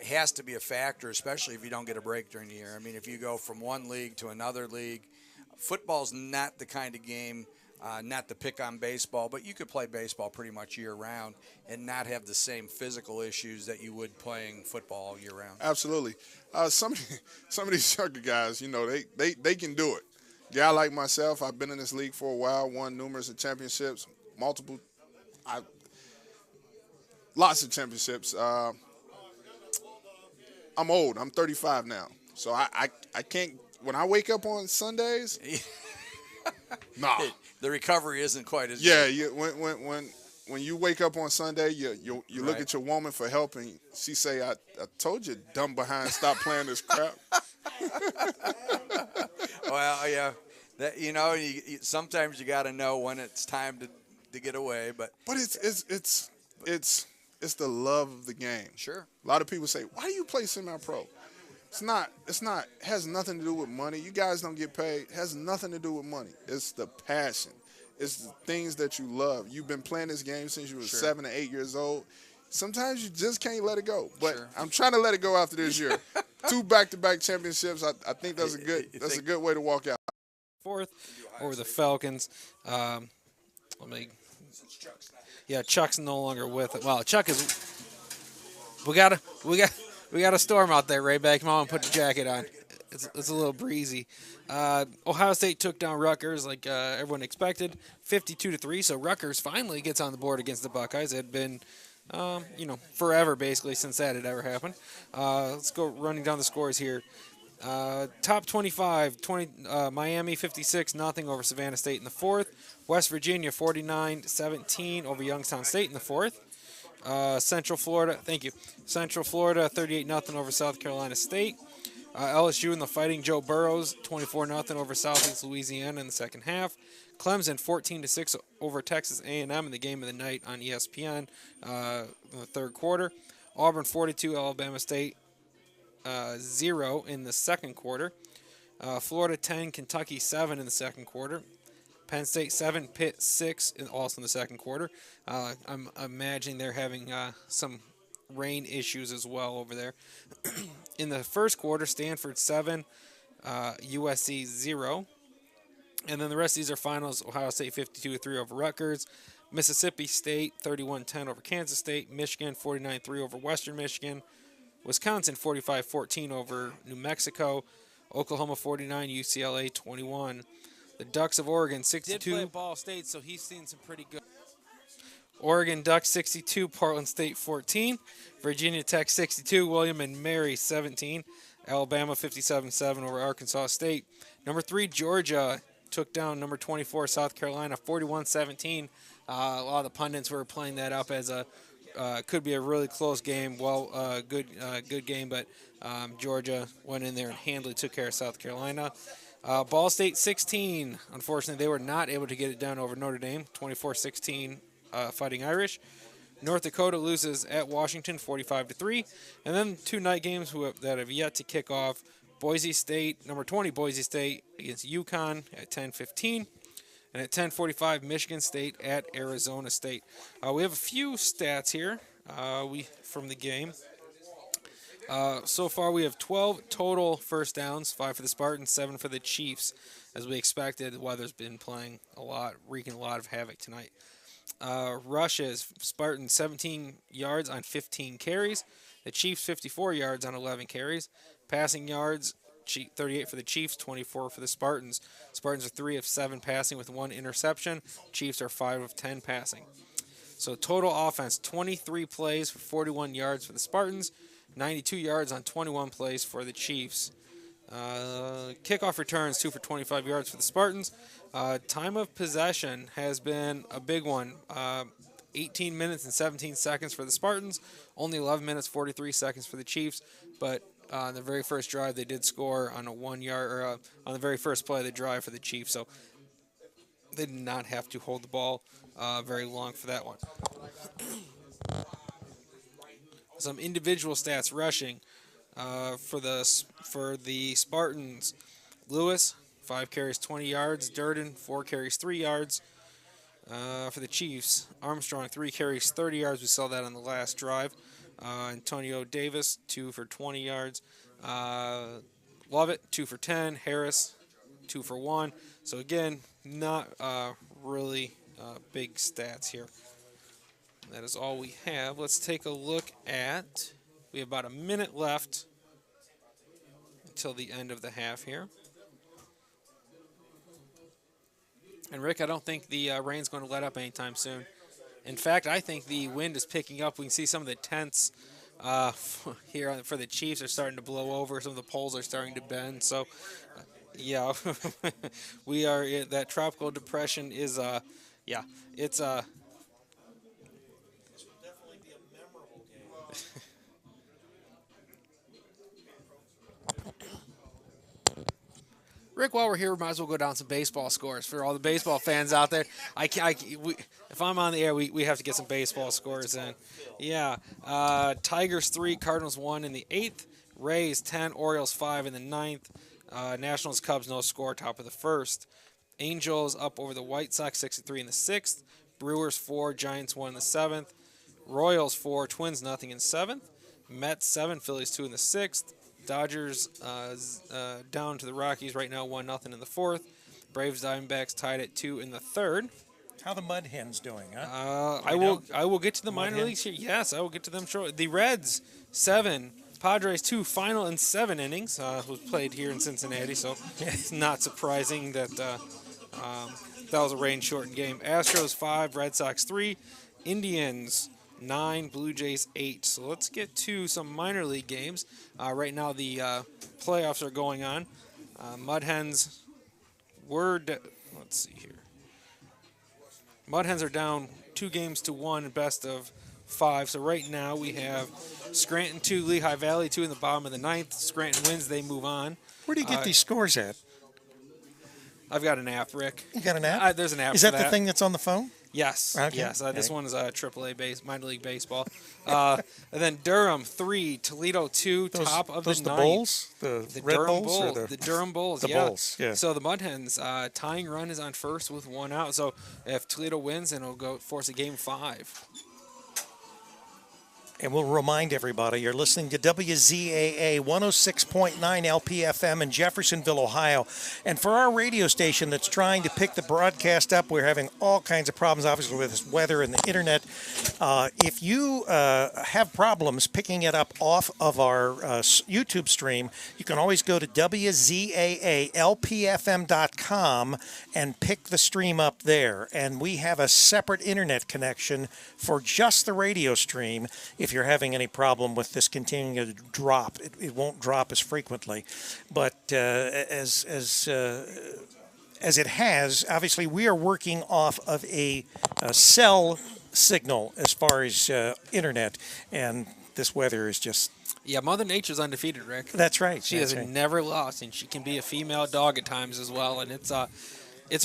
has to be a factor, especially if you don't get a break during the year. I mean, if you go from one league to another league, football's not the kind of game, not to pick on baseball, but you could play baseball pretty much year-round and not have the same physical issues that you would playing football all year-round. Absolutely. Some of these younger guys, you know, they can do it. Guy like myself, I've been in this league for a while, won numerous championships, lots of championships. I'm old. I'm 35 now, so I can't. When I wake up on Sundays, nah. The recovery isn't quite as Yeah, good. when you wake up on Sunday, you look at your woman for help, and she say, "I told you, dumb behind, stop playing this crap." Well, yeah, that, you know, sometimes you got to know when it's time to get away, but it's the love of the game. Sure. A lot of people say, "Why do you play semi-pro?" It's not. It has nothing to do with money. You guys don't get paid. It has nothing to do with money. It's the passion. It's the things that you love. You've been playing this game since you were 7 or 8 years old. Sometimes you just can't let it go. But I'm trying to let it go after this year. 2 back-to-back championships. I think that's a good way to walk out. Fourth over the Falcons. Chuck's no longer with it. Well, Chuck is. We got a storm out there, Ray. Come on, put the jacket on. It's a little breezy. Ohio State took down Rutgers like everyone expected, 52-3. So Rutgers finally gets on the board against the Buckeyes. It had been, forever basically since that had ever happened. Let's go running down the scores here. Top 25, Miami 56-0 over Savannah State in the fourth. West Virginia 49-17 over Youngstown State in the fourth. Central Florida 38-0 over South Carolina State. LSU and the Fighting Joe Burrows 24-0 over Southeast Louisiana in the second half. Clemson 14-6 over Texas A&M in the game of the night on ESPN in the third quarter. Auburn 42, Alabama State 0 in the second quarter. Florida 10, Kentucky 7 in the second quarter. Penn State 7, Pitt 6, also in the second quarter. I'm imagining they're having some rain issues as well over there. In the first quarter, Stanford 7, USC 0. And then the rest of these are finals. Ohio State 52-3 over Rutgers. Mississippi State 31-10 over Kansas State. Michigan 49-3 over Western Michigan. Wisconsin 45-14 over New Mexico. Oklahoma 49, UCLA 21. The Ducks of Oregon 62. Did play Ball State, so he's seen some pretty good. Oregon Ducks 62, Portland State 14. Virginia Tech 62, William and Mary 17. Alabama 57-7 over Arkansas State. Number 3, Georgia took down number 24, South Carolina 41-17. A lot of the pundits were playing that up as a could be a really close game. Well, good game, but Georgia went in there and handily took care of South Carolina. Ball State 16. Unfortunately, they were not able to get it done over Notre Dame, 24-16, Fighting Irish. North Dakota loses at Washington, 45-3. And then 2 night games that have yet to kick off. Boise State, number 20, Boise State against UConn at 10:15. And at 10:45, Michigan State at Arizona State. We have a few stats here from the game. So far, we have 12 total first downs, 5 for the Spartans, 7 for the Chiefs. As we expected, the weather's been playing a lot, wreaking a lot of havoc tonight. Rushes, Spartans 17 yards on 15 carries. The Chiefs 54 yards on 11 carries. Passing yards 38 for the Chiefs, 24 for the Spartans. Spartans are 3 of 7 passing with 1 interception. Chiefs are 5 of 10 passing. So total offense, 23 plays for 41 yards for the Spartans, 92 yards on 21 plays for the Chiefs. Kickoff returns, 2 for 25 yards for the Spartans. Time of possession has been a big one. 18 minutes and 17 seconds for the Spartans, only 11 minutes 43 seconds for the Chiefs. But on the very first drive, they did score on a 1 yard, or on the very first play of the drive for the Chiefs. So they did not have to hold the ball very long for that one. Some individual stats rushing for the Spartans. Lewis, 5 carries, 20 yards. Durden, 4 carries, 3 yards. For the Chiefs, Armstrong, 3 carries, 30 yards. We saw that on the last drive. Antonio Davis, 2 for 20 yards. Lovett, 2 for 10. Harris, 2 for 1. So again, not really big stats here. That is all we have. Let's take a look at, we have about a minute left until the end of the half here. And Rick, I don't think the rain's going to let up anytime soon. In fact, I think the wind is picking up. We can see some of the tents here for the Chiefs are starting to blow over. Some of the poles are starting to bend. So, yeah, we are. That tropical depression is, yeah, it's This will definitely be a memorable game. Rick, while we're here, we might as well go down some baseball scores for all the baseball fans out there. If I'm on the air, we have to get some baseball scores in. Yeah, Tigers 3, Cardinals 1 in the 8th. Rays 10, Orioles 5 in the 9th. Nationals, Cubs, no score, top of the 1st. Angels up over the White Sox 6-3 in the 6th. Brewers 4, Giants 1 in the 7th. Royals 4, Twins nothing in 7th. Mets 7, Phillies 2 in the 6th. Dodgers down to the Rockies right now, 1-0 in the 4th. Braves Diamondbacks tied at 2 in the 3rd. How the Mud Hens doing, huh? I will get to the minor leagues here. Yes, I will get to them shortly. The Reds 7, Padres 2, final in 7 innings was played here in Cincinnati, so it's not surprising that that was a rain-shortened game. Astros 5, Red Sox 3, Indians 9, Blue Jays 8. So let's get to some minor league games. Right now the playoffs are going on. Mud Hens let's see here. Mud Hens are down 2 games to 1, best of 5. So right now we have Scranton 2, Lehigh Valley 2 in the bottom of the 9th. Scranton wins, they move on. Where do you get these scores at? I've got an app, Rick. You got an app? There's an app. Is that the thing that's on the phone? Yes. Okay. Yes. This Okay. one is AAA minor league baseball. And then Durham 3, Toledo 2, top of those the the 9th. Bulls? The Red Durham Bulls? Or the Durham Bulls. the yeah. Bulls, yeah. So the Mud Hens tying run is on first with 1 out. So if Toledo wins, then it'll go force a game 5. And we'll remind everybody, you're listening to WZAA 106.9 LPFM in Jeffersonville, Ohio. And for our radio station that's trying to pick the broadcast up, we're having all kinds of problems, obviously, with this weather and the internet. If you have problems picking it up off of our YouTube stream, you can always go to WZAALPFM.com and pick the stream up there. And we have a separate internet connection for just the radio stream. If you're having any problem with this continuing to drop, it won't drop as frequently. But as it has, obviously we are working off of a cell signal as far as internet, and this weather is just... Yeah, Mother Nature's undefeated, Rick. That's right. She has never lost, and she can be a female dog at times as well, and it's a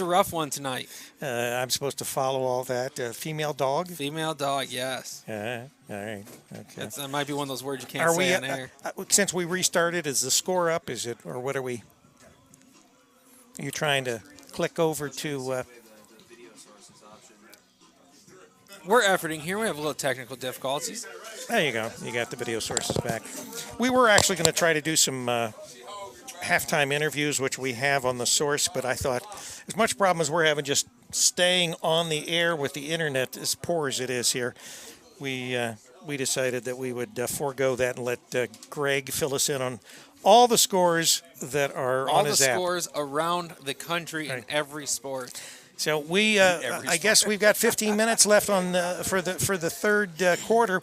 rough one tonight. I'm supposed to follow all that. Female dog? Female dog, yes. All right. Okay. That might be one of those words you can't say on air. Since we restarted, is the score up? Is it, or what are we? Are you trying to click over to? We're efforting here. We have a little technical difficulties. There you go. You got the video sources back. We were actually going to try to do some halftime interviews, which we have on the source, but I thought as much problem as we're having just staying on the air with the internet, as poor as it is here, we we decided that we would forego that and let Greg fill us in on all the scores that are All on the his app. scores around the country in every sport. So we, I guess we've got 15 minutes left on for the third quarter.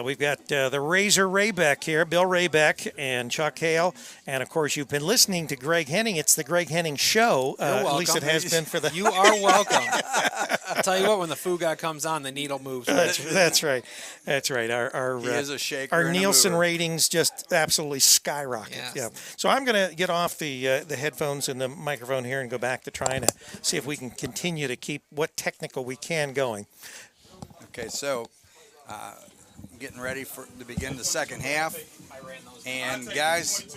We've got the Razor Raybeck here, Bill Raybeck and Chuck Hale, and of course you've been listening to Greg Henning. It's the Greg Henning Show. At least it has been for the. You are welcome. I'll tell you what, when the foo guy comes on, the needle moves. That's right. That's right. He is a shaker our and a Nielsen mover. ratings just absolutely skyrocket. Yes. Yeah. So I'm going to get off the headphones and the microphone here and go back to trying to see if we can continue to keep what technical we can going. Okay, so getting ready to begin the second half. And guys,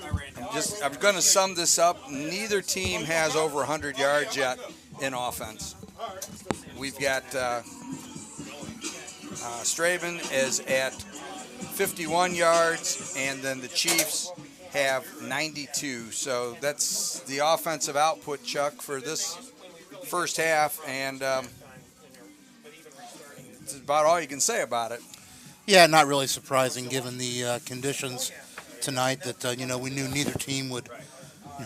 I'm going to sum this up. Neither team has over 100 yards yet in offense. We've got Strabane is at 51 yards, and then the Chiefs have 92. So that's the offensive output, Chuck, for this first half, and it's about all you can say about it. Yeah, not really surprising given the conditions tonight that, we knew neither team would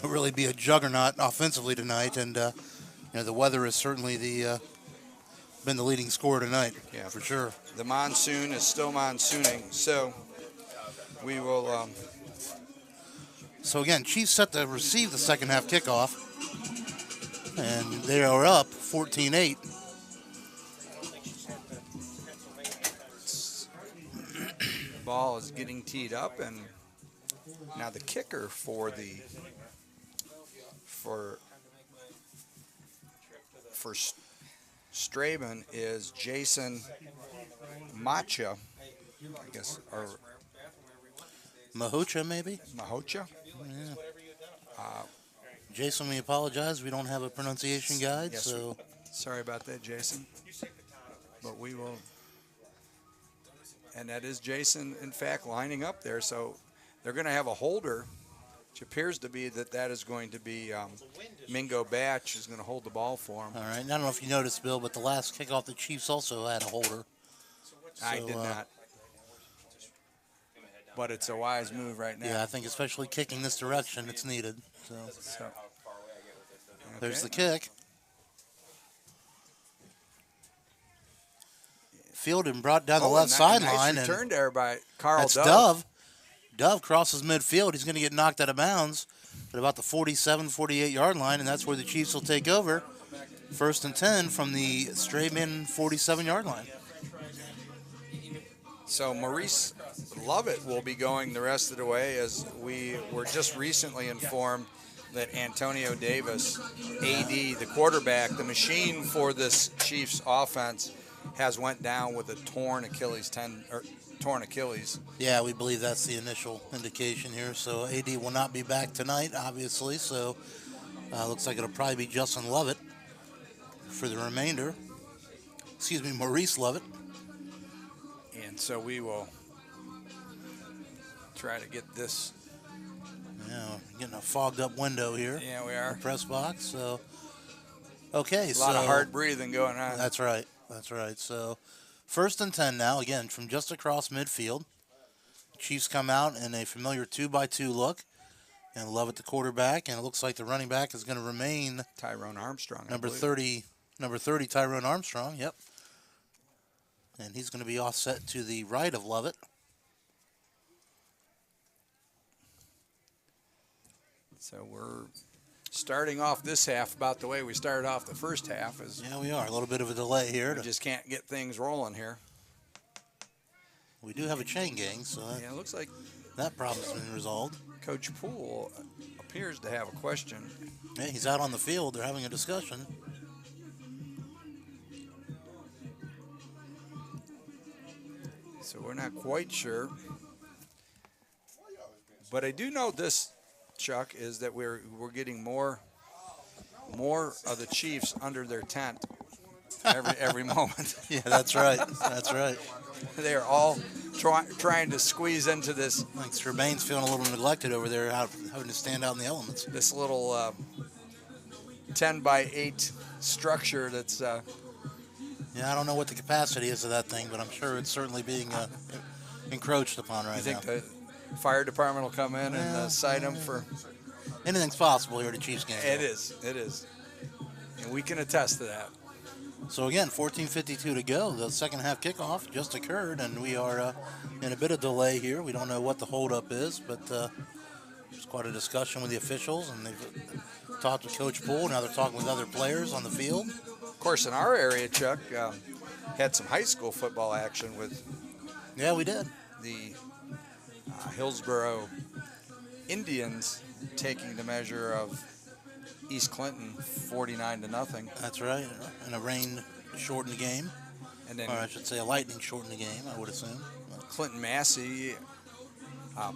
really be a juggernaut offensively tonight. And, the weather has certainly been the leading scorer tonight, for sure. The monsoon is still monsooning, so we will... So, again, Chiefs set to receive the second half kickoff, and they are up 14-8. Ball is getting teed up, and now the kicker for Strabane is Jason Macha, I guess, or Mahocha, maybe? Mahocha. Yeah. Jason, we apologize. We don't have a pronunciation guide, Yes, so... Sorry about that, Jason. But we will... And that is Jason, in fact, lining up there. So they're going to have a holder, which appears to be that is going to be Mingo Batch is going to hold the ball for him. All right. I don't know if you noticed, Bill, but the last kickoff, the Chiefs also had a holder. I did not. But it's a wise move right now. Yeah, I think especially kicking this direction, it's needed. So. There's the kick. Fielded and brought down the left sideline. Nice return there by Carl That's Dove. Dove. Dove crosses midfield. He's going to get knocked out of bounds at about the 47, 48-yard line, and that's where the Chiefs will take over. 1st and 10 from the Strabane 47-yard line. So Maurice Lovett will be going the rest of the way, as we were just recently informed that Antonio Davis, AD, the quarterback, the machine for this Chiefs offense, has went down with a torn Achilles. Yeah, we believe that's the initial indication here. So AD will not be back tonight, obviously. So looks like it'll probably be Justin Lovett for the remainder. Excuse me, Maurice Lovett. And so we will try to get this. Yeah, getting a fogged up window here. Yeah, we are. The press box. So, okay. A lot of hard breathing going on. That's right. That's right. So 1st and 10 now, again, from just across midfield. Chiefs come out in a familiar 2-by-2 look. And Lovett the quarterback. And it looks like the running back is going to remain Tyrone Armstrong. Number 30, Tyrone Armstrong. Yep. And he's going to be offset to the right of Lovett. So we're starting off this half about the way we started off the first half. Yeah, we are. A little bit of a delay here. We just can't get things rolling here. We do have a chain gang, so yeah, it looks like that problem's been resolved. Coach Poole appears to have a question. Yeah, he's out on the field. They're having a discussion. So we're not quite sure. But I do know this, Chuck, is that we're getting more of the Chiefs under their tent every moment. Yeah, that's right. That's right. They are all trying to squeeze into this. Like Strabane's feeling a little neglected over there, having to stand out in the elements. This little 10-by-8 structure that's. Yeah, I don't know what the capacity is of that thing, but I'm sure it's certainly being encroached upon right You think now. the fire department will come in and cite him for? Anything's possible here at the Chiefs game. It is, and we can attest to that. So again, 14:52 to go. The second half kickoff just occurred, and we are in a bit of delay here. We don't know what the holdup is, but there's quite a discussion with the officials, and they've talked with Coach Poole. Now they're talking with other players on the field. Of course, in our area, Chuck, had some high school football action with Yeah, we did. the Hillsboro Indians taking the measure of East Clinton 49-0. That's right. And a rain shortened game, And then or I should say a lightning shortened the game, I would assume. Clinton Massey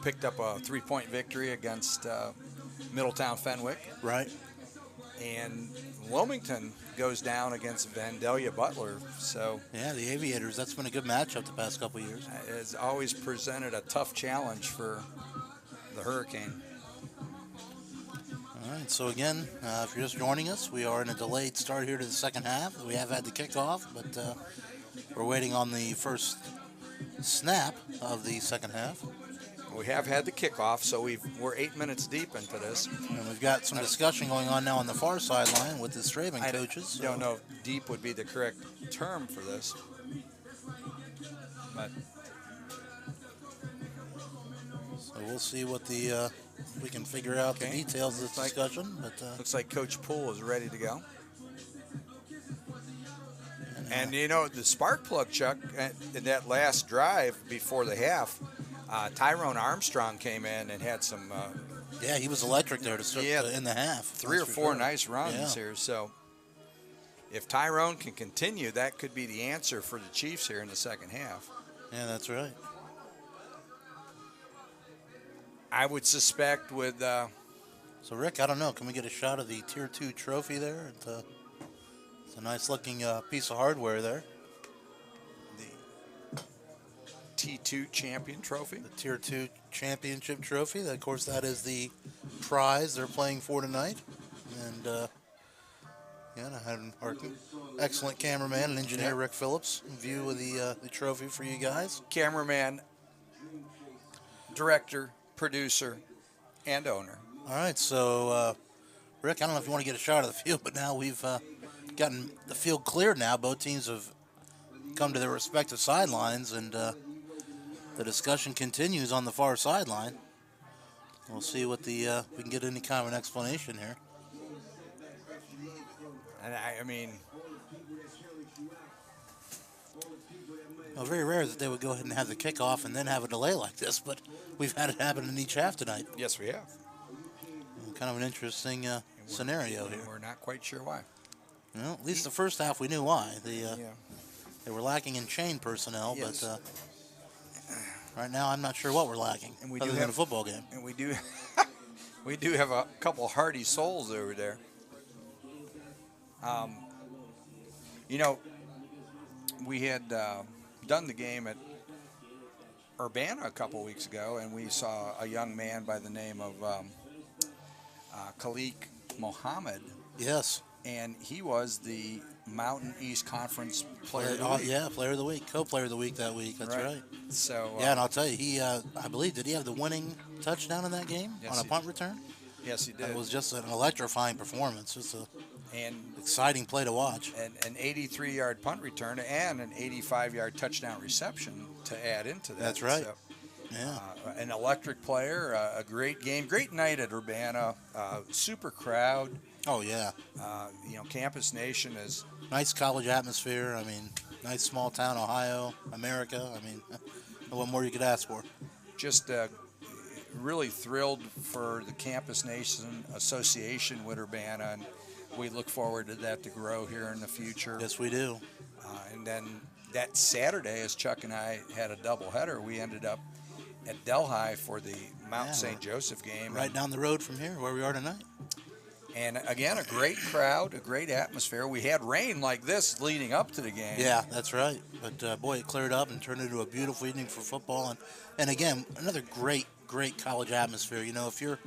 picked up a 3-point victory against Middletown Fenwick. Right. And Wilmington goes down against Vandalia Butler. So Yeah, the Aviators, that's been a good matchup the past couple of years. has always presented a tough challenge for the Hurricane. All right, so again, if you're just joining us, we are in a delayed start here to the second half. We have had the kickoff, but we're waiting on the first snap of the second half. We have had the kickoff, so we're 8 minutes deep into this. And we've got some discussion going on now on the far sideline with the Strabane coaches. I don't know if deep would be the correct term for this. But So we'll see what we can figure out the Okay. details of this discussion. But looks like Coach Poole is ready to go. And, you know, the spark plug, Chuck, in that last drive before the half, Tyrone Armstrong came in and had some yeah, he was electric there to start in the half. 3 or That's for 4 sure. nice runs Yeah. here. So if Tyrone can continue, that could be the answer for the Chiefs here in the second half. Yeah, that's right. I would suspect with So, Rick, I don't know. Can we get a shot of the Tier 2 trophy there? It's a nice-looking piece of hardware there. the T2 champion trophy. The Tier 2 championship trophy. Of course, that is the prize they're playing for tonight. And, yeah, I had our excellent cameraman and engineer, Rick Phillips, view of the trophy for you guys. Cameraman, director, producer, and owner. All right, so, Rick, I don't know if you want to get a shot of the field, but now we've gotten the field cleared now. Both teams have come to their respective sidelines, and the discussion continues on the far sideline. We'll see what we can get any kind of an explanation here. And I mean, Well, very rare that they would go ahead and have the kickoff and then have a delay like this, but we've had it happen in each half tonight. yes, we have. Kind of an interesting scenario here. We're not quite sure why. Well, at least the first half we knew why. Yeah. They were lacking in chain personnel, Yes. but right now I'm not sure what we're lacking And we other do than have a football game. And we do, we do have a couple hardy souls over there. You know, we had done the game at Urbana a couple weeks ago, and we saw a young man by the name of Khalik Mohammed, Yes. and he was the Mountain East Conference Player of the Week. Yeah, player of the week, co-player of the week that week. That's right. So Yeah, and I'll tell you, he, I believe, did he have the winning touchdown in that game Yes, on a he punt return? yes, he did. It was just an electrifying performance. Just an and exciting play to watch. an 83-yard punt return and an 85-yard touchdown reception to add into that. That's right. So, Yeah. an electric player, a great game, great night at Urbana, super crowd. Oh, yeah. You know, Campus Nation is Nice college atmosphere. I mean, nice small town Ohio, America. I mean, what more you could ask for? just really thrilled for the Campus Nation Association with Urbana, and we look forward to that to grow here in the future. Yes, we do. And then that Saturday, as Chuck and I had a doubleheader, we ended up at Delhi for the Mount Yeah, St. Joseph game. Right down the road from here, where we are tonight. And again, a great crowd, a great atmosphere. We had rain like this leading up to the game. Yeah, that's right. But, boy, it cleared up and turned into a beautiful evening for football. And again, another great college atmosphere. You know, if you're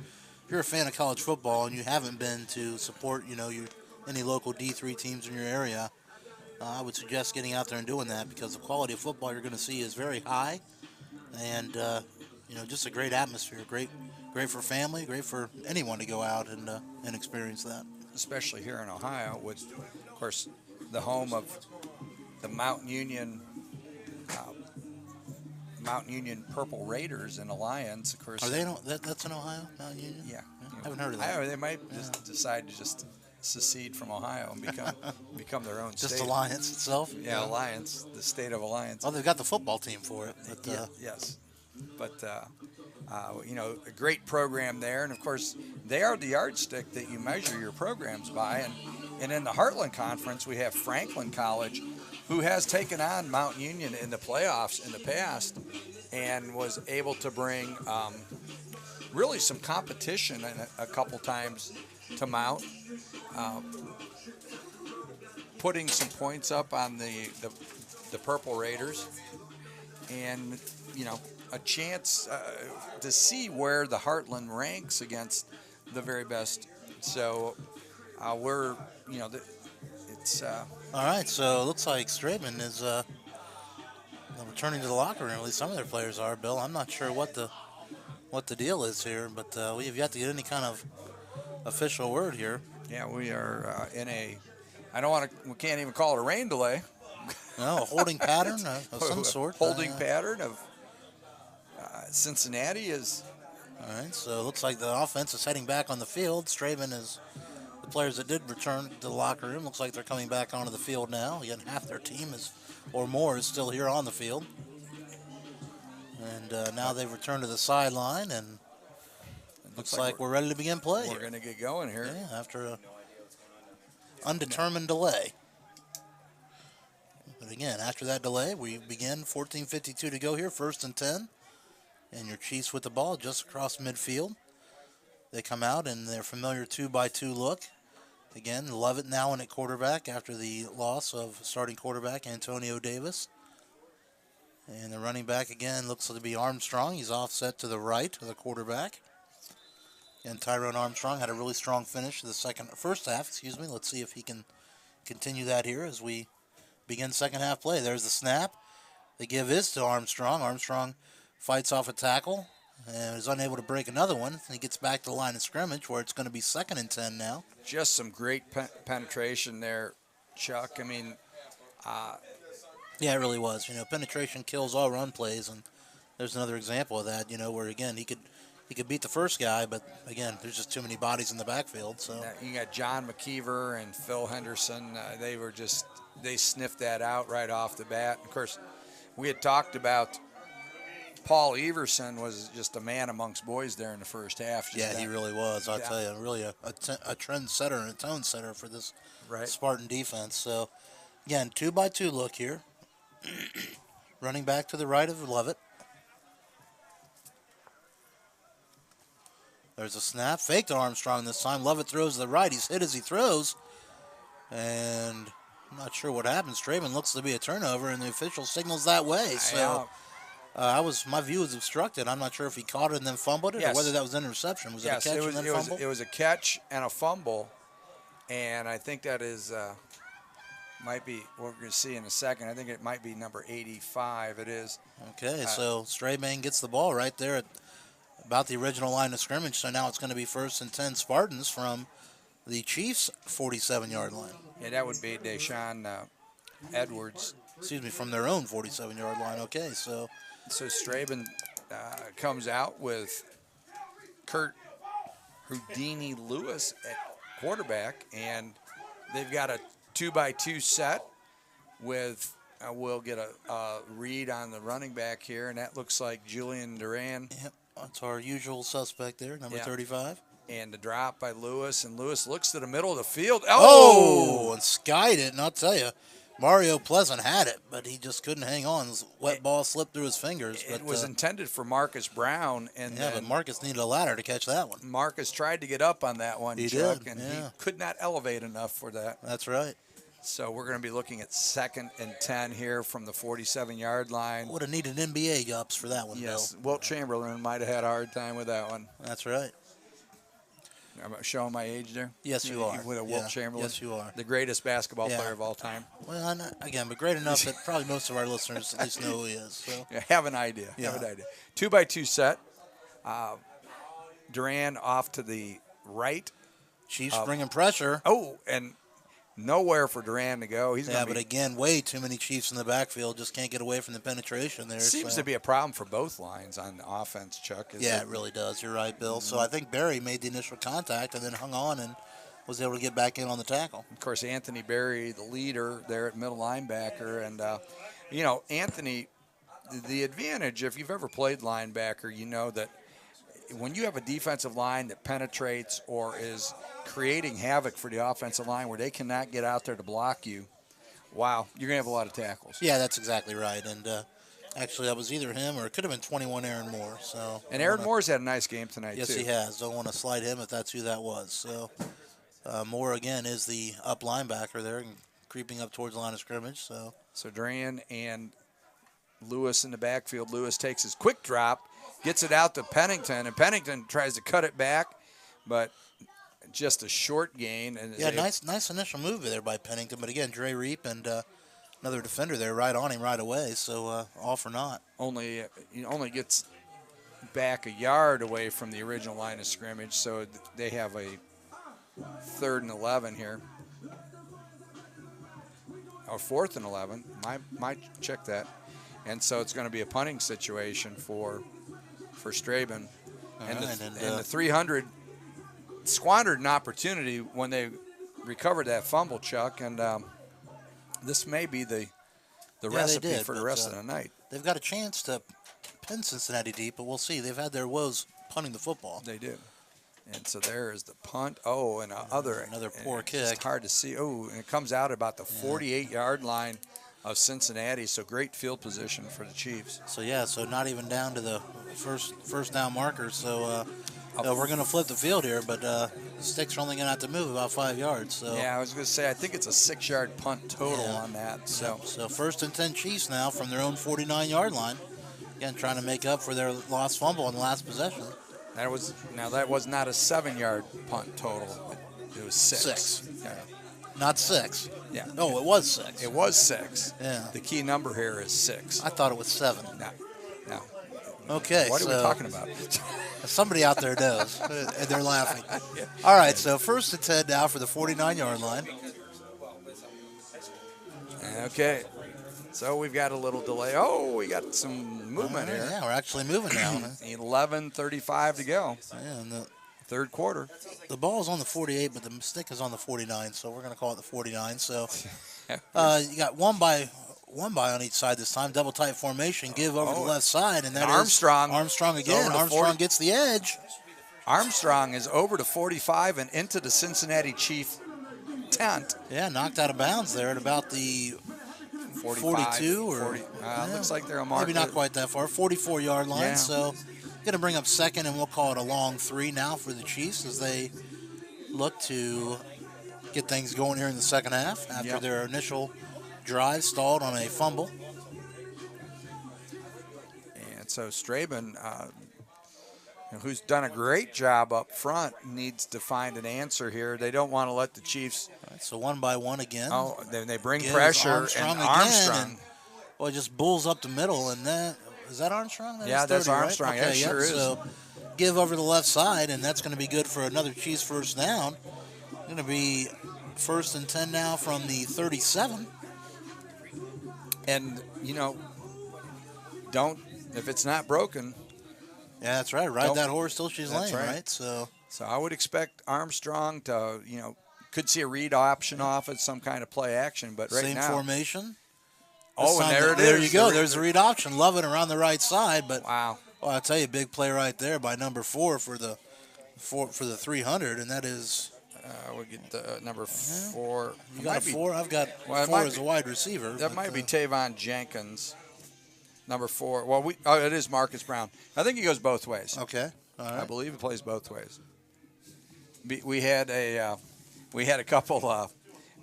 a fan of college football and you haven't been to support, you know, any local D3 teams in your area, I would suggest getting out there and doing that, because the quality of football you're going to see is very high. and just a great atmosphere. Great for family, great for anyone to go out and experience that. Especially here in Ohio, with, of course, the home of the Mountain Union Purple Raiders and Alliance. Of course, Are they? That's in Ohio, Mountain Union. Yeah, I haven't heard of that. They might just decide to just secede from Ohio and become their own Just state. Alliance itself. Yeah, Alliance, the state of Alliance. Oh, they've got the football team for it. But, Yes, but a great program there, and of course they are the yardstick that you measure your programs by. And in the Heartland Conference, we have Franklin College, who has taken on Mount Union in the playoffs in the past, and was able to bring really some competition a couple times to Mount, putting some points up on the Purple Raiders, and a chance to see where the Heartland ranks against the very best. So we're it's all right. So it looks like Strabane is returning to the locker room. At least some of their players are. Bill, I'm not sure what the deal is here, but we have yet to get any kind of official word here. Yeah, we are in a. We can't even call it a rain delay. No, a holding pattern of some sort. Holding pattern of Cincinnati is. All right, so it looks like the offense is heading back on the field. Strabane is the players that did return to the locker room. Looks like they're coming back onto the field now. Again, half their team or more is still here on the field. And now they've returned to the sideline, and looks like we're ready to begin play. We're going to get going here. Yeah, after a undetermined delay. But again, after that delay, we begin. 14:52 to go here, 1st and 10. And your Chiefs with the ball just across midfield. They come out in their familiar 2-by-2 look. Again, Lovett now in at quarterback after the loss of starting quarterback Antonio Davis. And the running back again looks to be Armstrong. He's offset to the right of the quarterback. And Tyrone Armstrong had a really strong finish to the first half. Let's see if he can continue that here as we begin second half play. There's the snap. The give is to Armstrong. Armstrong fights off a tackle and is unable to break another one. He gets back to the line of scrimmage where it's going to be 2nd and 10 now. Just some great penetration there, Chuck. I mean, yeah, it really was. Penetration kills all run plays, and there's another example of that. Where again he could beat the first guy, but again there's just too many bodies in the backfield. So you got John McKeever and Phil Henderson. They sniffed that out right off the bat. Of course, we had talked about Paul Everson was just a man amongst boys there in the first half. Yeah, he really was. I'll tell you, really a trend setter and a tone setter for this Spartan defense. So, again, 2-by-2 look here. Running back to the right of Lovett. There's a snap. Fake to Armstrong this time. Lovett throws to the right. He's hit as he throws. And I'm not sure what happened. Strabane looks to be a turnover, and the official signals that way. So my view was obstructed. I'm not sure if he caught it and then fumbled it, or whether that was an interception. Was it a catch and then fumble? It was a catch and a fumble, and I think that is might be what we're going to see in a second. I think it might be number 85. It is. Okay, so Strabane gets the ball right there at about the original line of scrimmage. So now it's going to be 1st and 10 Spartans from the Chiefs' 47-yard line. Yeah, that would be Deshaun Edwards. From their own 47-yard line. Okay, so Strabane comes out with Kurt Houdini Lewis at quarterback, and they've got a 2-by-2 set with we'll get a read on the running back here, and that looks like Julian Duran. Yep, that's our usual suspect there, number 35. And the drop by Lewis, and Lewis looks to the middle of the field. And skied it, and I'll tell you, Mario Pleasant had it, but he just couldn't hang on. His wet ball slipped through his fingers. It was intended for Marcus Brown. But Marcus needed a ladder to catch that one. Marcus tried to get up on that one, Chuck, did, and he could not elevate enough for that. That's right. So we're going to be looking at 2nd and 10 here from the 47-yard line. Would have needed NBA ups for that one, Yes, Bill. Wilt Chamberlain might have had a hard time with that one. That's right. I'm showing my age there. Yes, you are. With a Wilt Yeah. Chamberlain. Yes, you are. The greatest basketball Yeah. player of all time. Well, again, but great enough that probably most of our listeners at least know who he is. So. Yeah, have an idea. Yeah. Have an idea. 2x2 set. Duran off to the right. Chiefs bringing pressure. Oh, and nowhere for Duran to go. He's Yeah, gonna but again, way too many Chiefs in the backfield. Just can't get away from the penetration there. Seems so. to be a problem for both lines on offense, Chuck. Yeah, it really does. You're right, Bill. So I think Barry made the initial contact and then hung on and was able to get back in on the tackle. Of course, Anthony Berry, the leader there at middle linebacker. And, Anthony, the advantage, if you've ever played linebacker, you know that when you have a defensive line that penetrates or is creating havoc for the offensive line where they cannot get out there to block you, wow, you're going to have a lot of tackles. Yeah, that's exactly right. And actually, that was either him or it could have been 21 Aaron Moore. So And Aaron Moore's had a nice game tonight, yes, too. he has. Don't want to slide him if that's who that was. So Moore, again, is the up linebacker there and creeping up towards the line of scrimmage. So Duran and Lewis in the backfield. Lewis takes his quick drop, gets it out to Pennington, and Pennington tries to cut it back, but just a short gain. And yeah, nice initial move there by Pennington. But again, Dre Reap and another defender there right on him right away. So all for naught. Only gets back a yard away from the original line of scrimmage, so they have a 3rd and 11 here. Or 4th and 11. Might check that. And so it's going to be a punting situation for Strabane. And the 300 squandered an opportunity when they recovered that fumble, Chuck. And this may be the recipe for the rest of the night. They've got a chance to pin Cincinnati deep, but we'll see. They've had their woes punting the football. They do. And so there is the punt. Oh, and another poor kick. It's hard to see. Oh, and it comes out about the 48-yard line of Cincinnati. So great field position for the Chiefs. So not even down to the first down marker. So we're going to flip the field here, but the sticks are only going to have to move about 5 yards. So yeah, I was going to say I think it's a 6-yard punt total on that. So 1st and 10 Chiefs now from their own 49-yard line. Again, trying to make up for their lost fumble on the last possession. That was not a 7-yard punt total. It was 6. 6. Yeah. Not 6. Yeah. No, it was 6. It was 6. Yeah. The key number here is 6. I thought it was 7. No. Okay. What are we talking about? Somebody out there knows, and they're laughing. All right, so 1st and 10 now for the 49-yard line. Okay. So we've got a little delay. Oh, we got some movement here. Yeah, we're actually moving now. 11:35 to go. Yeah, and the 3rd quarter. The ball is on the 48, but the stick is on the 49, so we're going to call it the 49. So you got one by on each side this time, double tight formation, give over the left side, and that Armstrong. is Armstrong again. Armstrong gets the edge. Armstrong is over to 45 and into the Cincinnati Chief tent. Yeah, knocked out of bounds there at about the 42 or 40. Looks like they're a mark. Maybe not quite that far. 44-yard line. Yeah. So going to bring up 2nd, and we'll call it a long 3 now for the Chiefs as they look to get things going here in the second half after their initial drive stalled on a fumble. And so Strabane, who's done a great job up front, needs to find an answer here. They don't want to let the Chiefs. Right, so 1 by 1 again. Oh, then they bring pressure Armstrong and Armstrong. Again, and, just bulls up the middle, and that is that Armstrong? Yeah, that's 30, Armstrong. Right? Yeah, Okay, sure is. So give over the left side, and that's going to be good for another Chiefs 1st down. Going to be 1st and 10 now from the 37. And if it's not broken. Yeah, that's right. Ride that horse till she's lame, right? So I would expect Armstrong to, could see a read option off at some kind of play action, but right now. Same formation. Oh, and there it is. There you go. There's the read option. Love it around the right side, but wow. Well, I'll tell you, big play right there by number 4 for the 300, and that is. We'll get the number 4. You got 4. I've got 4 as a wide receiver. That might be Tavon Jenkins. Number 4. Well, it is Marcus Brown. I think he goes both ways. Okay. All right. I believe he plays both ways. We had a couple.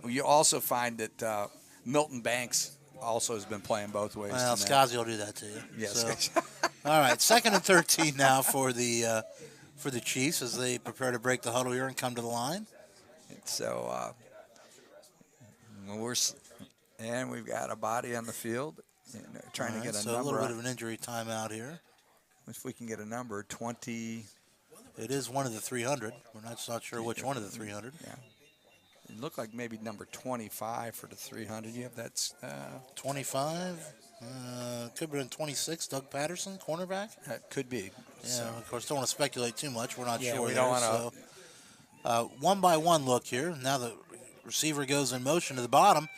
You also find that Milton Banks also has been playing both ways. Well, Scazzi will do that to you. Yes. So, all right. 2nd and 13 now for the for the Chiefs as they prepare to break the huddle here and come to the line. So and we've got a body on the field, trying to get a so number. A little bit of an injury timeout here. If we can get a number, 20. It is one of the 300. We're not sure which one of the 300. Yeah. It looked like maybe number 25 for the 300. You have that. 25. Could have been 26. Doug Patterson, cornerback. That could be. Yeah. So. Of course, don't want to speculate too much. We're not sure. We don't want to. So, one by one look here. Now the receiver goes in motion to the bottom.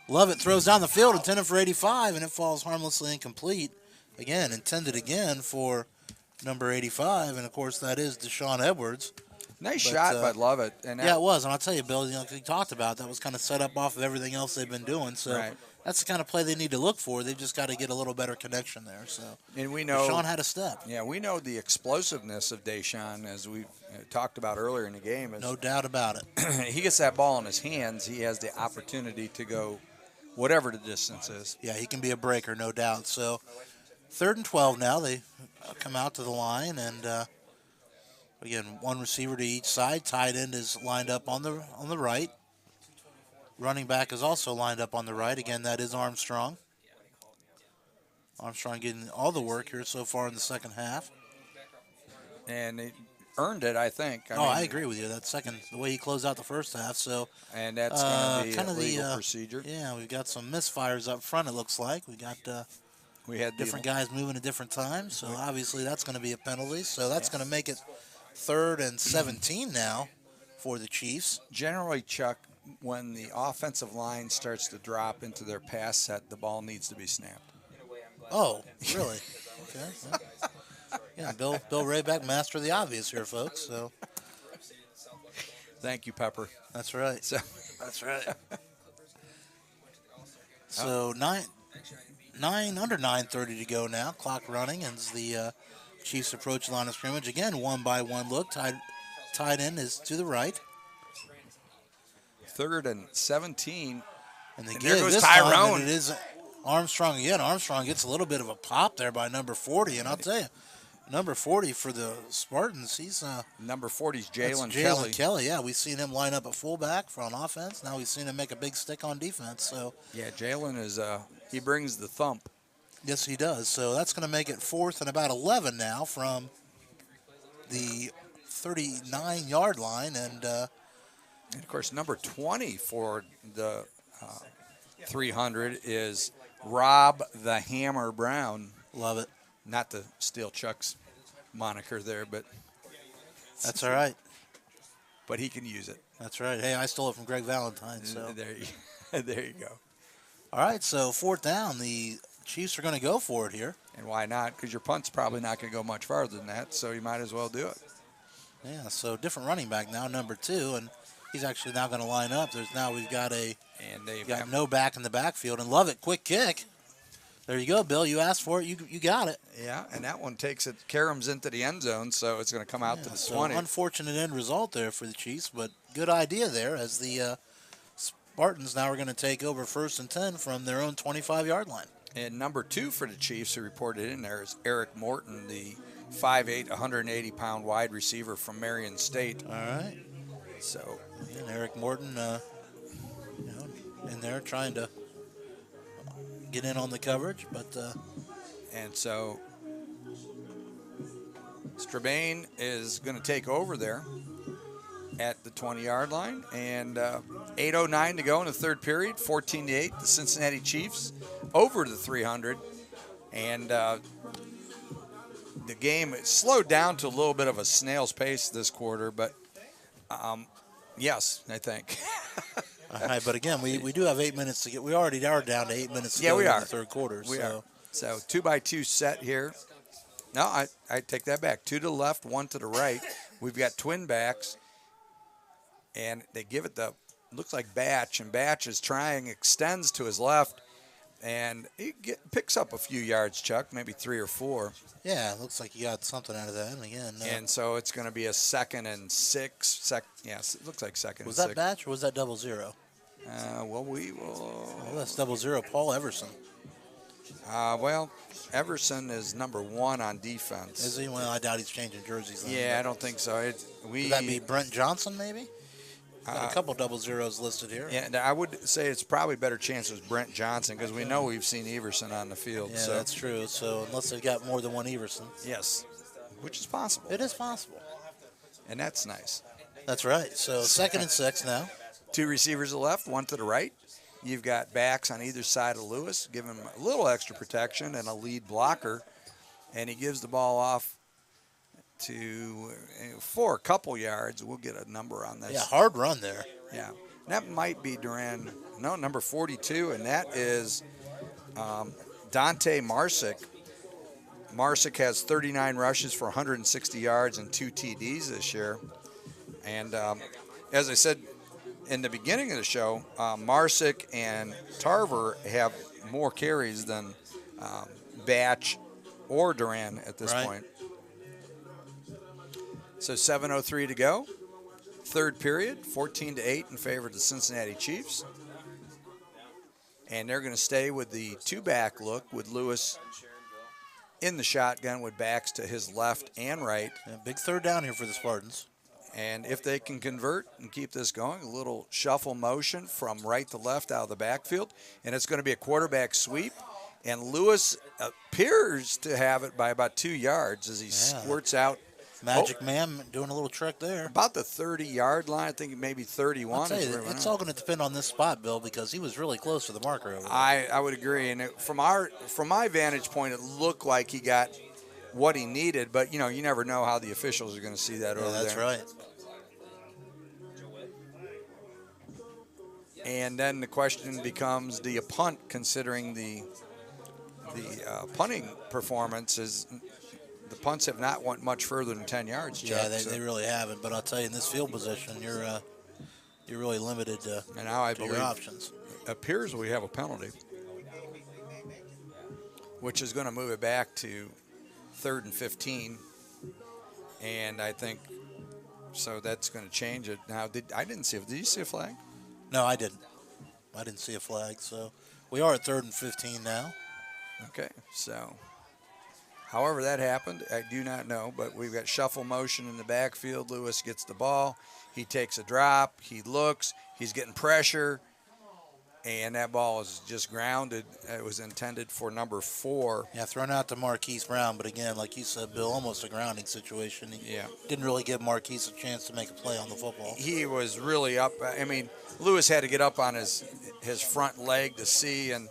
Lovett throws down the field, intended for 85, and it falls harmlessly incomplete. Again, intended again for number 85, and of course that is Deshaun Edwards. Nice shot by Lovett. And yeah, it was, and I'll tell you, Bill, like we talked about, that was kind of set up off of everything else they've been doing. So that's the kind of play they need to look for. They've just got to get a little better connection there. So and we know Deshaun had a step. Yeah, we know the explosiveness of Deshaun, as we talked about earlier in the game. No doubt about it. He gets that ball in his hands, he has the opportunity to go whatever the distance is. Yeah, he can be a breaker, no doubt. So 3rd and 12 now. They come out to the line, and again, one receiver to each side. Tight end is lined up on the right. Running back is also lined up on the right. Again, that is Armstrong. Armstrong getting all the work here so far in the second half. And he earned it, I think. I agree with you. That the way he closed out the first half. So, and that's going to be kind a of legal procedure. Yeah, we've got some misfires up front. It looks like we had different guys moving at different times. So obviously that's going to be a penalty. So that's going to make it 3rd and 17 now for the Chiefs. Generally, Chuck, when the offensive line starts to drop into their pass set, the ball needs to be snapped. Oh, really? Okay. Yeah, Bill Rayback, master of the obvious here, folks. So, thank you, Pepper. That's right. So, that's right. So under 9:30 to go now. Clock running as the Chiefs approach the line of scrimmage again. One by one look. Tight end is to the right. 3rd and 17. And there goes Tyrone. It is Armstrong again. Armstrong gets a little bit of a pop there by number 40, and I'll tell you, number 40 for the Spartans, he's number 40 is Jalen Kelly. Yeah, we've seen him line up at fullback on offense. Now we've seen him make a big stick on defense. So yeah, Jalen is he brings the thump. Yes, he does. So that's going to make it 4th and about 11 now from the 39-yard line, and of course number 20 for the 300 is Rob the Hammer Brown. Love it. Not to steal Chuck's moniker there, but that's all right. But he can use it. That's right. Hey, I stole it from Greg Valentine. So there you go. All right, so 4th down. The Chiefs are going to go for it here. And why not? Because your punt's probably not going to go much farther than that, so you might as well do it. Yeah, so different running back now, number 2, and he's actually now going to line up. We've got no back in the backfield, and Lovett, quick kick. There you go, Bill. You asked for it. You got it. Yeah, and that one takes it, caroms into the end zone, so it's going to come out to the 20. Unfortunate end result there for the Chiefs, but good idea there as the Spartans now are going to take over 1st and 10 from their own 25-yard line. And number 2 for the Chiefs who reported in there is Eric Morton, the 5'8", 180-pound wide receiver from Marion State. All right. So, and Eric Morton, in there trying to get in on the coverage, but and so Strabane is going to take over there at the 20-yard line, and 8:09 to go in the 3rd period, 14-8. The Cincinnati Chiefs over the 300, and the game slowed down to a little bit of a snail's pace this quarter, but yes, I think. All right, but again, we do have 8 minutes to get. We already are down to 8 minutes to go in the 3rd quarter. We are. So 2-by-2 set here. No, I take that back. 2 to the left, 1 to the right. We've got twin backs, and they give it looks like Batch, and Batch is extends to his left, and he picks up a few yards, Chuck, maybe 3 or 4. Yeah, it looks like you got something out of that. And again, and so it's going to be a 2nd and 6. Yes, it looks like 2nd and 6. Was that Batch or was that 00? Well, we will. That's 00. Paul Everson. Well, Everson is number 1 on defense. Is he? Well, I doubt he's changing jerseys. Then, Yeah, I don't think so. Would that be Brent Johnson, maybe? Got a couple double zeros listed here. Yeah, and I would say it's probably better chance it was Brent Johnson because we know we've seen Everson on the field. Yeah, so. that's true. So unless they've got more than one Everson. Yes, which is possible. It is possible. And that's nice. That's right. So 2nd and 6 now. 2 receivers to the left, 1 to the right. You've got backs on either side of Lewis, giving him a little extra protection and a lead blocker. And he gives the ball off for a couple yards. We'll get a number on this. Yeah, hard run there. Yeah. That might be number 42, and that is Dante Marsick. Marsick has 39 rushes for 160 yards and 2 TDs this year. And as I said in the beginning of the show, Marsick and Tarver have more carries than Batch or Duran at this point. So 7:03 to go. 3rd period, 14-8 in favor of the Cincinnati Chiefs. And they're going to stay with the 2-back look with Lewis in the shotgun with backs to his left and right. Yeah, big 3rd down here for the Spartans. And if they can convert and keep this going, a little shuffle motion from right to left out of the backfield. And it's going to be a quarterback sweep. And Lewis appears to have it by about 2 yards as he squirts out. Magic Man doing a little trick there. About the 30-yard line. I think maybe 31. I'll tell you, it's all going to depend on this spot, Bill, because he was really close to the marker over there. I would agree. And from my vantage point, it looked like he got what he needed. But, you never know how the officials are going to see that over there. That's right. And then the question becomes, do you punt, considering the punting performance is – the punts have not went much further than 10 yards, Chuck. Yeah, they really haven't. But I'll tell you, in this field position, you're really limited to your options. It appears we have a penalty, which is going to move it back to 3rd and 15. And I think so that's going to change it. Now, did you see a flag? No, I didn't. I didn't see a flag. So we are at 3rd and 15 now. Okay, so however that happened, I do not know, but we've got shuffle motion in the backfield. Lewis gets the ball. He takes a drop. He looks. He's getting pressure, and that ball is just grounded. It was intended for number 4. Yeah, thrown out to Marquise Brown, but again, like you said, Bill, almost a grounding situation. He didn't really give Marquise a chance to make a play on the football. He was really up. I mean, Lewis had to get up on his front leg to see, and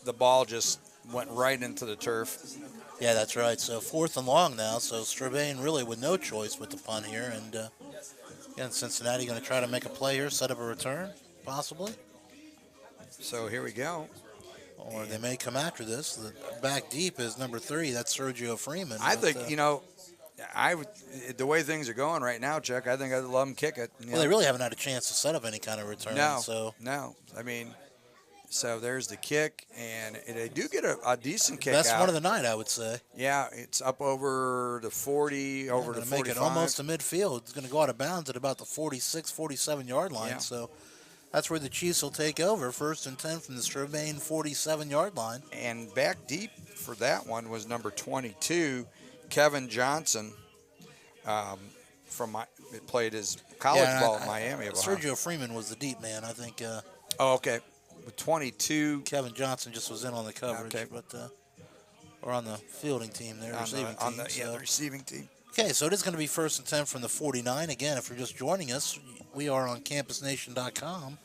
the ball just went right into the turf. Yeah, that's right. So 4th and long now. So Strabane really with no choice with the punt here. And again, Cincinnati going to try to make a play here, set up a return, possibly. So here we go. Or they may come after this. The back deep is number 3. That's Sergio Freeman. I think, the way things are going right now, Chuck, I think I'd love them kick it. Well, they really haven't had a chance to set up any kind of return. No. I mean, so there's the kick, and they do get a decent kick Best out. one of the night, I would say. Yeah, it's up over the 40, over the 45. Make it almost to midfield. It's going to go out of bounds at about the 46, 47-yard line. Yeah. So that's where the Chiefs will take over. 1st and 10 from the Strabane 47-yard line. And back deep for that one was number 22, Kevin Johnson. Played his college ball at Miami. Sergio Freeman was the deep man, I think. Okay. With 22. Kevin Johnson just was in on the coverage, or on the fielding team there, the receiving team. Okay, so it is going to be 1st and 10 from the 49. Again, if you're just joining us, we are on campusnation.com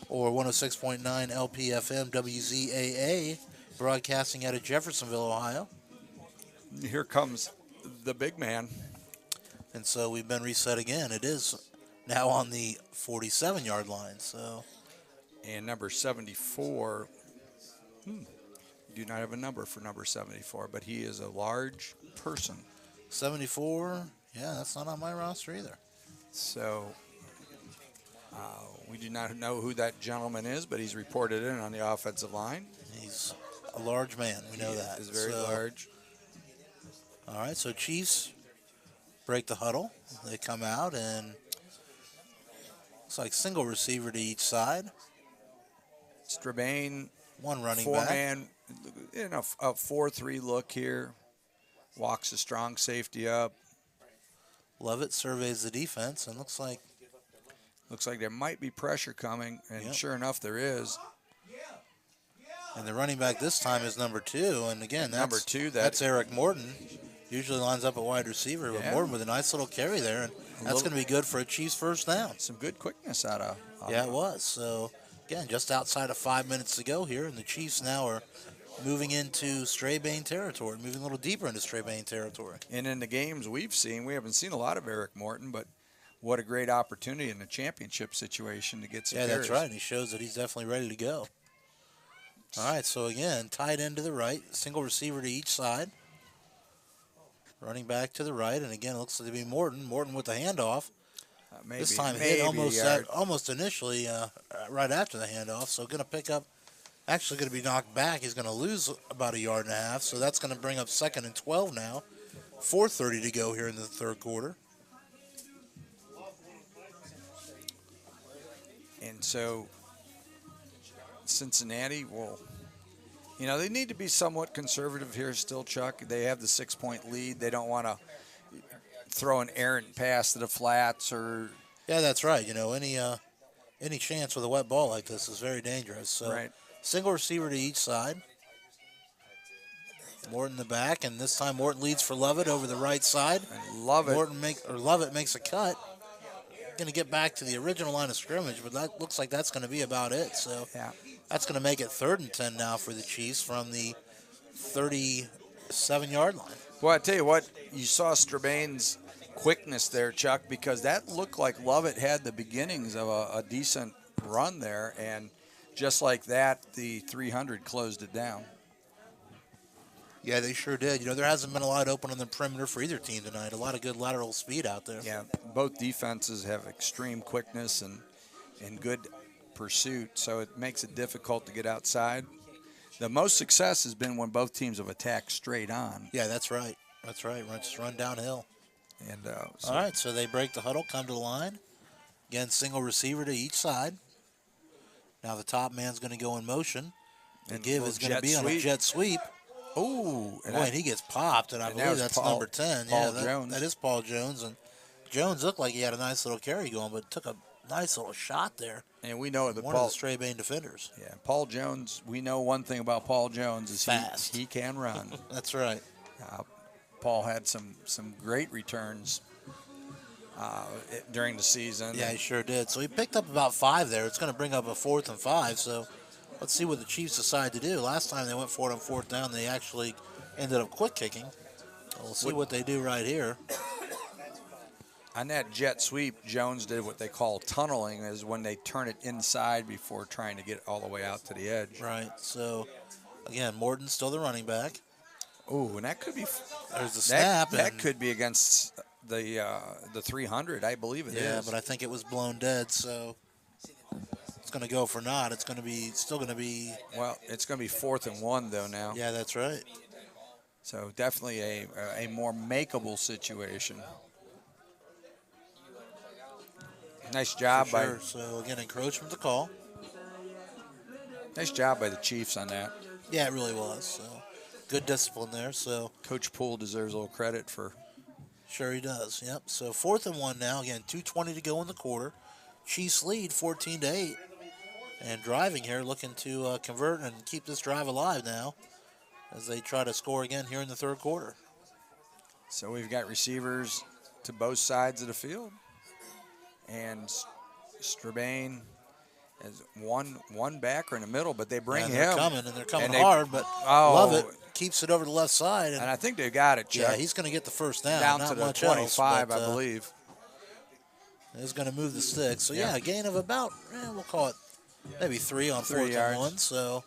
or 106.9 LPFM WZAA, broadcasting out of Jeffersonville, Ohio. Here comes the big man. And so we've been reset again. It is now on the 47-yard line, so... And number 74, do not have a number for number 74, but he is a large person. 74, yeah, that's not on my roster either. So we do not know who that gentleman is, but he's reported in on the offensive line. He's a large man, we know that. He's very large. All right, so Chiefs break the huddle. They come out, and it's like single receiver to each side. Strabane One running back. Four-man, in a 4-3 look here. Walks a strong safety up. Lovett surveys the defense and looks like there might be pressure coming, and Yep. sure enough, there is. And the running back this time is number 2. And again, Number 2, that's Eric Morton. Usually lines up at wide receiver, but Yeah. Morton with a nice little carry there. And that's going to be good for a Chiefs first down. Some good quickness out of. Yeah, it was. So, again, just outside of 5 minutes to go here. And the Chiefs now are moving into Strabane territory, moving a little deeper into Strabane territory. And in the games we've seen, we haven't seen a lot of Eric Morton, but what a great opportunity in a championship situation to get some Yeah, carries. that's right. He shows that he's definitely ready to go. All right, so again, tight end to the right, single receiver to each side. Running back to the right, and again, it looks like to be Morton. Morton with the handoff. Maybe, This time maybe hit a almost initially right after the handoff, so going to pick up, actually going to be knocked back. He's going to lose about 1.5 yards, so that's going to bring up 2nd and 12 now. 4:30 to go here in the third quarter. And so Cincinnati will, they need to be somewhat conservative here still, Chuck. They have the 6-point lead. They don't want to throw an errant pass to the flats or. Yeah, that's right. Any chance with a wet ball like this is very dangerous. So Right. Single receiver to each side. Morton in the back, and this time Morton leads for Lovett over the right side. And Lovett makes a cut. Going to get back to the original line of scrimmage, but that looks like that's going to be about it. So Yeah. that's going to make it 3rd and 10 now for the Chiefs from the 37-yard line. Well, I tell you what, you saw Strabane's quickness there, Chuck, because that looked like Lovett had the beginnings of a decent run there, and just like that, the 300 closed it down. Yeah, they sure did. There hasn't been a lot open on the perimeter for either team tonight. A lot of good lateral speed out there. Yeah, both defenses have extreme quickness and good pursuit, so it makes it difficult to get outside. The most success has been when both teams have attacked straight on. Yeah, that's right. That's right. Just run downhill. And All right, so they break the huddle, come to the line. Again, single receiver to each side. Now the top man's going to go in motion. The And give a is going to jet be on a sweep. jet sweep. Oh, Boy, and he gets popped, and I and that believe was that's Paul- number 10. Paul Yeah, Jones. that is Paul Jones. And Jones looked like he had a nice little carry going, but took a nice little shot there. And we know that One of the Strabane defenders. Yeah, Paul Jones. We know one thing about Paul Jones is Fast. he can run. That's right. Paul had some great returns during the season. Yeah, he sure did. So he picked up about 5 there. It's going to bring up a 4th and 5. So let's see what the Chiefs decide to do. Last time they went for it on 4th down, they actually ended up quick kicking. We'll see what they do right here. On that jet sweep, Jones did what they call tunneling, is when they turn it inside before trying to get it all the way out to the edge. Right. So again, Morton's still the running back. Ooh, and that could be There's the snap. That and- could be against the 300, I believe it is. Yeah, but I think it was blown dead, so it's going to go for naught. It's going to be still going to be. Well, it's going to be 4th and 1 though now. Yeah, that's right. So definitely a more makeable situation. Nice job For by sure. So again, encroachment to call. nice job by the Chiefs on that. Yeah, it really was. So good discipline there. So Coach Poole deserves a little credit for. sure he does. Yep. So 4th and 1 now. Again, 2:20 to go in the quarter. Chiefs lead 14-8, and driving here, looking to convert and keep this drive alive now, as they try to score again here in the third quarter. So we've got receivers to both sides of the field, and Strabane has one backer in the middle, but they bring And him. they're coming and they- hard, but Oh. Lovett keeps it over the left side. And I think they got it, Chuck. Yeah, he's going to get the first down. down Not to the much 25, else, but, I believe. He's going to move the stick. So, yeah, Yeah. a gain of about, we'll call it maybe 3 on 3 4th yards. and 1. So,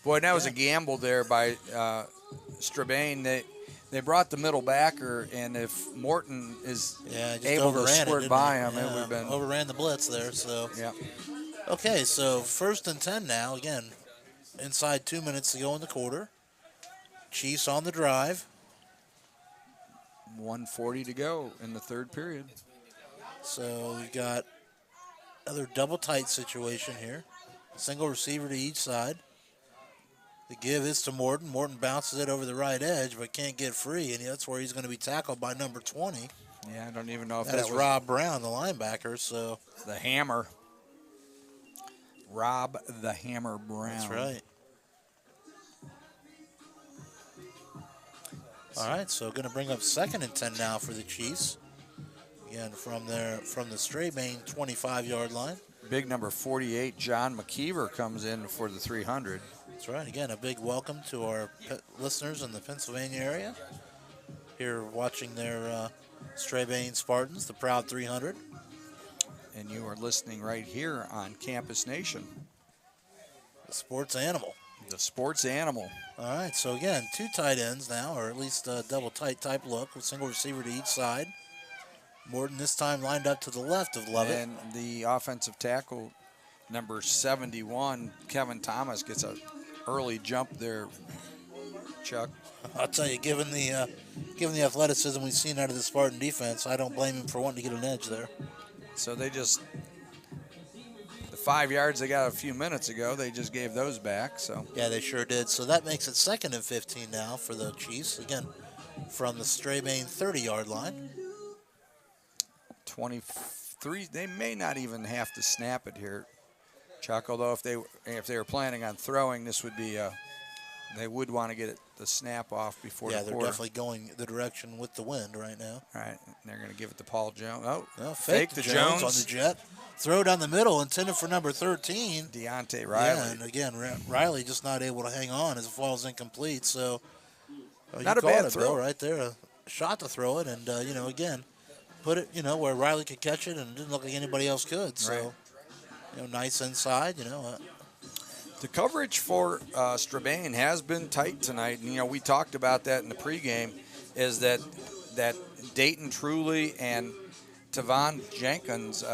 Boy, that was a gamble there by Strabane. They brought the middle backer, and if Morton is just able to overran it, squirt didn't by he? him, it Yeah, would have been. overran the blitz there. So, Yeah. okay, so 1st and 10 now. Again, inside 2 minutes to go in the quarter. Chiefs on the drive. 1:40 to go in the third period. So we've got another double tight situation here. Single receiver to each side. The give is to Morton. Morton bounces it over the right edge, but can't get free, and that's where he's going to be tackled by number 20. Yeah, I don't even know if That is was Rob Brown, the linebacker. So the Hammer. Rob the Hammer Brown. that's right. All right, so going to bring up 2nd and 10 now for the Chiefs. Again, from the Strabane 25-yard line. Big number 48, John McKeever, comes in for the 300. That's right. Again, a big welcome to our listeners in the Pennsylvania area. Here watching their Strabane Spartans, the proud 300. And you are listening right here on Campus Nation. The sports animal. The sports animal. All right, so again, 2 tight ends now, or at least a double tight type look with single receiver to each side. Morton this time lined up to the left of Lovett. And the offensive tackle, number 71, Kevin Thomas, gets an early jump there, Chuck. I'll tell you, given the athleticism we've seen out of the Spartan defense, I don't blame him for wanting to get an edge there. So the 5 yards they got a few minutes ago, they just gave those back. So yeah, they sure did. So that makes it 2nd and 15 now for the Chiefs. Again, from the Strabane 30-yard line. 23. They may not even have to snap it here, Chuck. Although if they were planning on throwing, this would be they would want to get the snap off before the quarter. Yeah, they're definitely going the direction with the wind right now. All right, and they're going to give it to Paul Jones. Oh, well, fake the Jones on the jet. Throw down the middle, intended for number 13. Deontay Riley. Yeah, and again, Riley just not able to hang on as it falls incomplete. So not a bad throw Bill, right there. A shot to throw it, and again, put it where Riley could catch it, and it didn't look like anybody else could. So nice inside. The coverage for Strabane has been tight tonight, and we talked about that in the pregame. Is that Dayton Truly and Tavon Jenkins,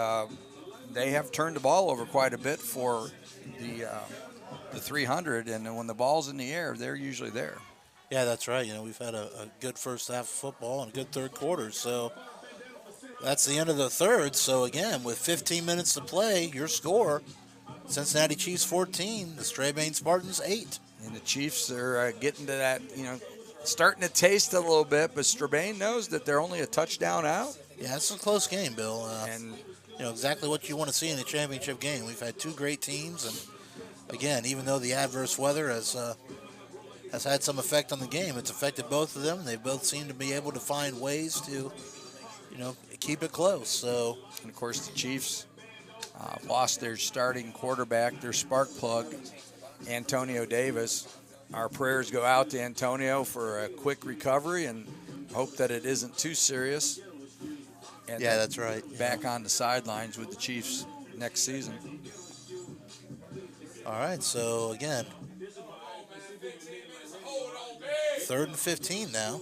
they have turned the ball over quite a bit for the 300, and when the ball's in the air, they're usually there. Yeah, that's right. We've had a good first half of football and a good third quarter. So that's the end of the third. So again, with 15 minutes to play, your score: Cincinnati Chiefs 14, the Strabane Spartans 8. And the Chiefs are getting to that, starting to taste it a little bit, but Strabane knows that they're only a touchdown out. Yeah, it's a close game, Bill. And exactly what you want to see in a championship game. We've had 2 great teams, and again, even though the adverse weather has had some effect on the game, it's affected both of them. They both seem to be able to find ways to, keep it close. So, and of course, the Chiefs lost their starting quarterback, their spark plug, Antonio Davis. Our prayers go out to Antonio for a quick recovery and hope that it isn't too serious. And yeah, that's right. Back on the sidelines with the Chiefs next season. All right, so again, 3rd and 15 now.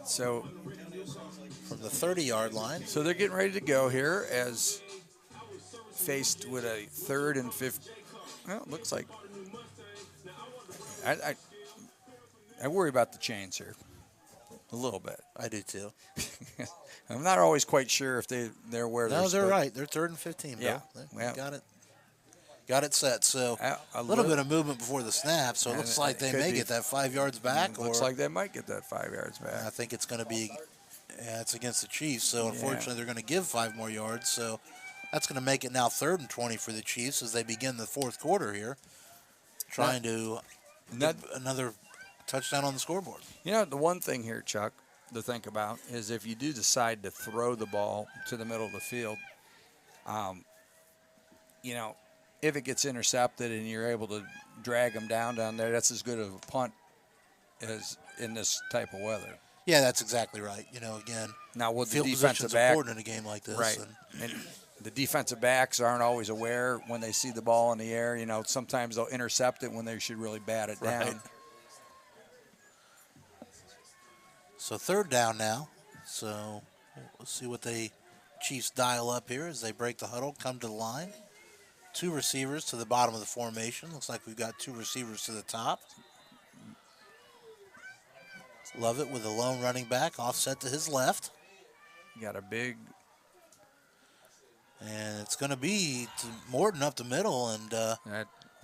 So from the 30-yard line. So they're getting ready to go here as faced with a 3rd and 15. Well, it looks like I worry about the chains here a little bit. I do too. I'm not always quite sure if they're where they're. No, they're right. They're 3rd and 15. Yeah, Bill. Got it set. So a little bit of movement before the snap. So it looks like they may get that 5 yards back. Looks like they might get that 5 yards back. I think it's going to be. It's against the Chiefs. So unfortunately, they're going to give 5 more yards. So that's going to make it now 3rd and 20 for the Chiefs as they begin the 4th quarter here, trying to get another touchdown on the scoreboard. The one thing here, Chuck, to think about is if you do decide to throw the ball to the middle of the field, if it gets intercepted and you're able to drag them down there, that's as good of a punt as in this type of weather. Yeah, that's exactly right. Again, now with the field defensive back, important in a game like this, right? And the defensive backs aren't always aware when they see the ball in the air. Sometimes they'll intercept it when they should really bat it down. So 3rd down now. So let's see what the Chiefs dial up here as they break the huddle, come to the line. 2 receivers to the bottom of the formation. Looks like we've got 2 receivers to the top. Lovett with a lone running back offset to his left. Got a big. And it's going to be Morton up the middle. And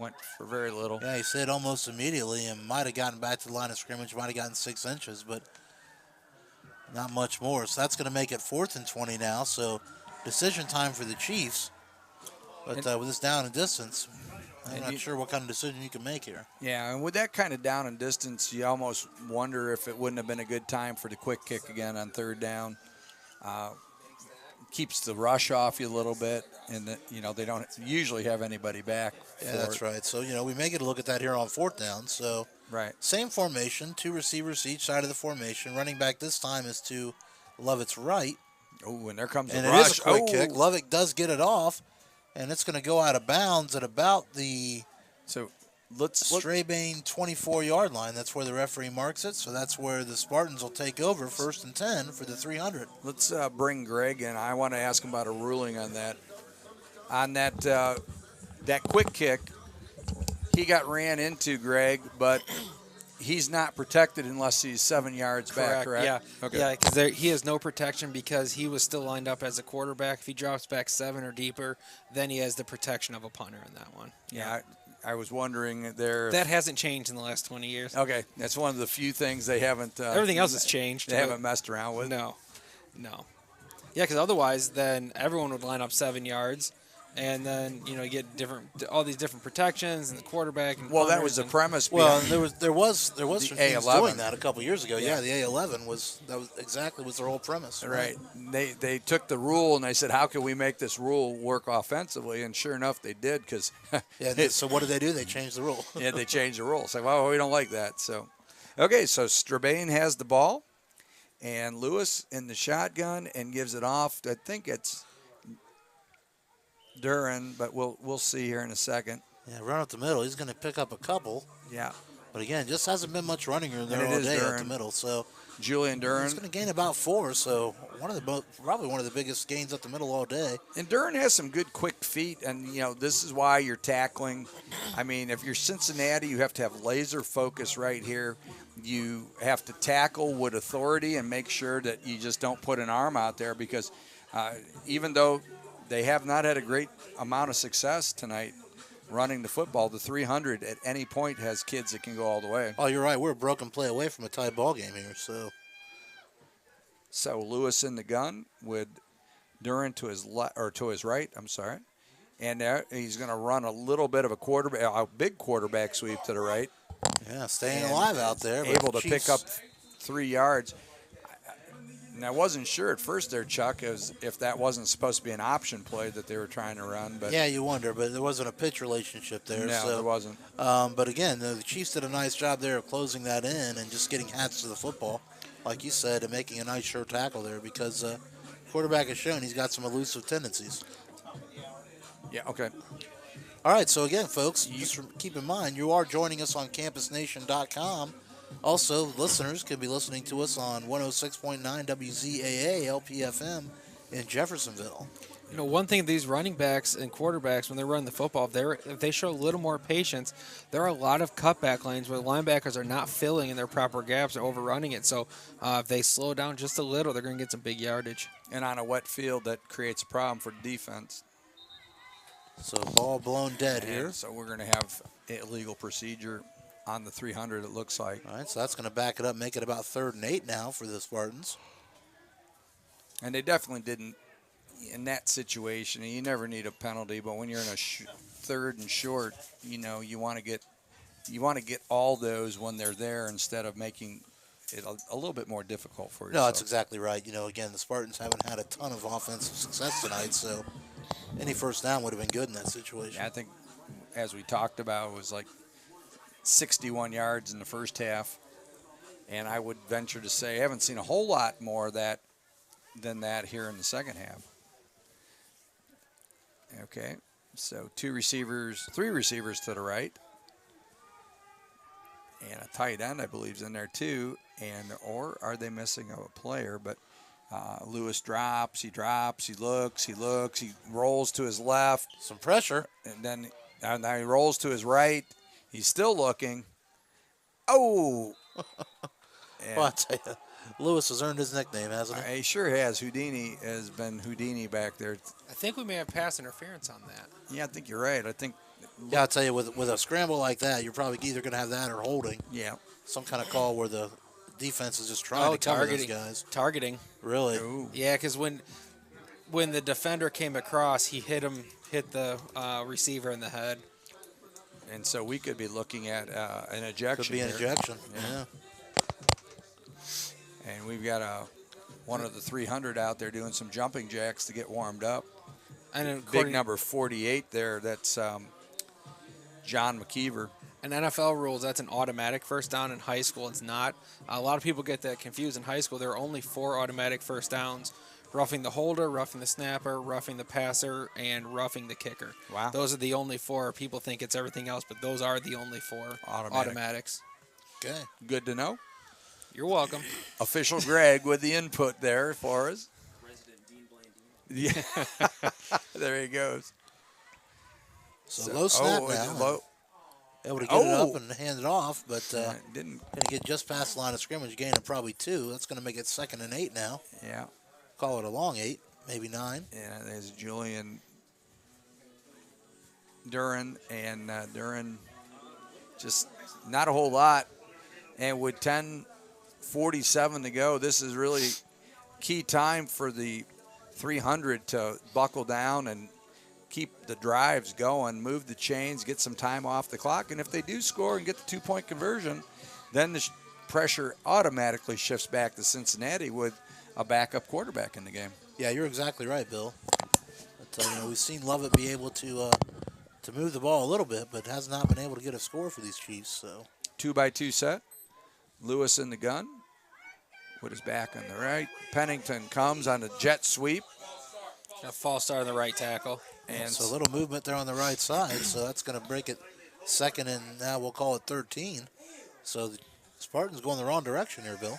went for very little. Yeah, he said almost immediately and might have gotten back to the line of scrimmage, might have gotten 6 inches, but not much more. So that's going to make it 4th and 20 now. So decision time for the Chiefs. But with this down and distance, I'm not sure what kind of decision you can make here. Yeah, and with that kind of down and distance, you almost wonder if it wouldn't have been a good time for the quick kick again on 3rd down. Keeps the rush off you a little bit, and they don't usually have anybody back. Yeah, that's right. So we may get a look at that here on 4th down. So right, same formation, 2 receivers each side of the formation. Running back this time is to Lovett's right. Oh, and there comes and the rush. It is a quick kick. Lovett does get it off, and it's going to go out of bounds at about the Strabane 24-yard line. That's where the referee marks it. So that's where the Spartans will take over 1st and 10 for the 300. Let's bring Greg in. I want to ask him about a ruling on that. On that quick kick, he got ran into, Greg, but he's not protected unless he's 7 yards back, correct? Yeah, okay. Yeah, because he has no protection because he was still lined up as a quarterback. If he drops back 7 or deeper, then he has the protection of a punter in that one. Yeah, I was wondering there. That hasn't changed in the last 20 years. Okay, that's one of the few things they haven't. Everything else has changed. They haven't messed around with. No. Yeah, because otherwise, then everyone would line up 7 yards, and then you get all these different protections and the quarterback. And that was the premise. Well, there was some teams A11 doing that a couple years ago. Yeah, the A11 was their whole premise. Right. They took the rule and they said, how can we make this rule work offensively? And sure enough, they did because. So what did they do? They changed the rule. Yeah, they changed the rule. So we don't like that. So, okay, so Strabane has the ball, and Lewis in the shotgun and gives it off. I think it's Duran, but we'll see here in a second. Yeah, run up the middle. He's going to pick up a couple. Yeah. But again, just hasn't been much running in there all day up the middle. So Julian Duran. He's going to gain about 4. So probably one of the biggest gains up the middle all day. And Duran has some good quick feet, and this is why you're tackling. I mean, if you're Cincinnati, you have to have laser focus right here. You have to tackle with authority and make sure that you just don't put an arm out there because even though they have not had a great amount of success tonight running the football, the 300 at any point has kids that can go all the way. Oh, you're right. We're a broken play away from a tied ball game here. So Lewis in the gun with Duran to his to his right. I'm sorry, and he's going to run a little bit of a big quarterback sweep to the right. Yeah, staying alive out there. Able to pick up 3 yards. And I wasn't sure at first there, Chuck, if that wasn't supposed to be an option play that they were trying to run. But yeah, you wonder, but there wasn't a pitch relationship there. No, there wasn't. But again, the Chiefs did a nice job there of closing that in and just getting hats to the football, like you said, and making a nice sure tackle there because quarterback has shown he's got some elusive tendencies. Yeah, okay. All right, so again, folks, just keep in mind, you are joining us on campusnation.com. Also, listeners could be listening to us on 106.9 WZAA LPFM in Jeffersonville. One thing, these running backs and quarterbacks, when they're running the football, if they show a little more patience, there are a lot of cutback lanes where the linebackers are not filling in their proper gaps or overrunning it. So if they slow down just a little, they're going to get some big yardage. And on a wet field, that creates a problem for defense. So ball blown dead here. So we're going to have illegal procedure on the 300, it looks like. All right, so that's going to back it up, make it about 3rd and 8 now for the Spartans. And they definitely didn't, in that situation, you never need a penalty, but when you're in a 3rd and short, you want to get all those when they're there instead of making it a little bit more difficult for you. No, that's exactly right. Again, the Spartans haven't had a ton of offensive success tonight, so any first down would have been good in that situation. Yeah, I think, as we talked about, it was like 61 yards in the first half, and I would venture to say I haven't seen a whole lot more than that here in the second half. Okay, so 3 receivers to the right, and a tight end I believe is in there too, or are they missing a player? But Lewis drops, he looks, he rolls to his left, some pressure, and then now he rolls to his right. He's still looking. Oh! Well, I tell you, Lewis has earned his nickname, hasn't he? He sure has. Houdini has been Houdini back there. I think we may have pass interference on that. Yeah, I think you're right. I think. Yeah, I'll tell you, with a scramble like that, you're probably either going to have that or holding. Yeah. Some kind of call where the defense is just trying to cover those guys. Targeting. Really? Ooh. Yeah, because when the defender came across, he hit the receiver in the head. And so we could be looking at an ejection. Could be an here. ejection. Yeah. And we've got one of the 300 out there doing some jumping jacks to get warmed up. And big number 48 there. That's John McKeever. In NFL rules, that's an automatic first down. In high school, it's not. A lot of people get that confused. In high school, there are only 4 automatic first downs: roughing the holder, roughing the snapper, roughing the passer, and roughing the kicker. Wow. Those are the only 4. People think it's everything else, but those are the only 4 automatics. Okay. Good to know. You're welcome. Official Greg with the input there for us. Resident Dean Blaine Dean. Yeah. There he goes. So low snap now. Low. Able to get it up and hand it off, but didn't. Going to get just past the line of scrimmage, gaining probably 2. That's going to make it 2nd and 8 now. Yeah. Call it a long 8, maybe 9. Yeah, there's Julian Duran, and Duran just not a whole lot. And with 10:47 to go, this is really key time for the 300 to buckle down and keep the drives going, move the chains, get some time off the clock. And if they do score and get the 2-point conversion, then the pressure automatically shifts back to Cincinnati with a backup quarterback in the game. Yeah, you're exactly right, Bill. But, we've seen Lovett be able to move the ball a little bit, but has not been able to get a score for these Chiefs. So 2-by-2 set. Lewis in the gun with his back on the right. Pennington comes on a jet sweep. A false start on the right tackle. And so a little movement there on the right side, so that's going to break it 2nd and now we'll call it 13. So the Spartans going the wrong direction here, Bill.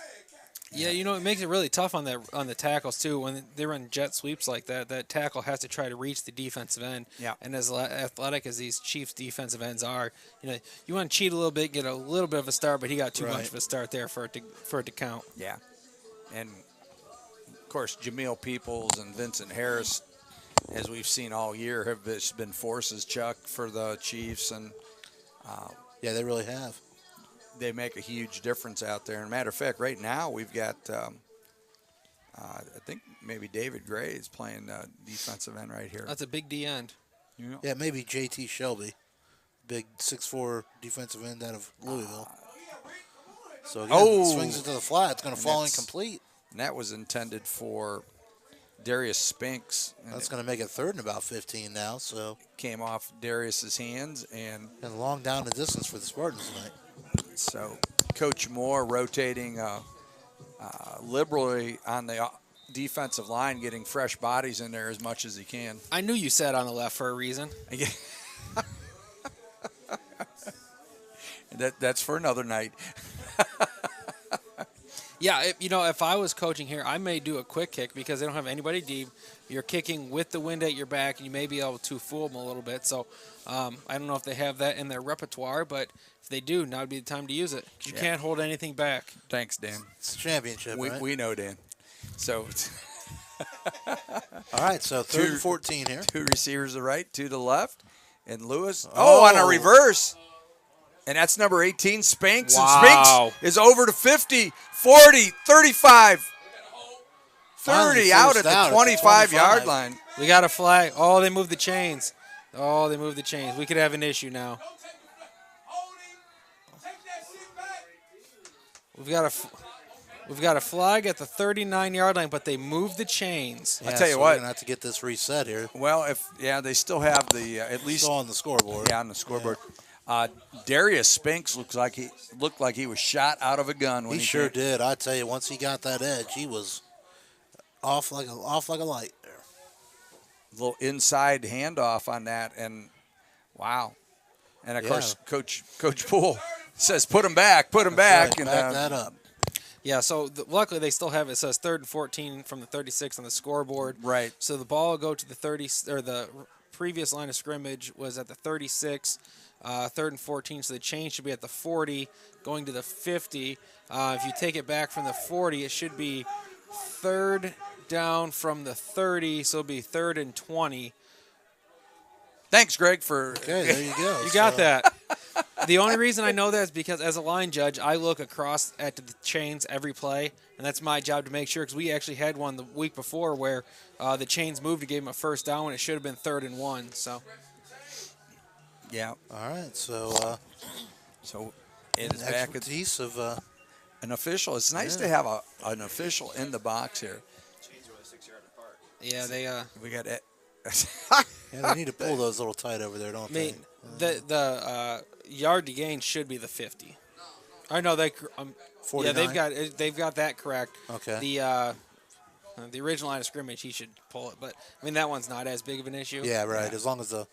Yeah, it makes it really tough on the tackles too. When they run jet sweeps like that, that tackle has to try to reach the defensive end. Yeah. And as athletic as these Chiefs defensive ends are, you want to cheat a little bit, get a little bit of a start, but he got too much of a start there for it to count. Yeah. And of course, Jameel Peoples and Vincent Harris, as we've seen all year, have been forces, Chuck, for the Chiefs, and yeah, they really have. They make a huge difference out there. And matter of fact, right now we've got, I think maybe David Gray is playing defensive end right here. That's a big D end. Yeah, maybe J.T. Shelby, big 6'4" defensive end out of Louisville. So again, swings it to the flat. It's going to fall incomplete. And that was intended for Darius Spinks. That's going to make it 3rd and about 15 now. So came off Darius's hands and long down the distance for the Spartans tonight. So Coach Moore rotating liberally on the defensive line, getting fresh bodies in there as much as he can. I knew you sat on the left for a reason. That's for another night. Yeah, if I was coaching here, I may do a quick kick because they don't have anybody deep. You're kicking with the wind at your back, and you may be able to fool them a little bit. So I don't know if they have that in their repertoire, but if they do, now would be the time to use it. You can't hold anything back. Thanks, Dan. It's a championship, right? We know, Dan. So, all right, so 3rd and 14 here. 2 receivers to the right, 2 to the left, and Lewis. On a reverse. And that's number 18, Spinks. Wow. And Spinks is over to 50, 40, 35, 30 out at the 25-yard line. We got a flag. Oh, they moved the chains. We could have an issue now. We've got a flag at the 39-yard line, but they moved the chains. Yeah, I tell you so what, we're gonna have to get this reset here. Well, they still have the at least still on the scoreboard. Yeah, on the scoreboard. Darius Spinks looked like he was shot out of a gun. When he sure did. I tell you, once he got that edge, he was off like a light there. A little inside handoff on that, and wow. And of course, Coach Poole says, "Put him back, put him back," right, and back that up. Yeah, so luckily they still have it. Says 3rd and 14 from the 36 on the scoreboard. Right. So the ball will go to the 30 or the previous line of scrimmage was at the 36, 3rd and 14, so the change should be at the 40, going to the 50. If you take it back from the 40, it should be 3rd down from the 30, so it'll be 3rd and 20. Thanks, Greg, for. Okay, there you go. You got that. The only reason I know that is because as a line judge, I look across at the chains every play, and that's my job to make sure, because we actually had one the week before where the chains moved to give him a 1st down when it should have been 3rd and 1. So. Yeah. All right, so it is back at expertise of an official. It's nice to have an official in the box here. Chains are only 6 yards apart. Yeah, they. We got it. yeah, they need to pull those a little tight over there, don't I mean, they? the yard to gain should be the 50. I know they. Yeah, 49? they've got that correct. Okay. The original line of scrimmage, he should pull it, but I mean that one's not as big of an issue. Yeah, right. As long as the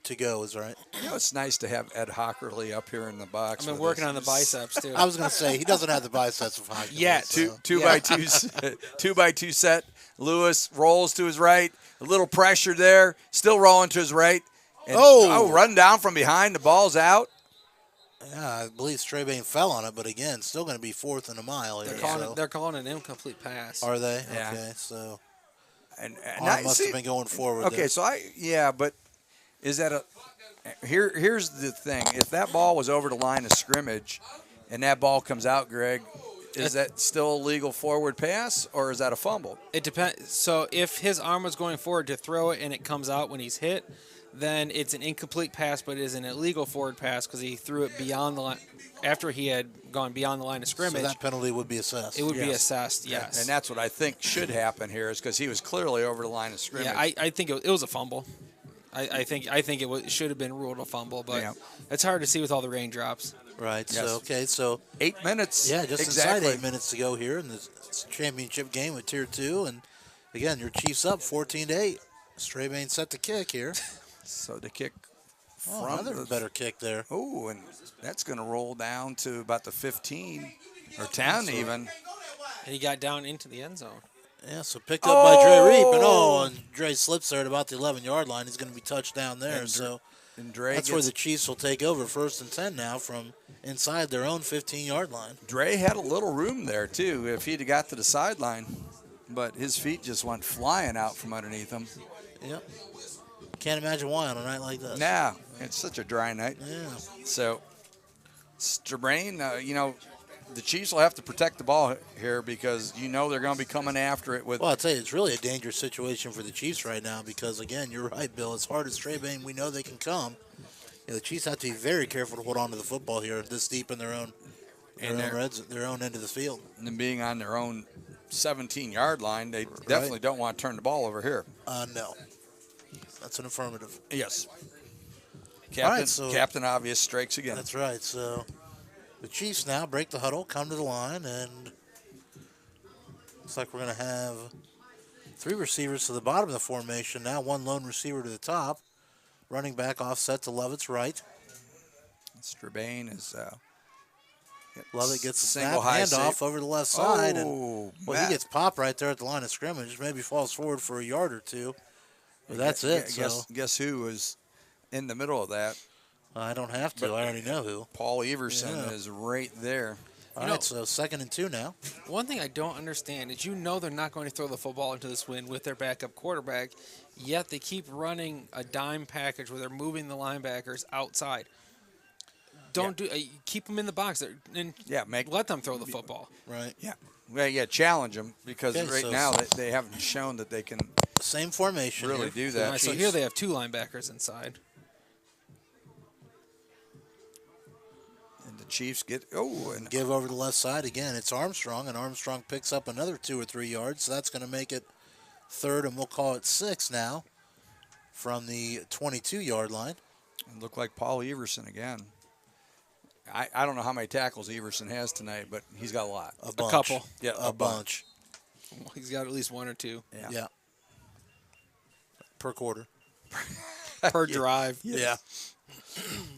to go is right. You know, it's nice to have Ed Hockerly up here in the box. I've been working on the biceps too. I was going to say he doesn't have the biceps of Hockley. Yet. Two by two set. Lewis rolls to his right. A little pressure there. Still rolling to his right. And, run down from behind. The ball's out. Yeah, I believe Strabane fell on it, but again, still going to be 4th and a mile here. They're calling it an incomplete pass. Are they? Yeah. Okay, so and I must have been going forward. Okay, there. so but is that here's the thing. If that ball was over the line of scrimmage and that ball comes out, Greg, is that still a legal forward pass or is that a fumble? It depends. So if his arm was going forward to throw it and it comes out when he's hit, then it's an incomplete pass, but it is an illegal forward pass because he threw it beyond the line after he had gone beyond the line of scrimmage. So that penalty would be assessed. It would be assessed, yes. And that's what I think should happen here is because he was clearly over the line of scrimmage. Yeah, I think it was a fumble. I think it should have been ruled a fumble, but it's hard to see with all the raindrops. Right. Yes. So 8 minutes. Yeah, just exactly. inside 8 minutes to go here in this championship game with Tier 2, and again, your Chiefs up 14-8. Strabane set the kick here. So the kick from another better kick there. Oh, and that's going to roll down to about the 15 or 10 even. And he got down into the end zone. Yeah, so picked up by Dre Reap, and Dre slips there at about the 11-yard line. He's going to be touched down there. And Dre that's where the Chiefs will take over 1st and 10 now from inside their own 15-yard line. Dre had a little room there, too, if he'd have got to the sideline. But his feet just went flying out from underneath him. Yep. Can't imagine why on a night like this. Nah, it's such a dry night. Yeah. So, Strabane, the Chiefs will have to protect the ball here because they're going to be coming after it with. Well, I'll tell you, it's really a dangerous situation for the Chiefs right now because, again, you're right, Bill. As hard as Strabane, we know they can come. The Chiefs have to be very careful to hold on to the football here this deep in their own end of the field. And being on their own 17-yard line, they definitely don't want to turn the ball over here. No. That's an affirmative. Yes. Captain Obvious strikes again. That's right. So the Chiefs now break the huddle, come to the line, and looks like we're going to have 3 receivers to the bottom of the formation now, 1 lone receiver to the top. Running back offset to Lovett's right. Strabane is Lovett gets a single snap high handoff over the left side. Oh, and he gets popped right there at the line of scrimmage. Maybe falls forward for a yard or two. But that's it. Guess who was in the middle of that? I don't have to. I already know who. Paul Everson is right there. All right, so 2nd and 2 now. One thing I don't understand is they're not going to throw the football into this wind with their backup quarterback, yet they keep running a dime package where they're moving the linebackers outside. Keep them in the box and let them throw the football. Right. Yeah. Well, challenge them because now they haven't shown that they can. Same formation. Really do that. Right, so here they have 2 linebackers inside. And the Chiefs and give over the left side again. It's Armstrong, and Armstrong picks up another 2 or 3 yards. So that's going to make it 3rd, and we'll call it 6 now from the 22-yard line. It looked like Paul Everson again. I don't know how many tackles Everson has tonight, but he's got a lot. A bunch. Couple. Yeah, a bunch. He's got at least 1 or 2. Yeah. Per quarter. Per drive. Yeah.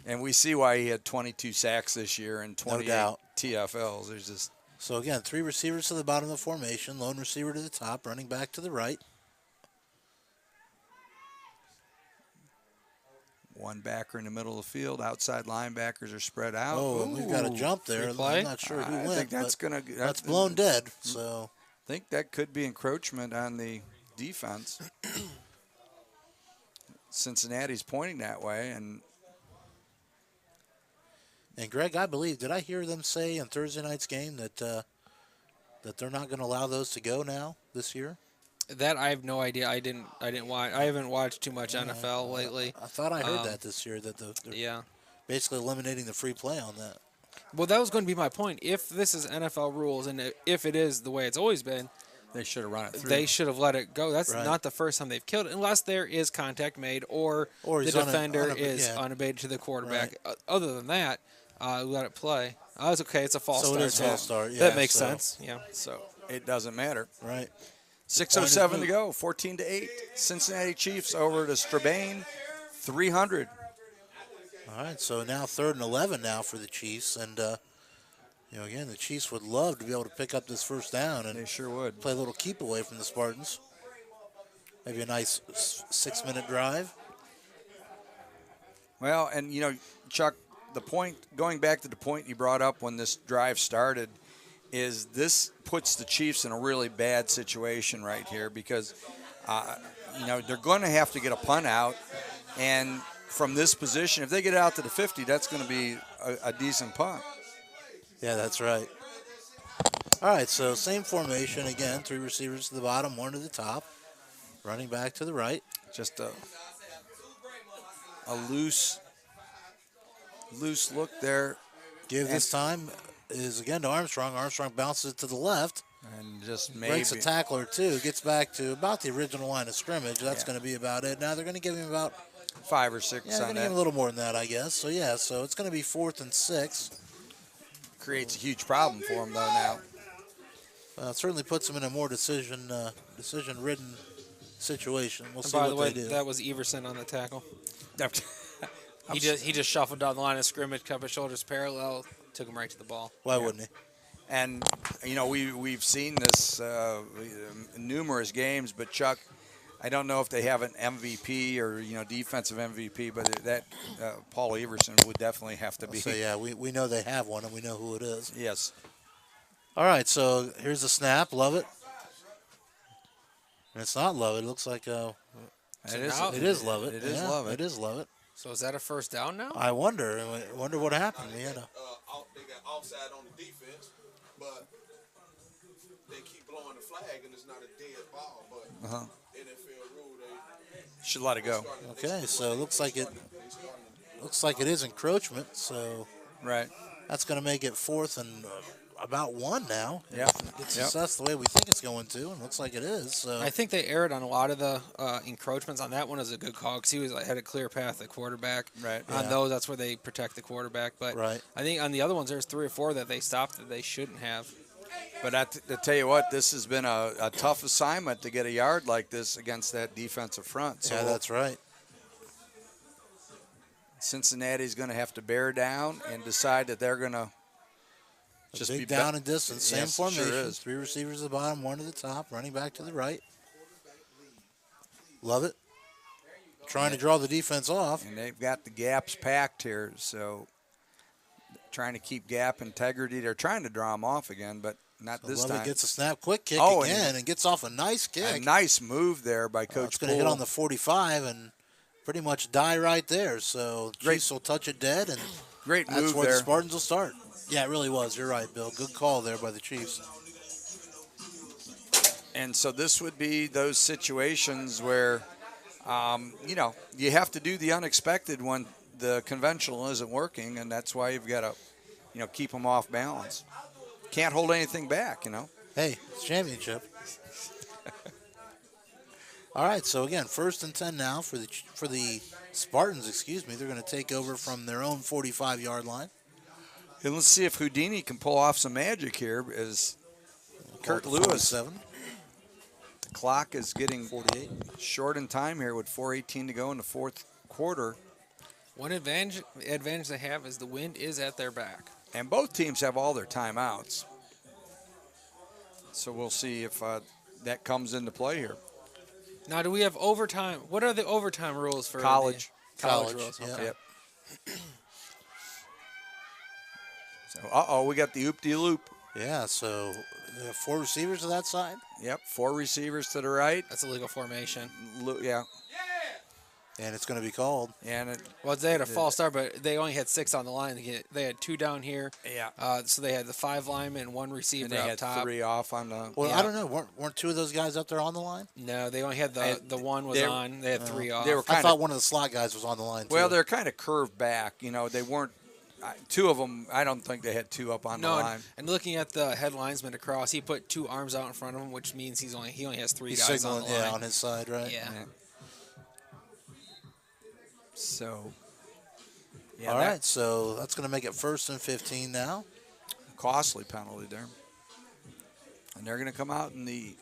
And we see why he had 22 sacks this year and 28 TFLs. There's just So again, 3 receivers to the bottom of the formation, lone receiver to the top, running back to the right. One backer in the middle of the field. Outside linebackers are spread out. Oh, and we've got a Ooh. jump there. I'm not sure who I went. think that's but gonna. that's blown dead. So I think that could be encroachment on the defense. Cincinnati's pointing that way, and Greg, I believe, did I hear them say on Thursday night's game that that they're not going to allow those to go now this year? That I have no idea. I didn't watch. I haven't watched too much NFL lately. I thought I heard that this year that they're basically eliminating the free play on that. Well, that was going to be my point. If this is NFL rules and if it is the way it's always been, they should have run it through. They should have let it go. That's Right. not the first time they've killed it, unless there is contact made or the he's defender is unabated to the quarterback. Right. Other than that, let it play. Oh, it's okay. It's a false So start. it is false start. That Yeah, makes so- sense. Yeah. So it doesn't matter. Right. 6:07 to go. 14-8. Cincinnati Chiefs over to Strabane. 300. All right, so now 3rd and 11 now for the Chiefs, and again, the Chiefs would love to be able to pick up this first down and They sure would. play a little keep away from the Spartans. Maybe a nice 6-minute drive. Well, and Chuck, the point, going back to the point you brought up when this drive started, is this puts the Chiefs in a really bad situation right here because, they're going to have to get a punt out, and from this position, if they get out to the 50, that's going to be a decent punt. Yeah, that's right. All right, so same formation again. 3 receivers to the bottom, 1 to the top. Running back to the right. Just a loose look there. Give this time is again to Armstrong. Armstrong bounces it to the left. And just maybe Breaks a tackle or two. Gets back to about the original line of scrimmage. That's going to be about it. Now they're going to give him about 5 or 6 they're going on to give him a that. little more than that, I guess. So it's going to be 4th and 6. Creates a huge problem for him though now. It certainly puts him in a more decision-ridden situation. We'll and see by what the way, they do. that was Everson on the tackle. He just shuffled down the line of scrimmage, kept his shoulders parallel, took him right to the ball. Why wouldn't he? And we've seen this in numerous games, but Chuck, I don't know if they have an MVP or defensive MVP, but that Paul Everson would definitely have to be. So yeah, we know they have one and we know who it is. Yes. All right, so here's the snap. Love it. And it's not love it. It looks like now- it is love it. It is Yeah, love it. It is love it. So is that a first down now? I wonder what happened. They got offside on the defense, but they keep blowing the flag and it's not a dead ball. But NFL rule, they Should let it go. Okay, so it looks like it is encroachment. So Right. that's going to make it 4th and about 1 now. Yeah. If it gets assessed the way we think it's going to, and it looks like it is. So I think they erred on a lot of the encroachments. On that one is a good call because he had a clear path to quarterback. Right. On Yeah. those, that's where they protect the quarterback. But Right. I think on the other ones, there's 3 or 4 that they stopped that they shouldn't have. But I tell you what, this has been a tough assignment to get a yard like this against that defensive front. So yeah, that's right. Cincinnati's going to have to bear down and decide that they're going to just Big be down and distance. Same Yes, sure formation. is. 3 receivers at the bottom, 1 to the top. Running back to the right. Love it. Trying to draw the defense off. And they've got the gaps packed here, so trying to keep gap integrity. They're trying to draw them off again, but not this Lovett time. gets a snap, quick kick Oh, again, and gets off a nice kick. A nice move there by Coach It's going to hit Poole. on the 45 and pretty much die right there. So Great. Chiefs will touch it dead, and Great that's move where there. the Spartans will start. Yeah, it really was. You're right, Bill. Good call there by the Chiefs. And so this would be those situations where, you have to do the unexpected when the conventional isn't working, and that's why you've got to, keep them off balance. Can't hold anything back, Hey, it's championship. All right, so again, 1st and 10 now for the Spartans. Excuse me, they're going to take over from their own 45-yard line. And let's see if Houdini can pull off some magic here as Kurt Lewis. 47. The clock is getting 48. short in time here with 4:18 to go in the 4th quarter. One advantage they have is the wind is at their back. And both teams have all their timeouts. So we'll see if that comes into play here. Now, do we have overtime? What are the overtime rules for College. College College, rules. yeah. Okay. Yep. So, we got the oop-de-loop. Yeah, so 4 receivers to that side. Yep, 4 receivers to the right. That's a legal formation. Yeah, And it's going to be called. and Well, they had a false start, but they only had 6 on the line. They had 2 down here. yeah, So they had the 5 linemen and 1 receiver and they up had top. 3 off on the. Well, Yeah. I don't know. Weren't 2 of those guys up there on the line? No, they only had the And one was they- on. They had 3 off. They were I kind thought of one of the slot guys was on the line, too. well. They're kind of curved back. They weren't. 2 of them. I don't think they had 2 up on the no, line. and looking at the head linesman across, he put 2 arms out in front of him, which means he only has 3 He's guys signaling, on the line. on his side, right? Yeah. So. Yeah, All right, so that's going to make it 1st and 15 now. Costly penalty there. And they're going to come out in they're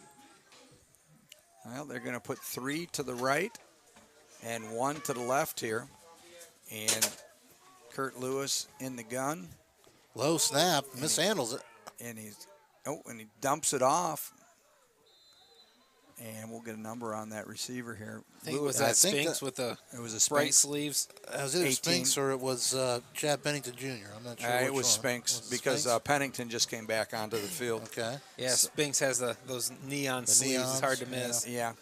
going to put 3 to the right and 1 to the left here. And Kurt Lewis in the gun. Low snap, mishandles it. And he dumps it off. And we'll get a number on that receiver here. I think it was I that think Spinks with the It was a bright Spinks. sleeves. It was either 18. Spinks or it was Chad Bennington Jr. I'm not sure. It which was one. Spinks Was it because Spinks? Pennington just came back onto the field. Okay. Yeah, Spinks has those neon sleeves. It's neons, hard to miss. Yeah.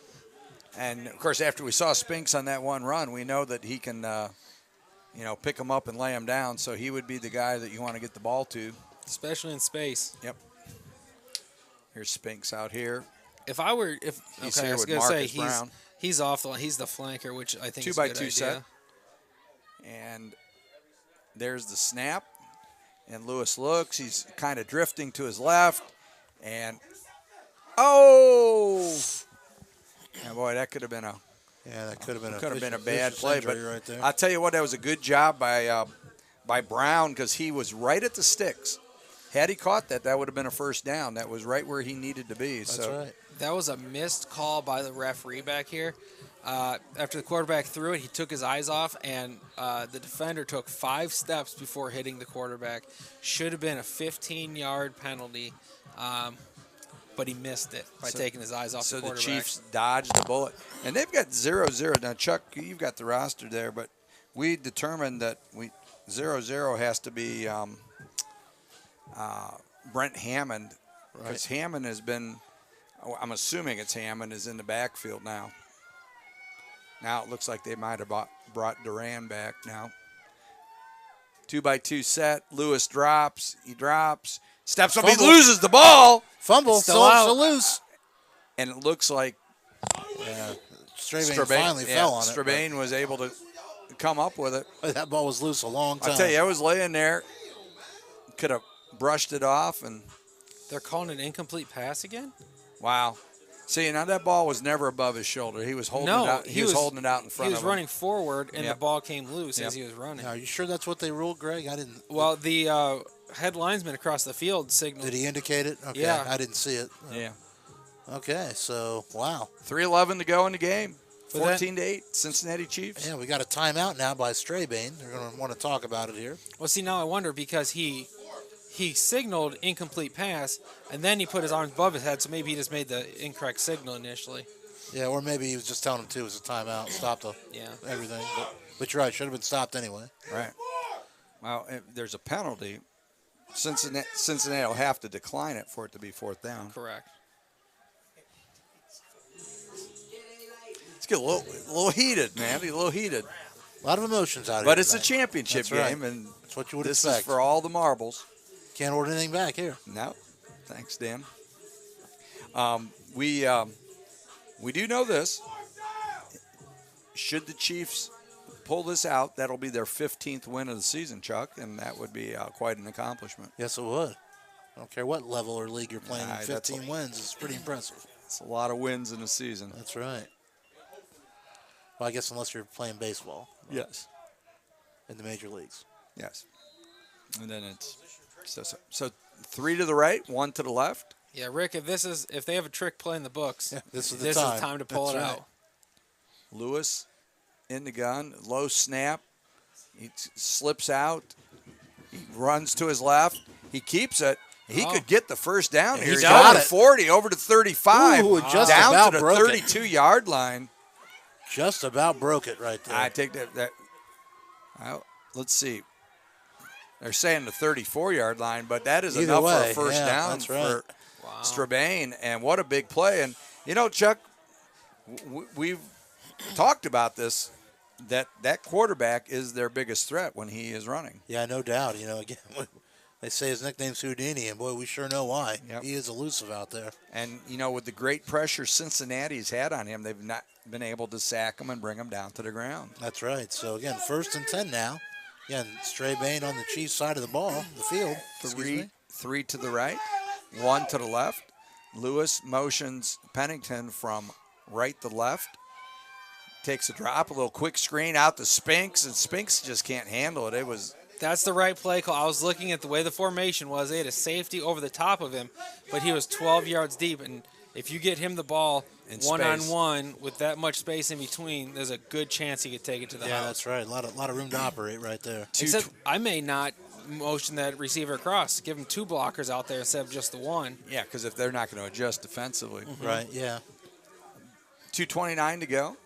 And, of course, after we saw Spinks on that one run, we know that he can, pick him up and lay him down. So he would be the guy that you want to get the ball to. Especially in space. Yep. Here's Spinks out here. If I were, He's okay, here I was with gonna say Marcus Brown. he's off the line. He's the flanker, which I think 2 is by a good 2 idea. set. And there's the snap. And Lewis looks. He's kind of drifting to his left. And, yeah, boy, that could have been that could have been a bad play. But right there. I'll tell you what, that was a good job by Brown because he was right at the sticks. Had he caught that, that would have been a first down. That was right where he needed to be. That's so right. That was a missed call by the referee back here. After the quarterback threw it, he took his eyes off, and the defender took 5 steps before hitting the quarterback. Should have been a 15-yard penalty, but he missed it by taking his eyes off the So the quarterback. Chiefs dodged the bullet. And they've got 0-0. Now, Chuck, you've got the roster there, but we determined that 0-0 has to be Brent Hammond because Hammond has been – I'm assuming it's Hammond is in the backfield now. Now it looks like they might have brought Duran back now. 2 by 2 set. Lewis drops. He drops. Steps up. Fumble. He loses the ball. Fumble, still loose. And it looks like Strabane finally fell on it. Strabane was able to come up with it. That ball was loose a long time. I'll tell you, I was laying there. Could have brushed it off. And They're calling an incomplete pass again? wow. See, now that ball was never above his shoulder. He was holding it out. He was holding it out in front of him. He was running forward, and Yep. the ball came loose Yep. as he was running. Are you sure that's what they ruled, Greg? I didn't. Well, the head linesman across the field signaled. Did he indicate it? Okay, Yeah. I didn't see it. Yeah. Okay, so wow. 3:11 to go in the game. But 14-8, Cincinnati Chiefs. Yeah, we got a timeout now by Strabane. They're going to want to talk about it here. Well, see, now I wonder because he signaled incomplete pass, and then he put his arms above his head, so maybe he just made the incorrect signal initially. Yeah, or maybe he was just telling them too. It was a timeout, stop everything. But you're right, should have been stopped anyway. Right. Well, if there's a penalty. Cincinnati will have to decline it for it to be 4th down. Correct. It's getting a little heated, man. A little heated. A lot of emotions out here. But it's a tonight. championship That's right. game, and That's what you would this expect. is for all the marbles. Can't order anything back here. No. Thanks, Dan. We do know this. Should the Chiefs pull this out, that'll be their 15th win of the season, Chuck, and that would be quite an accomplishment. Yes, it would. I don't care what level or league you're playing. Nah, 15 wins is pretty impressive. It's a lot of wins in a season. That's right. Well, I guess unless you're playing baseball. Yes. In the major leagues. Yes. And then it's so 3 to the right, 1 to the left. Yeah, Rick, if they have a trick play in the books, this is the time to pull That's it right. out. Lewis in the gun, low snap. He slips out. He runs to his left. He keeps it. He could get the first down here. He's He's got over it. 40, over to 35, Ooh, just down about to the broke it. 32-yard line. Just about broke it right there. I take that. Let's see. They're saying the 34-yard line, but that is Either enough for way, a first yeah, down that's right. for Strabane, and what a big play. And, Chuck, we've talked about this, that quarterback is their biggest threat when he is running. Yeah, no doubt. Again, they say his nickname's Houdini, and boy, we sure know why. Yep. He is elusive out there. And, with the great pressure Cincinnati's had on him, they've not been able to sack him and bring him down to the ground. That's right. So, again, 1st and 10 now. Again, Strabane on the Chiefs side of the field. Three to the right, 1 to the left. Lewis motions Pennington from right to left. Takes a drop, a little quick screen out to Spinks, and Spinks just can't handle it. That's the right play call. I was looking at the way the formation was. They had a safety over the top of him, but he was 12 yards deep. And if you get him the ball one-on-one with that much space in between, there's a good chance he could take it to the house. Yeah, that's right. A lot of room to operate right there. Except I may not motion that receiver across. Give him 2 blockers out there instead of just the one. Yeah, because if they're not going to adjust defensively. Mm-hmm. Right, yeah. 2:29 to go.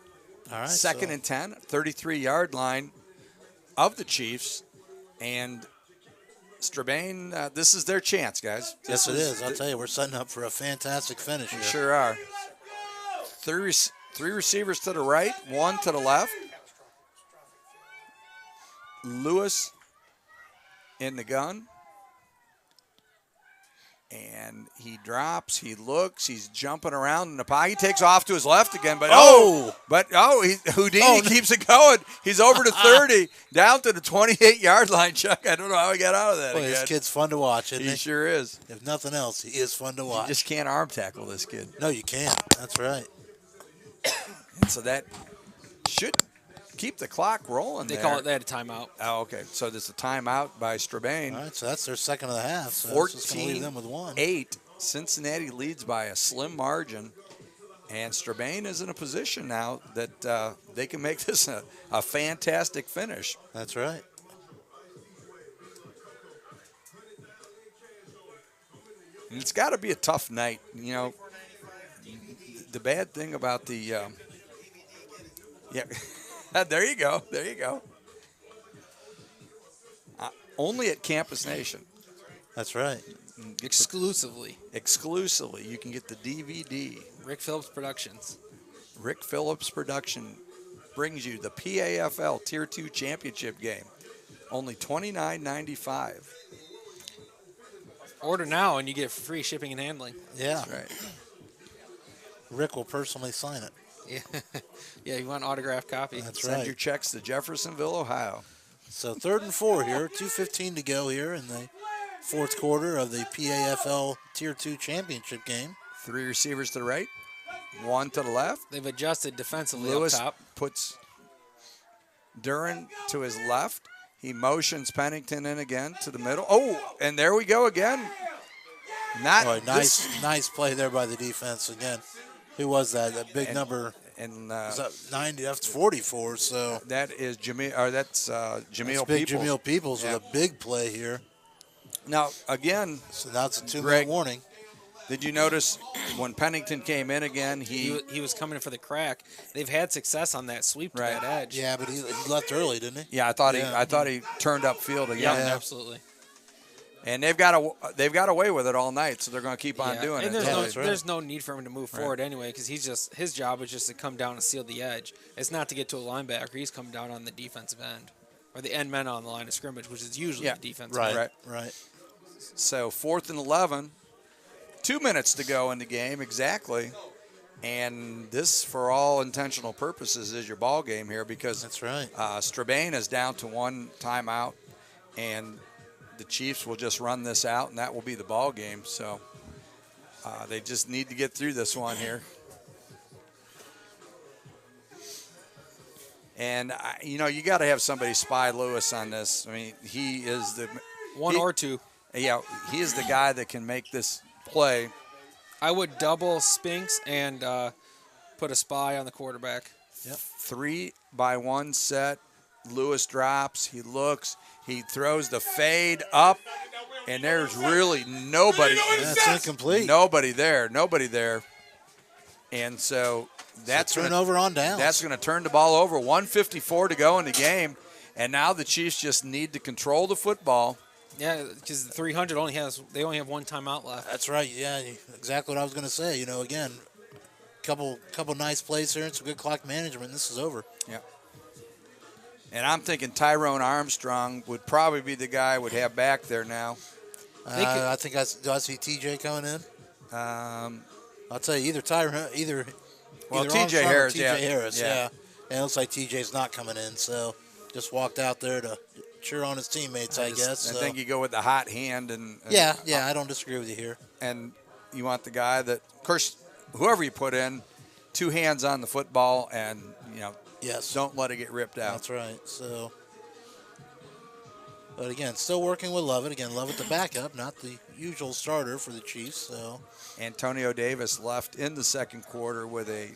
All right. Second and 10, 33-yard line of the Chiefs. And Strabane, this is their chance, guys. Yes, it is. I'll tell you, we're setting up for a fantastic finish here. We sure are. Three receivers to the right, 1 to the left. Lewis in the gun. And he drops, he looks, he's jumping around in the pocket. He takes off to his left again, but Houdini keeps it going. He's over to 30, down to the 28-yard line, Chuck. I don't know how he got out of that again. This kid's fun to watch, isn't he? He sure is. If nothing else, he is fun to watch. You just can't arm tackle this kid. No, you can't. That's right. And so that should keep the clock rolling. They had a timeout. Oh, okay. So there's a timeout by Strabane. All right, so that's their second of the half. So 14-8. Cincinnati leads by a slim margin. And Strabane is in a position now that they can make this a fantastic finish. That's right. And it's got to be a tough night. The bad thing about the there you go. Only at Campus Nation. That's right. Exclusively. You can get the DVD. Rick Phillips Productions. Rick Phillips Production brings you the PAFL Tier 2 Championship game. Only $29.95. Order now and you get free shipping and handling. Yeah. That's right. Rick will personally sign it. Yeah, you want an autographed copy. That's Send right. your checks to Jeffersonville, Ohio. So 3rd and 4 here, 2:15 to go here in the 4th quarter of the PAFL Tier 2 Championship game. 3 receivers to the right, 1 to the left. They've adjusted defensively Lewis up top. Puts Duran to his left. He motions Pennington in again to the middle. Oh, and there we go again. Nice play there by the defense again. Who was that? That big number. And was that 90? That's 44. So that is Jamil. Or that's Jamil big Peoples. Jamil Peoples with a big play here. Now again, so that's a 2-minute warning. Did you notice when Pennington came in again? He was coming for the crack. They've had success on that sweep to that edge. Yeah, but he left early, didn't he? Yeah, I thought he turned upfield again. Yeah, absolutely. And they've got away with it all night, so they're going to keep on doing and it. There's no need for him to move forward anyway, because his job is just to come down and seal the edge. It's not to get to a linebacker. He's come down on the defensive end, or the end men on the line of scrimmage, which is usually the defensive end. Right. So 4th and 11, 2 minutes to go in the game exactly, and this, for all intentional purposes, is your ball game here because that's right. Strabane is down to 1 timeout, and the Chiefs will just run this out, and that will be the ball game. So they just need to get through this one here. And, you got to have somebody spy Lewis on this. I mean, he is the – One or two. Yeah, he is the guy that can make this play. I would double Spinks and put a spy on the quarterback. Yep. 3-by-1 set. Lewis drops. He looks. He throws the fade up, and there's really nobody. That's incomplete. Nobody there. And so that's turnover on downs. That's going to turn the ball over. 1:54 to go in the game. And now the Chiefs just need to control the football. Yeah, because the 300 they only have one timeout left. That's right. Yeah, exactly what I was going to say. Again, couple nice plays here and some good clock management. And this is over. Yeah. And I'm thinking Tyrone Armstrong would probably be the guy I would have back there now. I think do I see TJ coming in? I'll tell you, either TJ Harris. Harris. Yeah. And it looks like TJ's not coming in, so just walked out there to cheer on his teammates, I guess. I think you go with the hot hand. And yeah, I don't disagree with you here. And you want the guy that, of course, whoever you put in, 2 hands on the football and, yes, don't let it get ripped out. That's right. So, but again, still working with Lovett. Again, Lovett the backup, not the usual starter for the Chiefs. So Antonio Davis left in the second quarter with a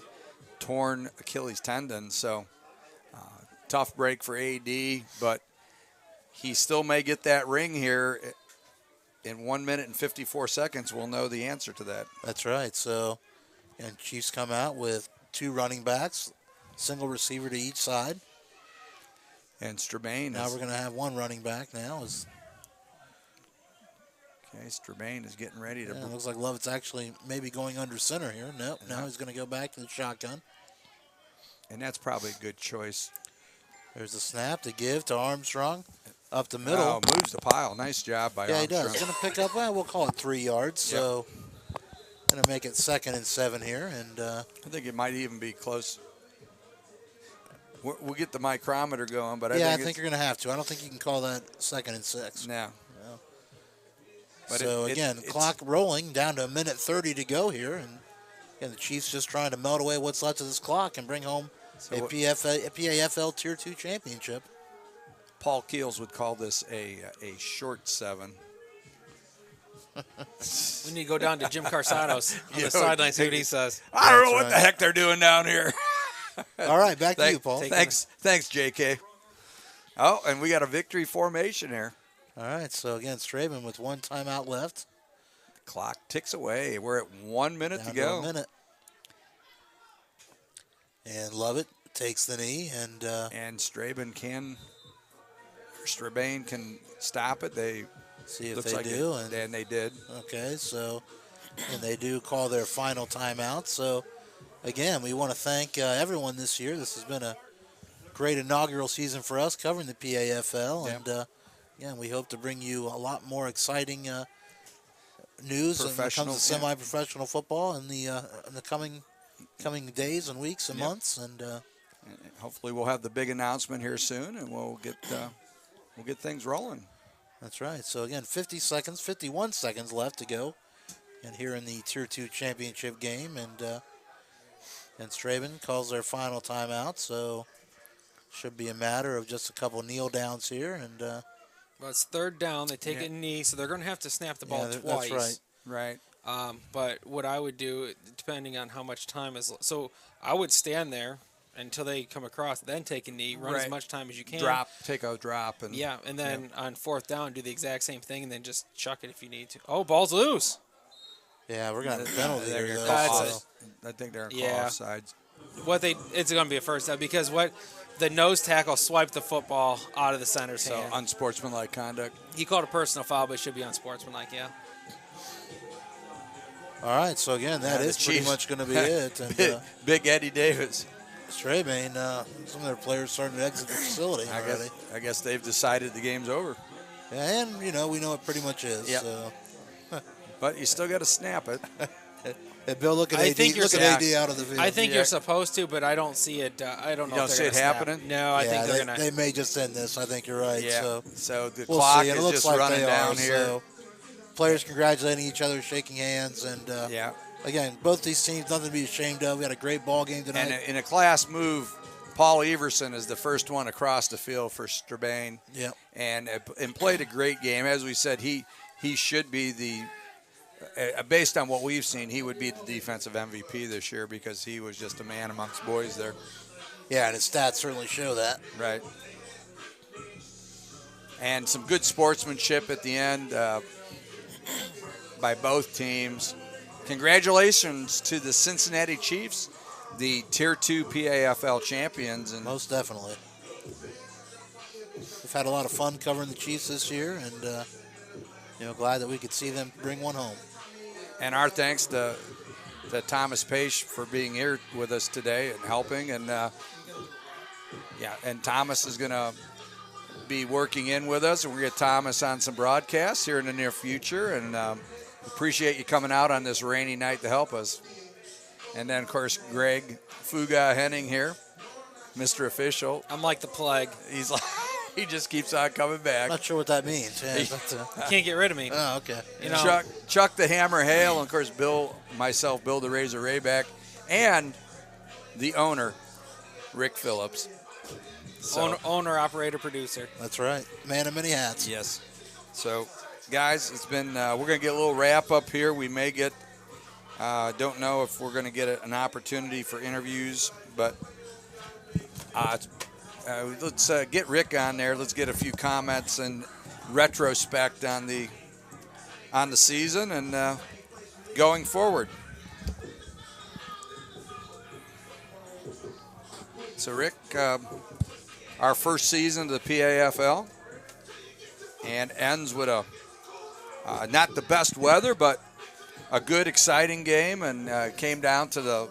torn Achilles tendon. So tough break for AD, but he still may get that ring here. In 1 minute and 54 seconds, we'll know the answer to that. That's right. So, and Chiefs come out with 2 running backs, single receiver to each side. And Strabane. Now we're going to have 1 running back now. Okay, Strabane is getting ready to. It looks like Lovett's actually maybe going under center here. Nope. Now he's going to go back to the shotgun. And that's probably a good choice. There's a snap to give to Armstrong. Up the middle. Oh, moves the pile. Nice job by Armstrong. Yeah, he does. He's going to pick up, we'll call it 3 yards. So, going to make it 2nd and 7 here. And I think it might even be close. We'll get the micrometer going, but I think you're going to have to. I don't think you can call that 2nd and 6. No. But so, again, clock rolling down to 1 minute 30 to go here. And the Chiefs just trying to melt away what's left of this clock and bring home a PAFL Tier 2 championship. Paul Keels would call this a short 7. We need to go down to Jim Carsano's on the sideline, see what he says. I don't know what the heck they're doing down here. All right, back to you, Paul. Thanks, JK. Oh, and we got a victory formation here. All right, so again, Strabane with 1 timeout left. Clock ticks away. We're at 1 minute down to go. 1 minute. And Lovett takes the knee, and Strabane can stop it. They see if they do, and they did. Okay, so and they do call their final timeout. So again, we want to thank everyone this year. This has been a great inaugural season for us covering the PAFL, and again, we hope to bring you a lot more exciting news when it comes to semi-professional football in the coming days and weeks and months, and hopefully we'll have the big announcement here soon, and we'll get things rolling. That's right. So again, 51 seconds left to go, and here in the Tier 2 championship game, and Strabane calls their final timeout. So should be a matter of just a couple kneel downs here, and well, it's 3rd down. They take a knee, so they're going to have to snap the ball twice. That's right. But what I would do, depending on how much time is, so I would stand there until they come across, then take a knee, run as much time as you can. Take a drop. And then on 4th down, do the exact same thing, and then just chuck it if you need to. Oh, ball's loose. Yeah, we're going to have a penalty there. I think they're offsides. It's going to be a first down because the nose tackle swiped the football out of the center's hand. Unsportsmanlike conduct. He called a personal foul, but it should be unsportsmanlike, All right, so again, that is pretty much going to be it. And, Big Eddie Davis. Strabane, some of their players starting to exit the facility already. I guess they've decided the game's over. Yeah, and, we know it pretty much is. Yep. So. But you still got to snap it. Hey, Bill, look at AD out of the field. I think you're supposed to, but I don't see it. I don't know. You don't see it happening? No, I think they're going to. They may just end this. I think you're right. Yeah. So the we'll clock see. is just running down here. So players congratulating each other, shaking hands, and again, both these teams, nothing to be ashamed of. We had a great ball game tonight. And in a class move, Paul Everson is the first one across the field for Strabane. Yeah. And played a great game. As we said, he should be based on what we've seen, he would be the defensive MVP this year because he was just a man amongst boys there. Yeah, and his stats certainly show that. Right. And some good sportsmanship at the end by both teams. Congratulations to the Cincinnati Chiefs, the Tier 2 PAFL champions. And most definitely. we've had a lot of fun covering the Chiefs this year, and glad that we could see them bring one home. And our thanks to Thomas Page for being here with us today and helping. And and Thomas is going to be working in with us, and we're going to get Thomas on some broadcasts here in the near future. And appreciate you coming out on this rainy night to help us. And then, of course, Greg Fuga Henning here, Mr. Official. I'm like the plague. He's like, he just keeps on coming back. Not sure what that means. Yeah, You can't get rid of me. Oh, okay. You know, Chuck the Hammer Hale, and of course Bill the Razor Rayback, and the owner, Rick Phillips. So, owner, operator, producer. That's right. Man of many hats. Yes. So, guys, it's been. We're gonna get a little wrap up here. We may get. Don't know if we're gonna get an opportunity for interviews, but let's get Rick on there. Let's get a few comments and retrospect on the season and going forward. So, Rick, our first season of the PAFL, and ends with a not the best weather, but a good, exciting game, and came down to the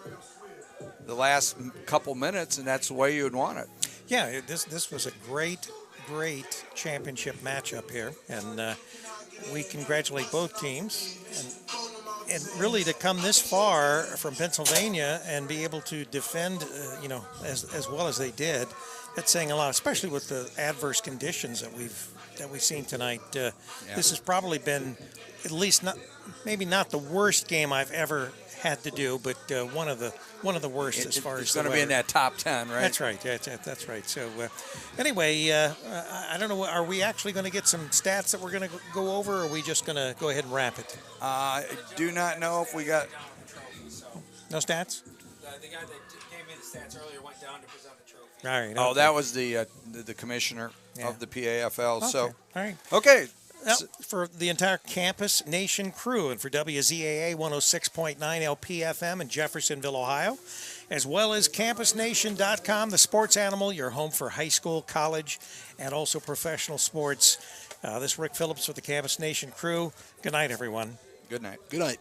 last couple minutes, and that's the way you would want it. Yeah, this was a great championship matchup here, and we congratulate both teams. And really to come this far from Pennsylvania and be able to defend, as well as they did, that's saying a lot, especially with the adverse conditions that we've seen tonight. This has probably been, at least maybe not the worst game I've ever had to do, but one of the worst as far as it's going to be in that top 10, right? That's right. That's right. So anyway, I don't know. Are we actually going to get some stats that we're going to go over, or are we just going to go ahead and wrap it? I do not know if we got no stats. The guy that gave me the stats earlier went down to present the trophy. All right. Oh, okay. that was the commissioner of the PAFL. Okay. So all right. Okay. Well, for the entire Campus Nation crew and for WZAA 106.9 LPFM in Jeffersonville, Ohio, as well as CampusNation.com, the sports animal, your home for high school, college, and also professional sports. This is Rick Phillips with the Campus Nation crew. Good night, everyone. Good night. Good night.